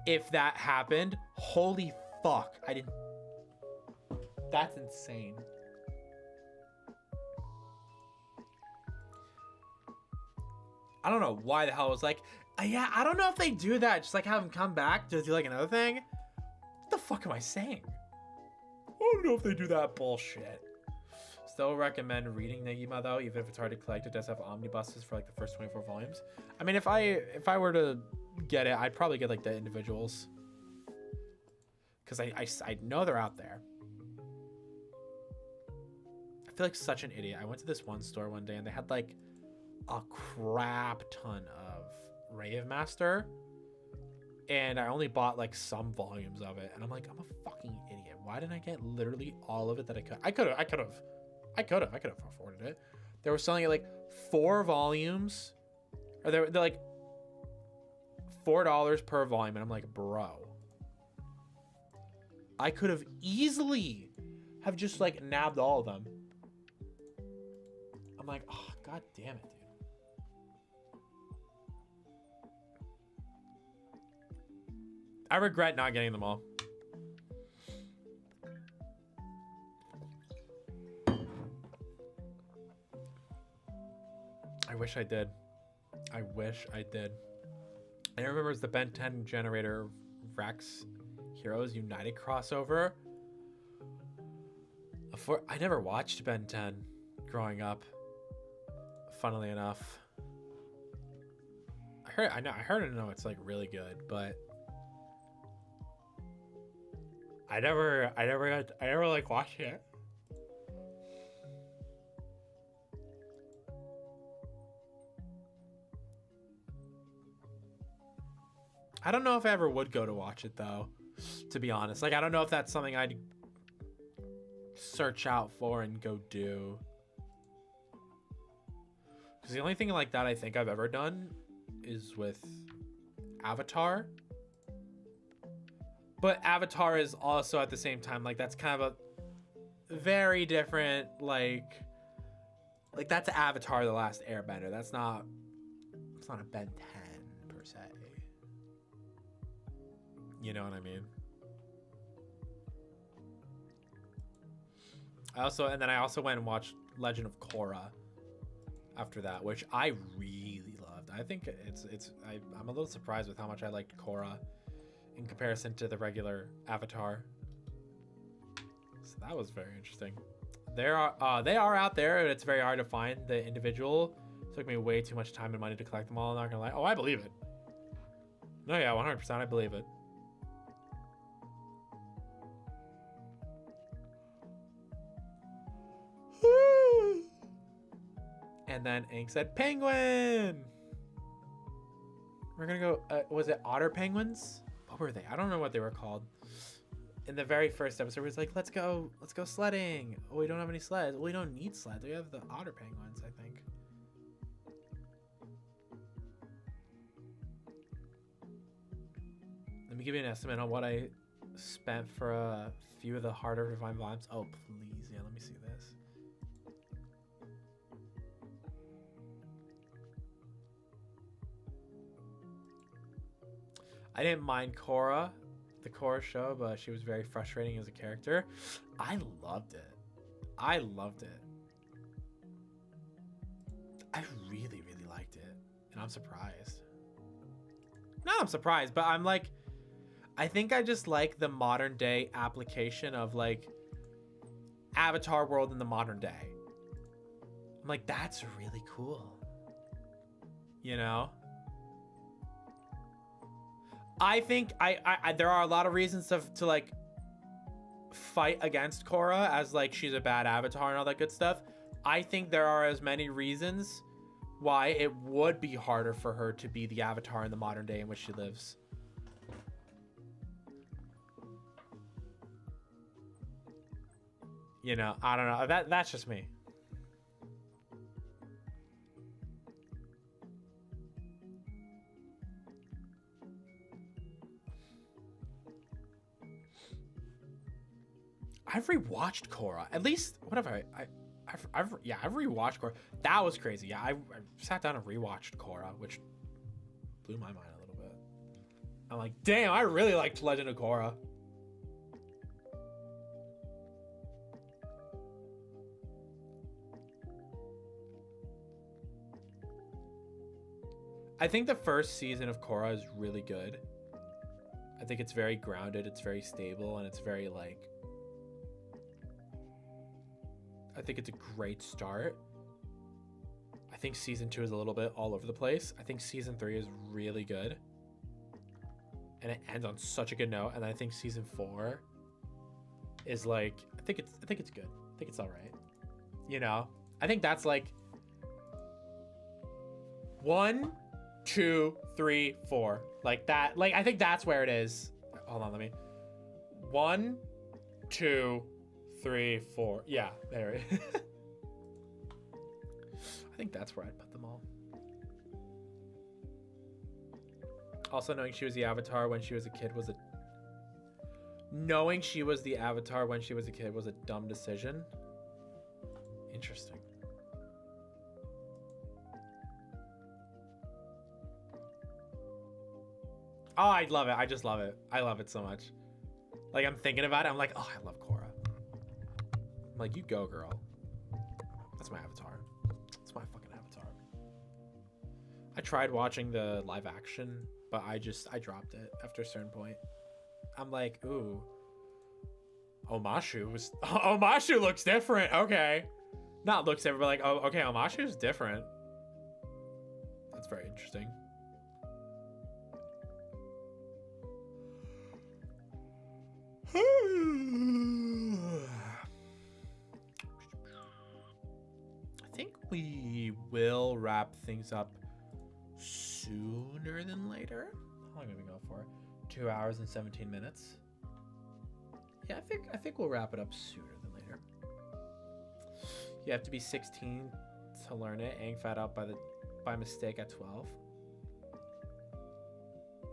If that happened, holy fuck. That's insane. I don't know why the hell it was like, yeah, I don't know if they do that. Just like have him come back to do like another thing. What the fuck am I saying? I don't know if they do that bullshit. Still recommend reading Negima though, even if it's hard to collect. It does have omnibuses for like the first 24 volumes. I mean, if I were to get it, I'd probably get like the individuals. Because I know they're out there. I feel like such an idiot. I went to this one store one day and they had like a crap ton of Rave Master. And I only bought like some volumes of it. And I'm like, I'm a fucking idiot. Why didn't I get literally all of it that I could? I could have afforded it. They were selling it like 4 volumes. Or they're like $4 per volume. And I'm like, bro. I could have easily have just like nabbed all of them. I'm like, oh, god damn it, dude. I regret not getting them all. I wish I did. I wish I did. I remember it was the Ben 10 Generator Rex Heroes United crossover. I never watched Ben 10 growing up. Funnily enough, I heard it. It's like really good, but I never like watched it. I don't know if I ever would go to watch it though, to be honest. Like, I don't know if that's something I'd search out for and go do. Because the only thing like that I think I've ever done is with Avatar. But Avatar is also at the same time, like, that's kind of very different, like that's Avatar: The Last Airbender. It's not a Ben 10 per se. You know what I mean? I also went and watched Legend of Korra after that, which I really loved. I think I'm a little surprised with how much I liked Korra in comparison to the regular Avatar. So that was very interesting. They are out there, and it's very hard to find the individual. It took me way too much time and money to collect them all. I'm not gonna lie. Oh, I believe it. No, yeah, 100%, I believe it. And then Ink said penguin. We're gonna go. Was it otter penguins? What were they? I don't know what they were called. In the very first episode, it was like, let's go sledding. Oh, we don't have any sleds. Well, we don't need sleds. We have the otter penguins, I think. Let me give you an estimate on what I spent for a few of the harder to find vibes. Oh, please. Yeah, let me see this. I didn't mind Korra, the Korra show, but she was very frustrating as a character. I loved it. I really, really liked it. And I'm surprised. Not I'm surprised, but I'm like, I think I just like the modern day application of like Avatar world in the modern day. I'm like, that's really cool. You know? I think I there are a lot of reasons to like fight against Korra as like she's a bad avatar and all that good stuff. I think there are as many reasons why it would be harder for her to be the avatar in the modern day in which she lives. You know, I don't know. That's just me. I've rewatched Korra. At least, what have I've rewatched Korra. That was crazy. Yeah, I sat down and rewatched Korra, which blew my mind a little bit. I'm like, damn, I really liked Legend of Korra. I think the first season of Korra is really good. I think it's very grounded, it's very stable, and it's very like, I think it's a great start. I think season 2 is a little bit all over the place. I think season 3 is really good. And it ends on such a good note. And I think season 4 is like, I think it's good. I think it's all right. You know, I think that's like 1, 2, 3, 4. Like that. Like, I think that's where it is. Hold on, let me. 1, 2, 3, 4. Yeah, there it is. I think that's where I'd put them all. Also, knowing she was the avatar when she was a kid was a... Knowing she was the avatar when she was a kid was a dumb decision. Interesting. Oh, I love it. I just love it. I love it so much. Like, I'm thinking about it. I'm like, oh, I love Korra. I'm like, you go, girl. That's my avatar. That's my fucking avatar. I tried watching the live action, but I dropped it after a certain point. I'm like, ooh. Omashu looks different. Okay. Not looks different, but like, oh, okay, Omashu's different. That's very interesting. I think we will wrap things up sooner than later. How long have we go for? 2 hours and 17 minutes. Yeah, I think we'll wrap it up sooner than later. You have to be 16 to learn it. Aang fat out by mistake at 12.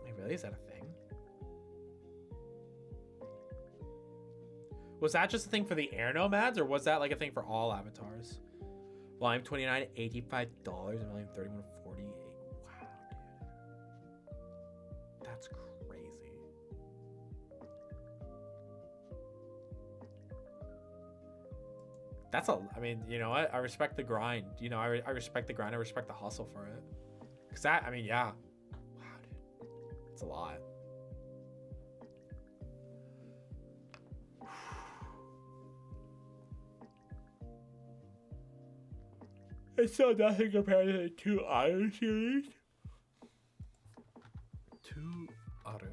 Wait, really? Is that a thing? Was that just a thing for the air nomads, or was that like a thing for all avatars? Volume 29, $85, and volume 31, $48. Wow, dude. That's crazy. That's a, I mean, you know what? I respect the grind. You know, I respect the grind. I respect the hustle for it. Because that, I mean, yeah. Wow, dude. It's a lot. It's still nothing compared to the 2 Otter series. 2 Otter.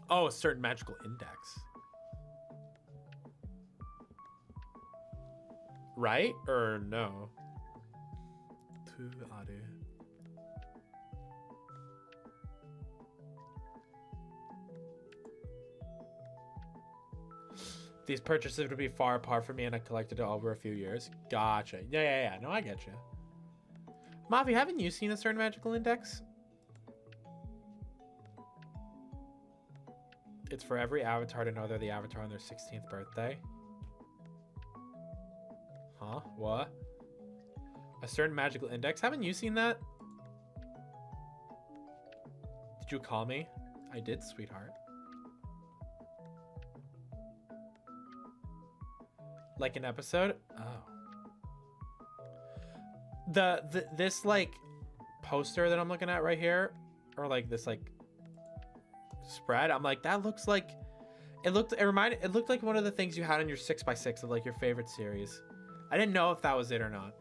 Oh, a certain magical index. Right? Or no? 2 Otter. These purchases would be far apart from me, and I collected it over a few years. Gotcha. Yeah. No, I get you. Mavi, haven't you seen a certain magical index? It's for every avatar to know they're the avatar on their 16th birthday. Huh? What? A certain magical index? Haven't you seen that? Did you call me? I did, sweetheart. Like an episode? Oh. This like poster that I'm looking at right here, or like this like spread, I'm like, that looks like it looked like one of the things you had in your 6x6 of like your favorite series. I didn't know if that was it or not.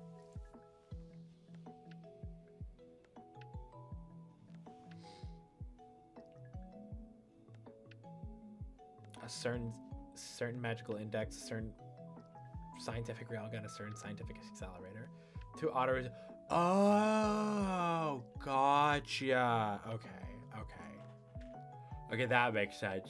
A certain magical index, a certain scientific railgun, a certain scientific accelerator. 2 otters. Oh, gotcha. Okay, that makes sense.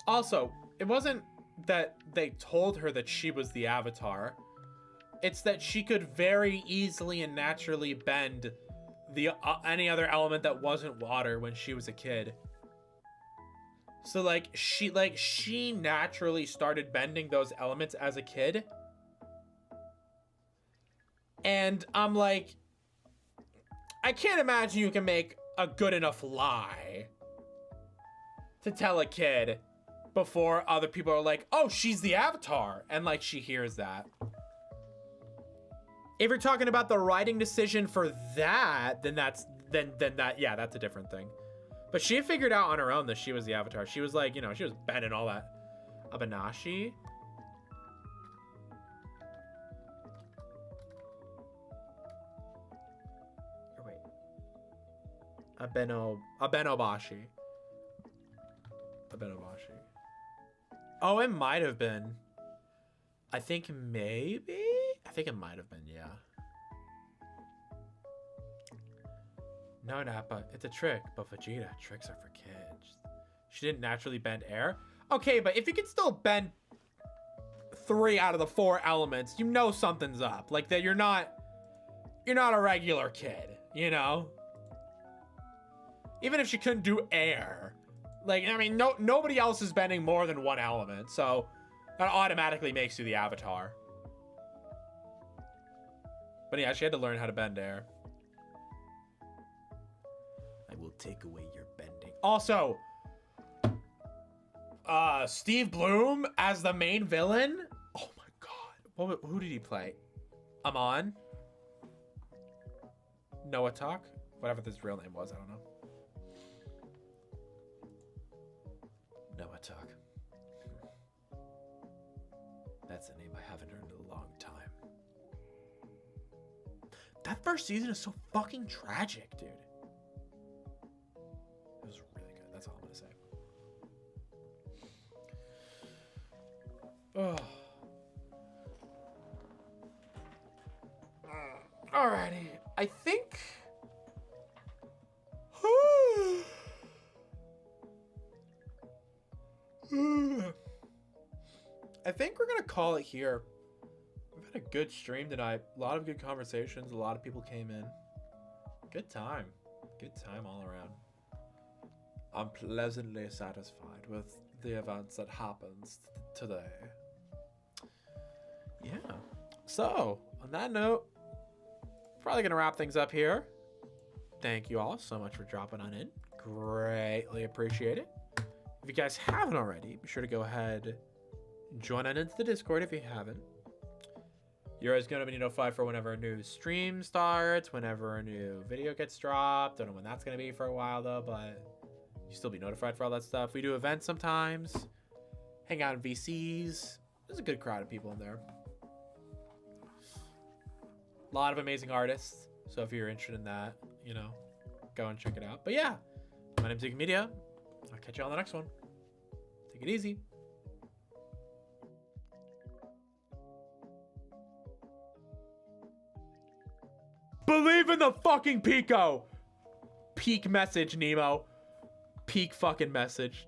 Also, it wasn't that they told her that she was the avatar. It's that she could very easily and naturally bend the any other element that wasn't water when she was a kid. So she naturally started bending those elements as a kid. And I'm like, I can't imagine you can make a good enough lie to tell a kid before other people are like, oh, she's the avatar. And like, she hears that. If you're talking about the writing decision for that, then that's a different thing. But she figured out on her own that she was the avatar. She was like, you know, she was bending all that. Abanashi. Or wait. Abenobashi. Oh, it might have been. I think maybe? I think it might have been, yeah. No, Nappa, it's a trick, but Vegeta, tricks are for kids. She didn't naturally bend air? Okay, but if you can still bend 3 out of the 4 elements, you know something's up. Like that you're not a regular kid, you know? Even if she couldn't do air. Like, I mean, nobody else is bending more than 1 element, so that automatically makes you the avatar. But yeah, she had to learn how to bend air. I will take away your bending. Also, Steve Bloom as the main villain? Oh my god. Who did he play? Amon? Noah Talk? Whatever his real name was, I don't know. Noah Talk. That's a name I haven't heard in a long time. That first season is so fucking tragic, dude. It was really good. That's all I'm gonna say. Oh. Alrighty. I think. I call it here. We've had a good stream tonight. A lot of good conversations. A lot of people came in. Good time. Good time all around. I'm pleasantly satisfied with the events that happened today. Yeah. So, on that note, probably going to wrap things up here. Thank you all so much for dropping on in. Greatly appreciate it. If you guys haven't already, be sure to go ahead and join on into the Discord if you haven't. You're always going to be notified for whenever a new stream starts, whenever a new video gets dropped. Don't know when that's going to be for a while though, but you still be notified for all that stuff. We do events sometimes, hang out in VCs. There's a good crowd of people in there. A lot of amazing artists. So if you're interested in that, you know, go and check it out. But yeah, my name's Ziggy Media. I'll catch you on the next one. Take it easy. Believe in the fucking Pico. Peak message, Nemo. Peak fucking message.